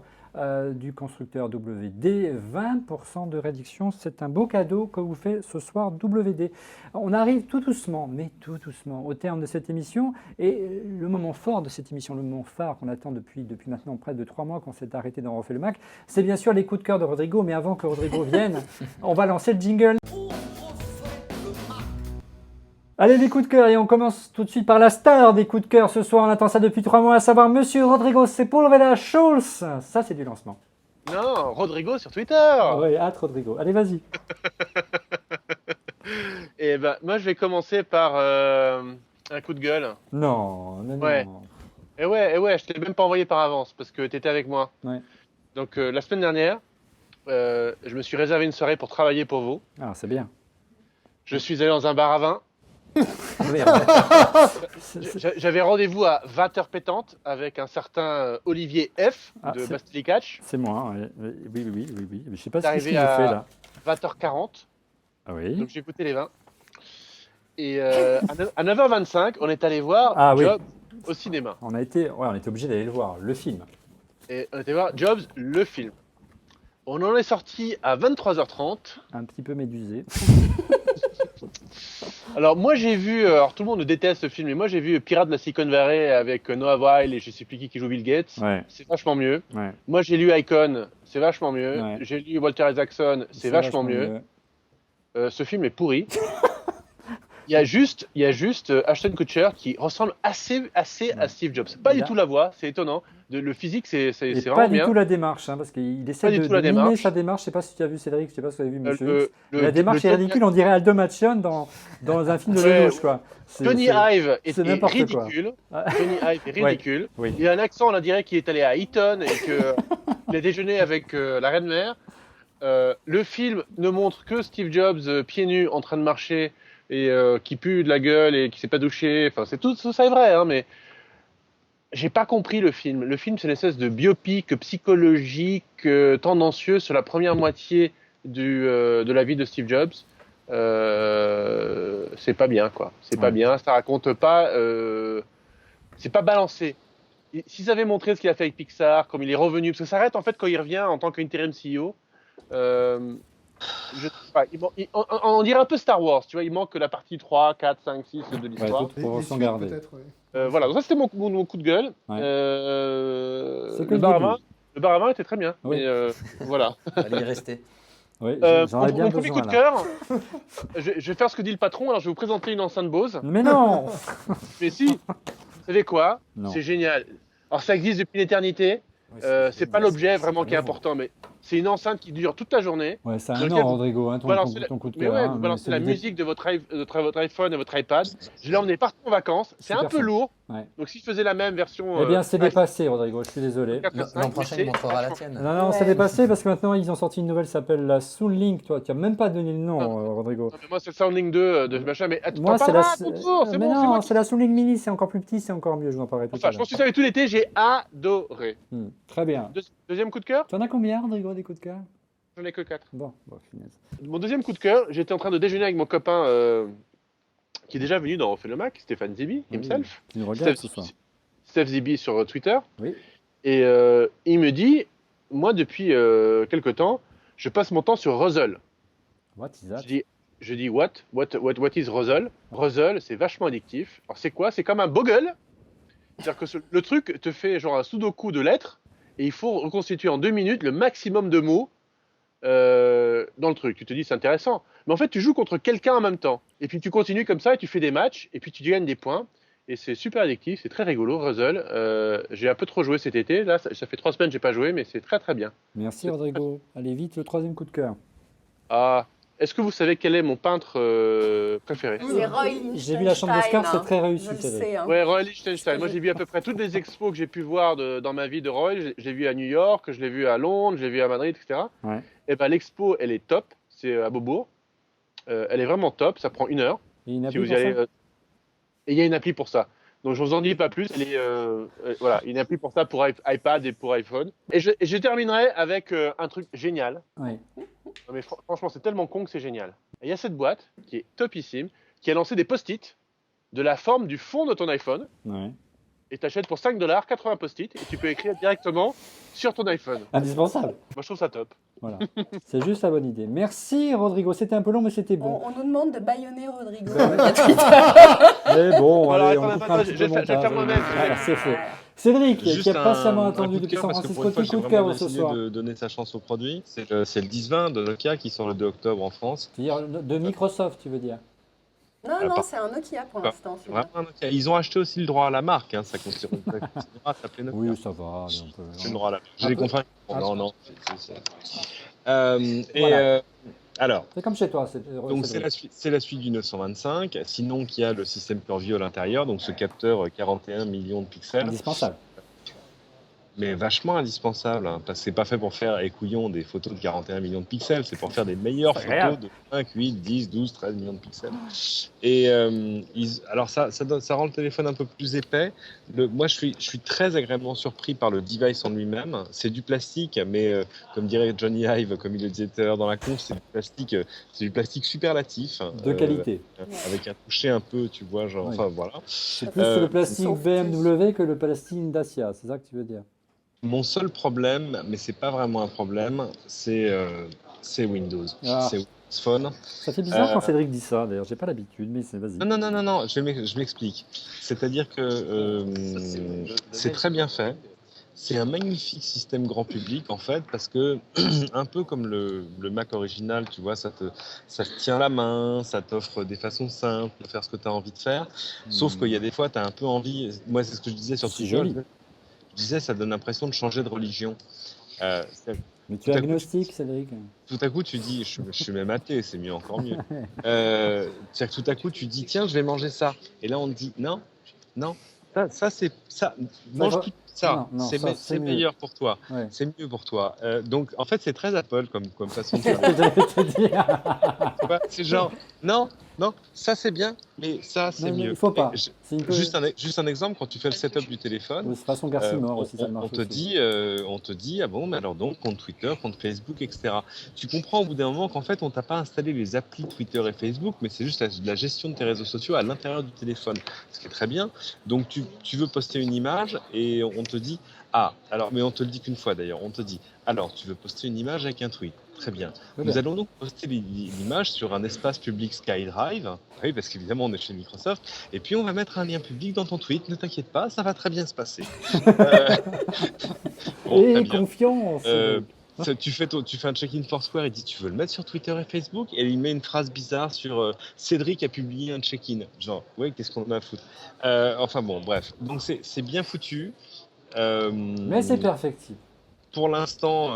du constructeur WD. 20% de réduction, c'est un beau cadeau que vous fait ce soir WD. On arrive tout doucement, mais tout doucement au terme de cette émission. Et le moment fort de cette émission, le moment phare qu'on attend depuis maintenant près de 3 mois qu'on s'est arrêté d'en refaire le Mac, c'est bien sûr les coups de cœur de Rodrigo. Mais avant que Rodrigo vienne, on va lancer le jingle. Allez, les coups de cœur, et on commence tout de suite par la star des coups de cœur. Ce soir, on attend ça depuis 3 mois, à savoir Monsieur Rodrigo Sepúlveda Schulz. Ça, c'est du lancement. Non, Rodrigo sur Twitter. Oui, Rodrigo. Allez, vas-y. Et ben, moi, je vais commencer par un coup de gueule. Non. Ouais. Et ouais, je t'ai même pas envoyé par avance parce que tu étais avec moi. Ouais. Donc, la semaine dernière, je me suis réservé une soirée pour travailler pour vous. Ah, c'est bien. Je suis allé dans un bar à vin. J'avais rendez-vous à 20h pétante avec un certain Olivier F de Bastille Catch. C'est moi, oui. Je sais pas ce qu'il a fait là. 20h40. Ah oui. Donc j'ai écouté les vins. Et à 9h25, on est allé voir Jobs au cinéma. On était obligé d'aller le voir, le film. Et on était voir Jobs, le film. On en est sorti à 23h30. Un petit peu médusé. Alors moi j'ai vu, alors tout le monde déteste ce film, mais moi j'ai vu Pirates de la Silicon Valley avec Noah Weil et je sais plus qui joue Bill Gates. Ouais. C'est vachement mieux. Ouais. Moi j'ai lu Icon, c'est vachement mieux. Ouais. J'ai lu Walter Isaacson, c'est vachement mieux. Ce film est pourri. Il y a juste Ashton Kutcher qui ressemble assez à Steve Jobs. Pas du tout la voix, c'est étonnant. Le physique, c'est vraiment bien. Pas du tout la démarche, parce qu'il essaie de mimer sa démarche. Je ne sais pas si tu as vu Cédric, je ne sais pas si tu as vu Monsieur X. La démarche est ridicule, on dirait Aldo Mation dans un film de Lelouch, quoi. Johnny Ive est ridicule. Johnny Ive est ridicule. Oui. Il a un accent, on dirait qu'il est allé à Eton et qu'il a déjeuné avec la reine mère. Le film ne montre que Steve Jobs pieds nus en train de marcher et qui pue de la gueule et qui s'est pas douché. Enfin, tout ça est vrai, hein, mais j'ai pas compris le film. Le film, c'est une espèce de biopic psychologique tendancieux sur la première moitié de la vie de Steve Jobs. C'est pas bien, quoi. C'est pas bien. Ça raconte pas. C'est pas balancé. S'ils avaient montré ce qu'il a fait avec Pixar, comme il est revenu, parce que ça arrête en fait quand il revient en tant qu'interim CEO. Je sais pas, on dirait un peu Star Wars, tu vois, il manque la partie 3, 4, 5, 6 de l'histoire. Pour s'en garder. Voilà, donc ça c'était mon coup de gueule. Ouais. Le bar à vin était très bien, oui. mais voilà. Allez y rester. Oui, mon premier coup de cœur, je vais faire ce que dit le patron, alors je vais vous présenter une enceinte Bose. Mais non. Mais si, vous savez quoi? C'est génial. Alors ça existe depuis l'éternité. C'est pas l'objet vraiment qui est important, mais c'est une enceinte qui dure toute la journée. Ouais, c'est un an, Rodrigo, hein, ton coup de cœur. Mais ouais, vous balancez la musique de votre iPhone et votre iPad. Je l'ai emmené partout en vacances. C'est un peu lourd. Ouais. Donc si je faisais la même version... Eh bien, c'est dépassé, Rodrigo, je suis désolé. L'an prochain, il montrera la tienne. Non, c'est dépassé parce que maintenant, ils ont sorti une nouvelle qui s'appelle la Soundlink. Toi, tu n'as même pas donné le nom, Rodrigo. Non, mais moi, c'est Soundlink 2 de machin, mais moi, c'est la... c'est la Soundlink Mini, c'est encore plus petit, c'est encore mieux, je vous en parlerai tout à l'heure. Enfin, je pense que ça tout l'été, j'ai adoré. Très bien. Deuxième coup de cœur? Tu en as combien, Rodrigo, des coups de cœur? J'en ai que 4. Bon, finesse. Mon deuxième coup de cœur, j'étais en train de déjeuner avec mon copain qui est déjà venu dans On refait le Mac, Stéphane Zibi, himself. Tu nous regardes ce soir. StefZB sur Twitter. Oui. Et il me dit, moi, depuis quelque temps, je passe mon temps sur Ruzzle. What is that? Je dis what is Ruzzle? Ruzzle, c'est vachement addictif. Alors, c'est quoi? C'est comme un Boggle. C'est-à-dire que le truc te fait genre un sudoku de lettres et il faut reconstituer en 2 minutes le maximum de mots dans le truc. Tu te dis, c'est intéressant. Mais en fait, tu joues contre quelqu'un en même temps. Et puis, tu continues comme ça et tu fais des matchs et puis tu gagnes des points. Et c'est super addictif, c'est très rigolo, Ruzzle. J'ai un peu trop joué cet été. Là, ça fait 3 semaines que j'ai pas joué, mais c'est très très bien. Merci Rodrigo. Allez vite, le troisième coup de cœur. Ah, est-ce que vous savez quel est mon peintre préféré? C'est Roy Lichtenstein. J'ai vu la chambre d'Oscar, c'est très réussi. Je le c'est vrai. sais. Hein. Ouais, Roy Lichtenstein. Moi, j'ai vu à peu près toutes les expos que j'ai pu voir dans ma vie de Roy. Je l'ai vu à New York, je l'ai vu à Londres, je l'ai vu à Madrid, etc. Ouais. Et ben, l'expo, elle est top. C'est à Beaubourg. Elle est vraiment top. Ça prend 1 heure. Et une Si appli vous y pour allez. ça Et il y a une appli pour ça. Donc, je vous en dis pas plus. Elle est, voilà, une appli pour ça, pour iPad et pour iPhone. Et je terminerai avec un truc génial. Oui. Non, mais franchement, c'est tellement con que c'est génial. Et il y a cette boîte qui est topissime, qui a lancé des post-it de la forme du fond de ton iPhone. Ouais. Et tu achètes pour $5 80 post-it et tu peux écrire directement sur ton iPhone. Indispensable. Moi, je trouve ça top. Voilà. C'est juste la bonne idée. Merci Rodrigo. C'était un peu long, mais c'était bon. On nous demande de bâillonner Rodrigo. Mais bon, Voilà, allez, attends, on coupera un petit je peu vais le faire montage. moi-même. Voilà, c'est fait. Cédric, Juste qui a patiemment un attendu coup de depuis cœur, San parce que pour Francisco, une fois, ton coup j'ai de cœur vraiment ce décidé soir. de donner sa chance au produit. C'est le 10-20 de Nokia qui sort le 2 octobre en France. C'est-à-dire de Microsoft, tu veux dire? Non, c'est un Nokia pour l'instant. celui-là. Vraiment un Nokia. Ils ont acheté aussi le droit à la marque. Hein, ça continuera à s'appeler Nokia. Oui, ça va. allez, on peut- C'est le droit à la marque. J'ai Un les peu. confins. Un Non. Voilà. Alors, C'est comme chez toi. donc c'est la suite du 925. Sinon, qu'il y a le système PureView à l'intérieur, donc ce capteur 41 millions de pixels. Indispensable. Mais vachement indispensable, hein, parce que c'est pas fait pour faire écouillon des photos de 41 millions de pixels, c'est pour faire des meilleures C'est photos agréable. de 5, 8, 10, 12, 13 millions de pixels. Et alors ça rend le téléphone un peu plus épais. Moi, je suis très agréablement surpris par le device en lui-même. C'est du plastique, mais comme dirait Johnny Ive, comme il le disait tout à l'heure dans la conf, c'est du plastique superlatif. De qualité. Avec un toucher un peu, tu vois, genre, Oui. enfin voilà. C'est plus le plastique Sauf BMW que le plastique Dacia. C'est ça que tu veux dire? Mon seul problème, mais c'est pas vraiment un problème, c'est Windows. Ah. C'est Windows Phone. Ça fait bizarre quand Cédric dit ça, d'ailleurs. J'ai pas l'habitude, mais vas-y. Non, je m'explique. C'est-à-dire que c'est très bien fait. C'est un magnifique système grand public, en fait, parce que, un peu comme le Mac original, tu vois, ça te tient la main, ça t'offre des façons simples de faire ce que tu as envie de faire. Sauf qu'il y a des fois, tu as un peu envie. Moi, c'est ce que je disais sur C'est Twitter. joli. Je disais, ça donne l'impression de changer de religion. Mais tu es agnostique, Cédric. Tout à coup, tu dis, je suis même athée, c'est mieux, encore mieux. C'est-à-dire que tout à coup, tu dis, tiens, je vais manger ça. Et là, on te dit, non, ça c'est ça. Mange tout ça. Non, ça, c'est C'est mieux. meilleur pour toi. Ouais. C'est mieux pour toi. Donc, en fait, c'est très Apple comme façon de faire. J'allais te dire. Tu vois, c'est genre, non, ça c'est bien, mais ça c'est Non, mais mieux. il faut pas. Et C'est une peu- juste un exemple, quand tu fais le setup du téléphone, De toute façon, Garcimore aussi, ça marche. on te dit, ah bon, mais alors donc, compte Twitter, compte Facebook, etc. Tu comprends au bout d'un moment qu'en fait, on t'a pas installé les applis Twitter et Facebook, mais c'est juste la gestion de tes réseaux sociaux à l'intérieur du téléphone, ce qui est très bien. Donc, tu veux poster une image et on te dit, mais on te le dit qu'une fois d'ailleurs, on te dit, alors, tu veux poster une image avec un tweet. Très bien. Très Nous bien. allons donc poster l'image sur un espace public SkyDrive. Oui, parce qu'évidemment, on est chez Microsoft. Et puis, on va mettre un lien public dans ton tweet. Ne t'inquiète pas, ça va très bien se passer. Bon, très Et bien. confiance. Tu fais un check-in Foursquare et dit tu veux le mettre sur Twitter et Facebook et il met une phrase bizarre sur Cédric a publié un check-in. Genre, ouais, qu'est-ce qu'on a à foutre enfin bon, bref. Donc, c'est bien foutu. Mais c'est perfectible. Pour l'instant,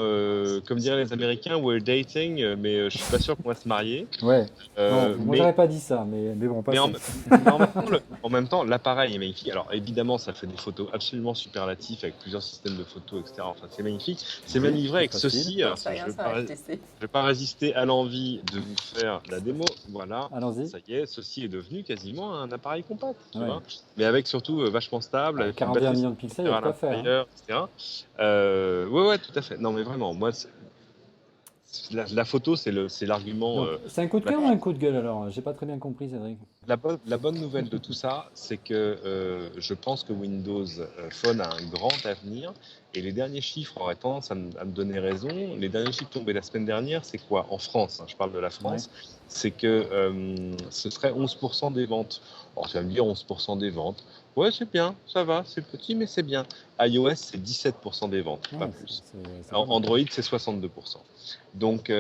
comme diraient les Américains, we're dating, mais je suis pas sûr qu'on va se marier. Ouais. Non, moi, mais j'aurais pas dit ça, mais bon, mais passons. en même temps, l'appareil est magnifique. Alors évidemment, ça fait des photos absolument superlatives avec plusieurs systèmes de photos, etc. Enfin, c'est magnifique. C'est même livré avec facile. ceci. Alors, Ça, je ça va ne tester. vais pas résister à l'envie de vous faire la démo. Voilà. Allons-y. Ça y est, ceci est devenu quasiment un appareil compact, tu Ouais. vois. Mais avec surtout vachement stable, avec une 41 batterie millions de pixels, il y a à de quoi faire. Hein. l'intérieur, etc. Ouais, tout à fait. Non, mais vraiment, moi, La photo, c'est l'argument. C'est un coup de cœur ou un coup de gueule alors? J'ai pas très bien compris, Cédric. La bonne nouvelle de tout ça, c'est que je pense que Windows Phone a un grand avenir et les derniers chiffres auraient tendance à me donner raison. Les derniers chiffres tombés la semaine dernière, c'est quoi? En France, hein, je parle de la France, c'est que ce serait 11% des ventes. Alors tu vas me dire 11% des ventes. Ouais, c'est bien, ça va, c'est petit, mais c'est bien. iOS, c'est 17% des ventes, pas plus. Android, c'est 62%. Donc,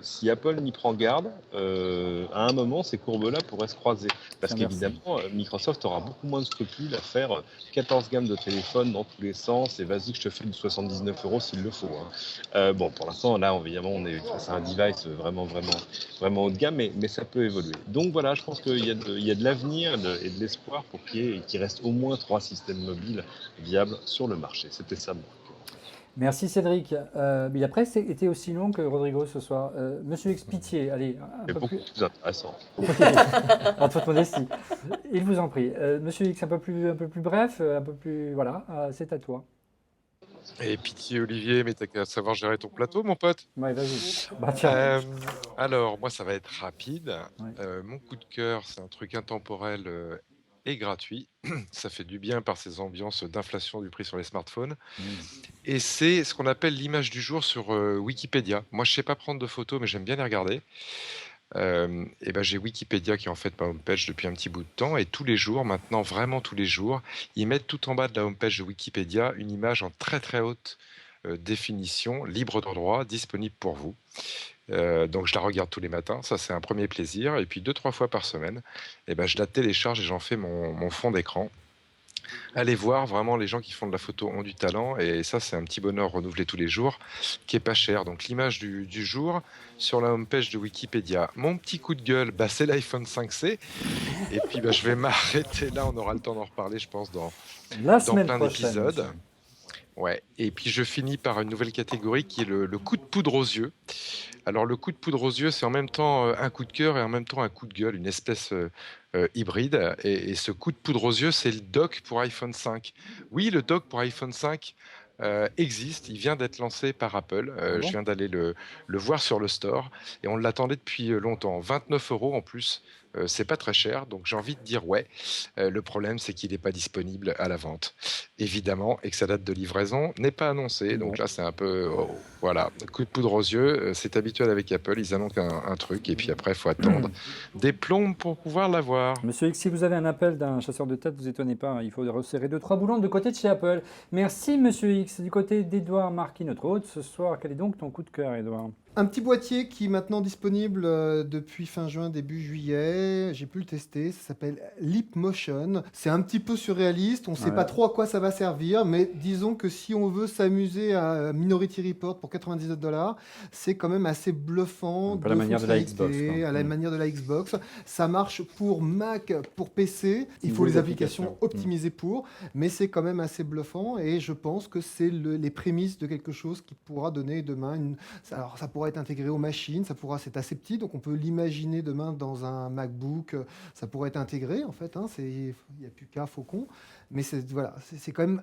si Apple n'y prend garde, à un moment, ces courbes-là pourraient se croiser. Parce qu'évidemment, Microsoft aura beaucoup moins de scrupules à faire 14 gammes de téléphones dans tous les sens et vas-y que je te fais du 79 € s'il le faut. Hein. Bon, pour l'instant, là, évidemment, on est face à un device vraiment haut de gamme, mais ça peut évoluer. Donc voilà, je pense qu'il y a de l'avenir et de l'espoir pour qu'il reste au moins 3 systèmes mobiles viables sur le marché. C'était ça, moi. Merci Cédric. La presse était aussi longue que Rodrigo ce soir. Monsieur X, pitié, allez, un peu beaucoup plus intéressant. En toute modestie. Il vous en prie. Monsieur X, un peu plus bref, un peu plus... Voilà, c'est à toi. Et pitié Olivier, mais t'as qu'à savoir gérer ton plateau, mon pote. Ouais, vas-y. Bah, tiens. Alors, moi, ça va être rapide. Ouais. Mon coup de cœur, c'est un truc intemporel et gratuit. Ça fait du bien par ces ambiances d'inflation du prix sur les smartphones. Et c'est ce qu'on appelle l'image du jour sur Wikipédia. Moi, je sais pas prendre de photos, mais j'aime bien les regarder. Et ben, j'ai Wikipédia qui est en fait ma homepage depuis un petit bout de temps. Et tous les jours, maintenant, vraiment tous les jours, ils mettent tout en bas de la homepage de Wikipédia une image en très très haute définition, libre de droit, disponible pour vous. Donc je la regarde tous les matins, ça c'est un premier plaisir. Et puis 2-3 fois par semaine, et ben, je la télécharge et j'en fais mon fond d'écran. Allez voir, vraiment les gens qui font de la photo ont du talent et ça c'est un petit bonheur renouvelé tous les jours qui est pas cher. Donc l'image du jour sur la homepage de Wikipédia. Mon petit coup de gueule, c'est l'iPhone 5C et puis je vais m'arrêter là, on aura le temps d'en reparler je pense dans plein d'épisodes. Ouais. Et puis je finis par une nouvelle catégorie qui est le coup de poudre aux yeux. Alors le coup de poudre aux yeux, c'est en même temps un coup de cœur et en même temps un coup de gueule, une espèce hybride. Et ce coup de poudre aux yeux, c'est le dock pour iPhone 5. Oui, le dock pour iPhone 5 existe, il vient d'être lancé par Apple. Je viens d'aller le voir sur le store et on l'attendait depuis longtemps. 29 € en plus. C'est pas très cher, donc j'ai envie de dire ouais. Le problème, c'est qu'il n'est pas disponible à la vente, évidemment, et que sa date de livraison n'est pas annoncée. Donc là, c'est un peu, voilà, coup de poudre aux yeux. C'est habituel avec Apple, ils annoncent un truc, et puis après, il faut attendre des plombes pour pouvoir l'avoir. Monsieur X, si vous avez un appel d'un chasseur de tête, vous étonnez pas, hein, il faut resserrer 2-3 boulons de côté de chez Apple. Merci Monsieur X. Du côté d'Edouard Marquis, notre hôte, ce soir, quel est donc ton coup de cœur, Edouard? Un petit boîtier qui est maintenant disponible depuis fin juin, début juillet. J'ai pu le tester. Ça s'appelle Leapmotion. C'est un petit peu surréaliste. On ne sait pas trop à quoi ça va servir, mais disons que si on veut s'amuser à Minority Report pour 99 $, c'est quand même assez bluffant. À la manière de la Xbox. À la manière de la Xbox. Ça marche pour Mac, pour PC. Il faut les applications optimisées pour, mais c'est quand même assez bluffant et je pense que c'est les prémices de quelque chose qui pourra donner demain Alors ça pourra être intégré aux machines, c'est assez petit, donc on peut l'imaginer demain dans un MacBook, ça pourrait être intégré en fait, il n'y a plus qu'à Faucon, mais c'est quand même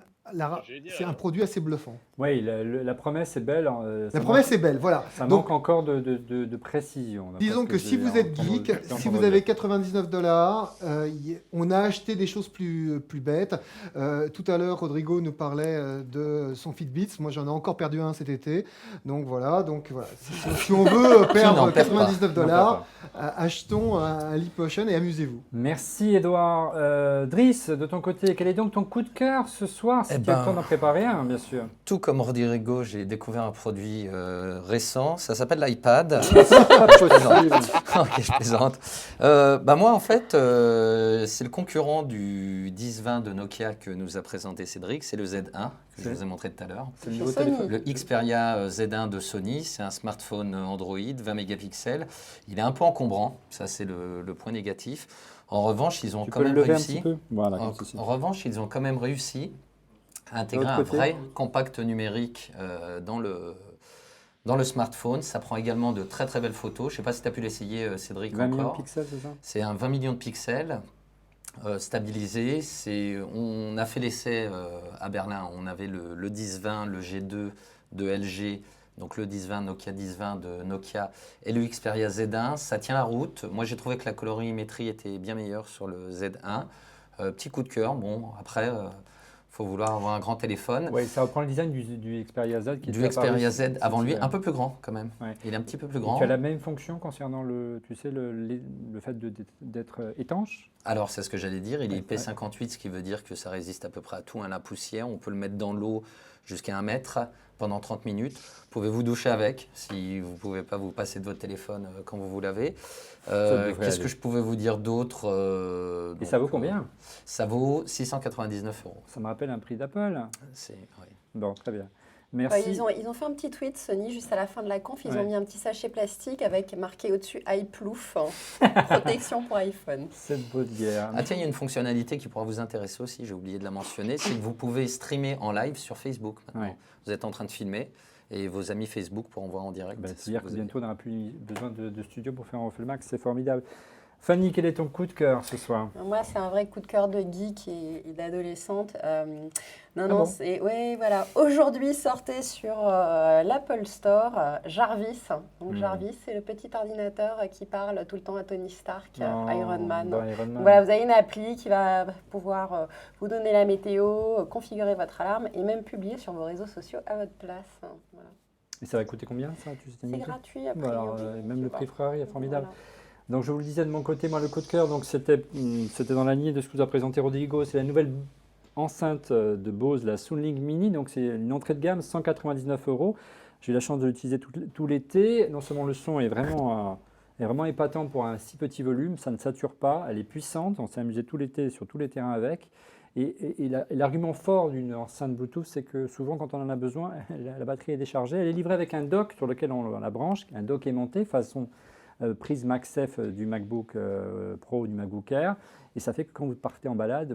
c'est un produit assez bluffant. Oui, la promesse est belle. La promesse est belle, voilà. Ça manque encore de précision. Disons que si vous êtes geek, si vous avez 99 $, on a acheté des choses plus bêtes. Tout à l'heure, Rodrigo nous parlait de son Fitbit. Moi, j'en ai encore perdu un cet été. Donc voilà. Si on veut perdre 99 $, achetons un Leapmotion et amusez-vous. Merci Edouard. Driss, de ton côté, quel est donc ton coup de cœur ce soir? Tu as le temps d'en préparer un, bien sûr. Tout comme Rodrigo, j'ai découvert un produit récent. Ça s'appelle l'iPad. Je plaisante. Moi, en fait, c'est le concurrent du 1020 de Nokia que nous a présenté Cédric. C'est le Z1 que je vous ai montré tout à l'heure. C'est le nouveau téléphone. Le Xperia Z1 de Sony. C'est un smartphone Android, 20 mégapixels. Il est un peu encombrant. Ça, c'est le point négatif. En revanche, ils ont quand même réussi. Voilà, en revanche, ils ont quand même réussi à intégrer un vrai compact numérique dans le smartphone. Ça prend également de très très belles photos. Je ne sais pas si tu as pu l'essayer, Cédric, 20 encore. millions de pixels, c'est ça? C'est un 20 millions de pixels stabilisé. On a fait l'essai à Berlin. On avait le 10-20, le G2 de LG donc le 1020, Nokia 1020 de Nokia et le Xperia Z1. Ça tient la route. Moi, j'ai trouvé que la colorimétrie était bien meilleure sur le Z1. Petit coup de cœur. Bon, après, faut vouloir avoir un grand téléphone. Oui, ça reprend le design du Xperia Z. Du Xperia Z avant lui, un peu plus grand quand même. Ouais. Il est un petit peu plus Et grand. tu as la même fonction concernant le fait d'être étanche. Alors, c'est ce que j'allais dire. Il est IP58, ce qui veut dire que ça résiste à peu près à tout, à la poussière. On peut le mettre dans l'eau jusqu'à 1 mètre pendant 30 minutes. Pouvez-vous doucher avec, si vous ne pouvez pas vous passer de votre téléphone quand vous vous lavez. Qu'est-ce que je pouvais vous dire d'autre Et ça vaut combien? Ça vaut 699 €. Ça me rappelle un prix d'Apple. Oui. Bon, très bien. Merci. Ils ont fait un petit tweet, Sony, juste à la fin de la conf. Ils ont mis un petit sachet plastique avec marqué au-dessus iPlouf, protection pour iPhone. Cette beau de guerre. Ah tiens, il y a une fonctionnalité qui pourra vous intéresser aussi, j'ai oublié de la mentionner, c'est que vous pouvez streamer en live sur Facebook maintenant. Ouais. Vous êtes en train de filmer et vos amis Facebook pourront voir en direct. C'est-à-dire que bientôt on n'aura plus besoin de studio pour faire un refait le max, c'est formidable. Fanny, quel est ton coup de cœur ce soir? Moi, c'est un vrai coup de cœur de geek et d'adolescente. Oui, voilà. Aujourd'hui, sortait sur l'Apple Store Jarvis. Donc, Jarvis, c'est le petit ordinateur qui parle tout le temps à Tony Stark, Iron Man. Donc, voilà, vous avez une appli qui va pouvoir vous donner la météo, configurer votre alarme et même publier sur vos réseaux sociaux à votre place. Voilà. Et ça va coûter combien ça? C'est gratuit après. Alors, même le prix Ferrari est formidable. Voilà. Donc je vous le disais de mon côté, moi le coup de cœur, donc c'était dans la lignée de ce que vous a présenté Rodrigo, c'est la nouvelle enceinte de Bose, la Soundlink Mini, donc c'est une entrée de gamme, 199 €. J'ai eu la chance de l'utiliser tout l'été. Non seulement le son est vraiment épatant pour un si petit volume, ça ne sature pas, elle est puissante, on s'est amusé tout l'été sur tous les terrains avec. Et l'argument fort d'une enceinte Bluetooth, c'est que souvent quand on en a besoin, la batterie est déchargée, elle est livrée avec un dock sur lequel on la branche, un dock aimanté façon prise MagSafe du MacBook Pro ou du MacBook Air, et ça fait que quand vous partez en balade,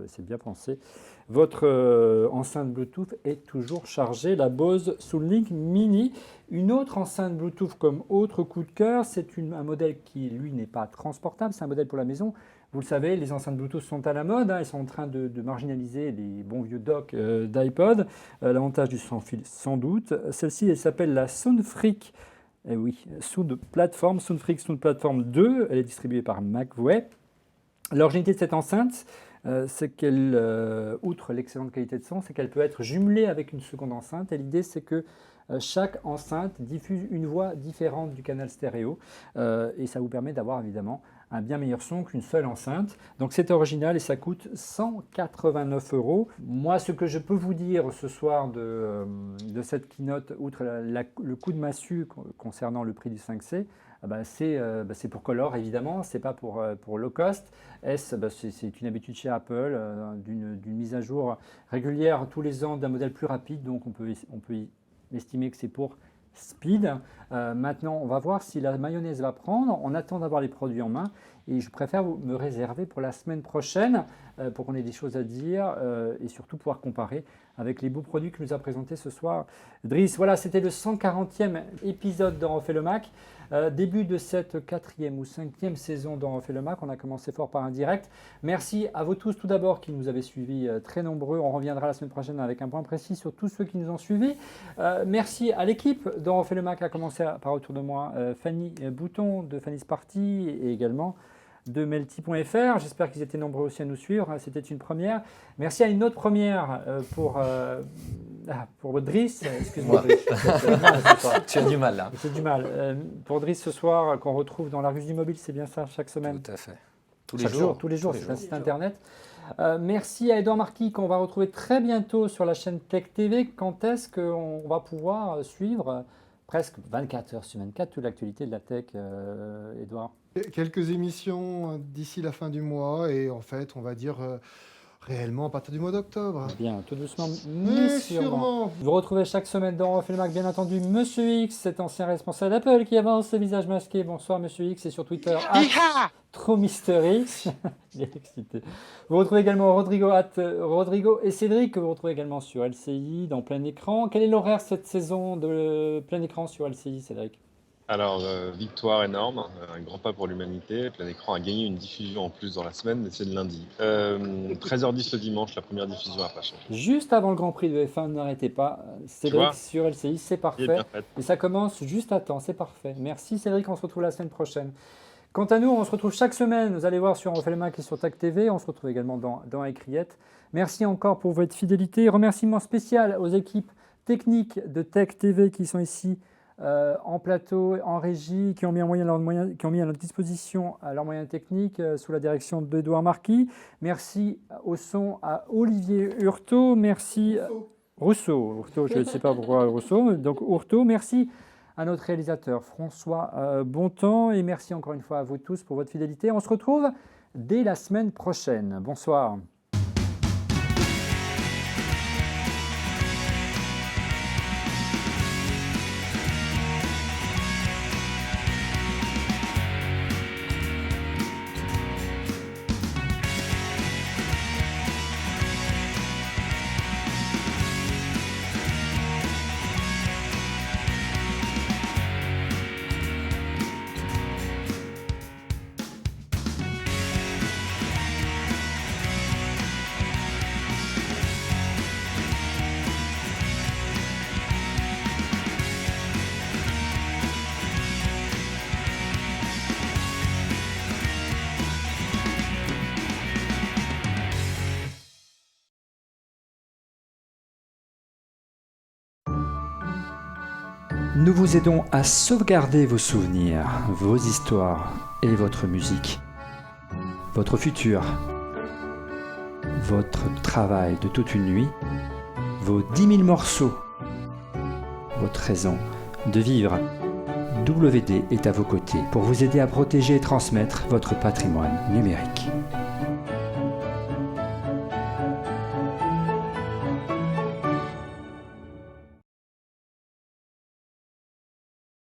c'est bien pensé, votre enceinte Bluetooth est toujours chargée, la Bose Soundlink Mini. Une autre enceinte Bluetooth comme autre coup de cœur, c'est un modèle qui, lui, n'est pas transportable, c'est un modèle pour la maison. Vous le savez, les enceintes Bluetooth sont à la mode, elles sont en train de marginaliser les bons vieux docks d'iPod. L'avantage du sans-fil, sans doute. Celle-ci, elle s'appelle la Soundfreak. Eh oui, Soundfreak Sound Platform 2, elle est distribuée par McVie. L'originalité de cette enceinte, c'est qu'elle, outre l'excellente qualité de son, c'est qu'elle peut être jumelée avec une seconde enceinte. Et l'idée, c'est que chaque enceinte diffuse une voix différente du canal stéréo. Et ça vous permet d'avoir évidemment un bien meilleur son qu'une seule enceinte. Donc c'est original et ça coûte 189 €. Moi, ce que je peux vous dire ce soir de cette keynote, outre le coup de massue concernant le prix du 5C, c'est pour Color évidemment, c'est pas pour low cost. C'est une habitude chez Apple d'une mise à jour régulière tous les ans d'un modèle plus rapide, donc on peut estimer que c'est pour Speed. Maintenant, on va voir si la mayonnaise va prendre. On attend d'avoir les produits en main et je préfère me réserver pour la semaine prochaine pour qu'on ait des choses à dire et surtout pouvoir comparer avec les beaux produits que nous a présentés ce soir Driss. Voilà, c'était le 140e épisode d'On refait le Mac. Début de cette 4e ou 5e saison d'On refait le Mac. On a commencé fort par un direct. Merci à vous tous tout d'abord qui nous avez suivis très nombreux. On reviendra la semaine prochaine avec un point précis sur tous ceux qui nous ont suivis. Merci à l'équipe d'On refait le Mac, à commencer par autour de moi Fanny Bouton de Fanny's Party et également de Melty.fr. J'espère qu'ils étaient nombreux aussi à nous suivre. C'était une première. Merci à une autre première pour Driss. Excuse-moi. Tu as du mal là. J'ai du mal. Pour Driss ce soir, qu'on retrouve dans la rue du mobile, c'est bien ça, chaque semaine? Tout à fait. Tous les jours, c'est un site internet. Merci à Edouard Marquis qu'on va retrouver très bientôt sur la chaîne Tech TV. Quand est-ce qu'on va pouvoir suivre presque 24 heures sur 24 toute l'actualité de la tech, Edouard? Quelques émissions d'ici la fin du mois et en fait, on va dire réellement à partir du mois d'octobre. Bien, tout doucement, mais sûrement. Vous retrouvez chaque semaine dans On refait le Mac, bien entendu, Monsieur X, cet ancien responsable d'Apple qui avance le visage masqué. Bonsoir Monsieur X, et sur Twitter, @TrauMrX. Il est excité. Vous retrouvez également Rodrigo et Cédric, que vous retrouvez également sur LCI, dans Plein Écran. Quel est l'horaire cette saison de Plein Écran sur LCI, Cédric? Alors, victoire énorme, un grand pas pour l'humanité. Plein Écran a gagné une diffusion en plus dans la semaine, mais c'est le lundi. 13h10 le dimanche, la première diffusion n'a pas changé. Juste avant le Grand Prix de F1, n'arrêtez pas. Cédric sur LCI, c'est parfait. Et ça commence juste à temps, c'est parfait. Merci Cédric, on se retrouve la semaine prochaine. Quant à nous, on se retrouve chaque semaine. Vous allez voir sur On refait le Mac et sur TAC TV. On se retrouve également dans Écriette. Merci encore pour votre fidélité. Remerciement spécial aux équipes techniques de Tech TV qui sont ici en plateau, en régie, qui ont mis à notre disposition leurs moyens techniques sous la direction d'Edouard Marquis. Merci au son à Olivier Hurtaud. Merci Rousseau. Hurtaud, je ne sais pas pourquoi Rousseau. Donc Hurtaud, merci à notre réalisateur François Bontemps et merci encore une fois à vous tous pour votre fidélité. On se retrouve dès la semaine prochaine. Bonsoir. Nous vous aidons à sauvegarder vos souvenirs, vos histoires et votre musique. Votre futur, votre travail de toute une nuit, vos 10 000 morceaux, votre raison de vivre. WD est à vos côtés pour vous aider à protéger et transmettre votre patrimoine numérique.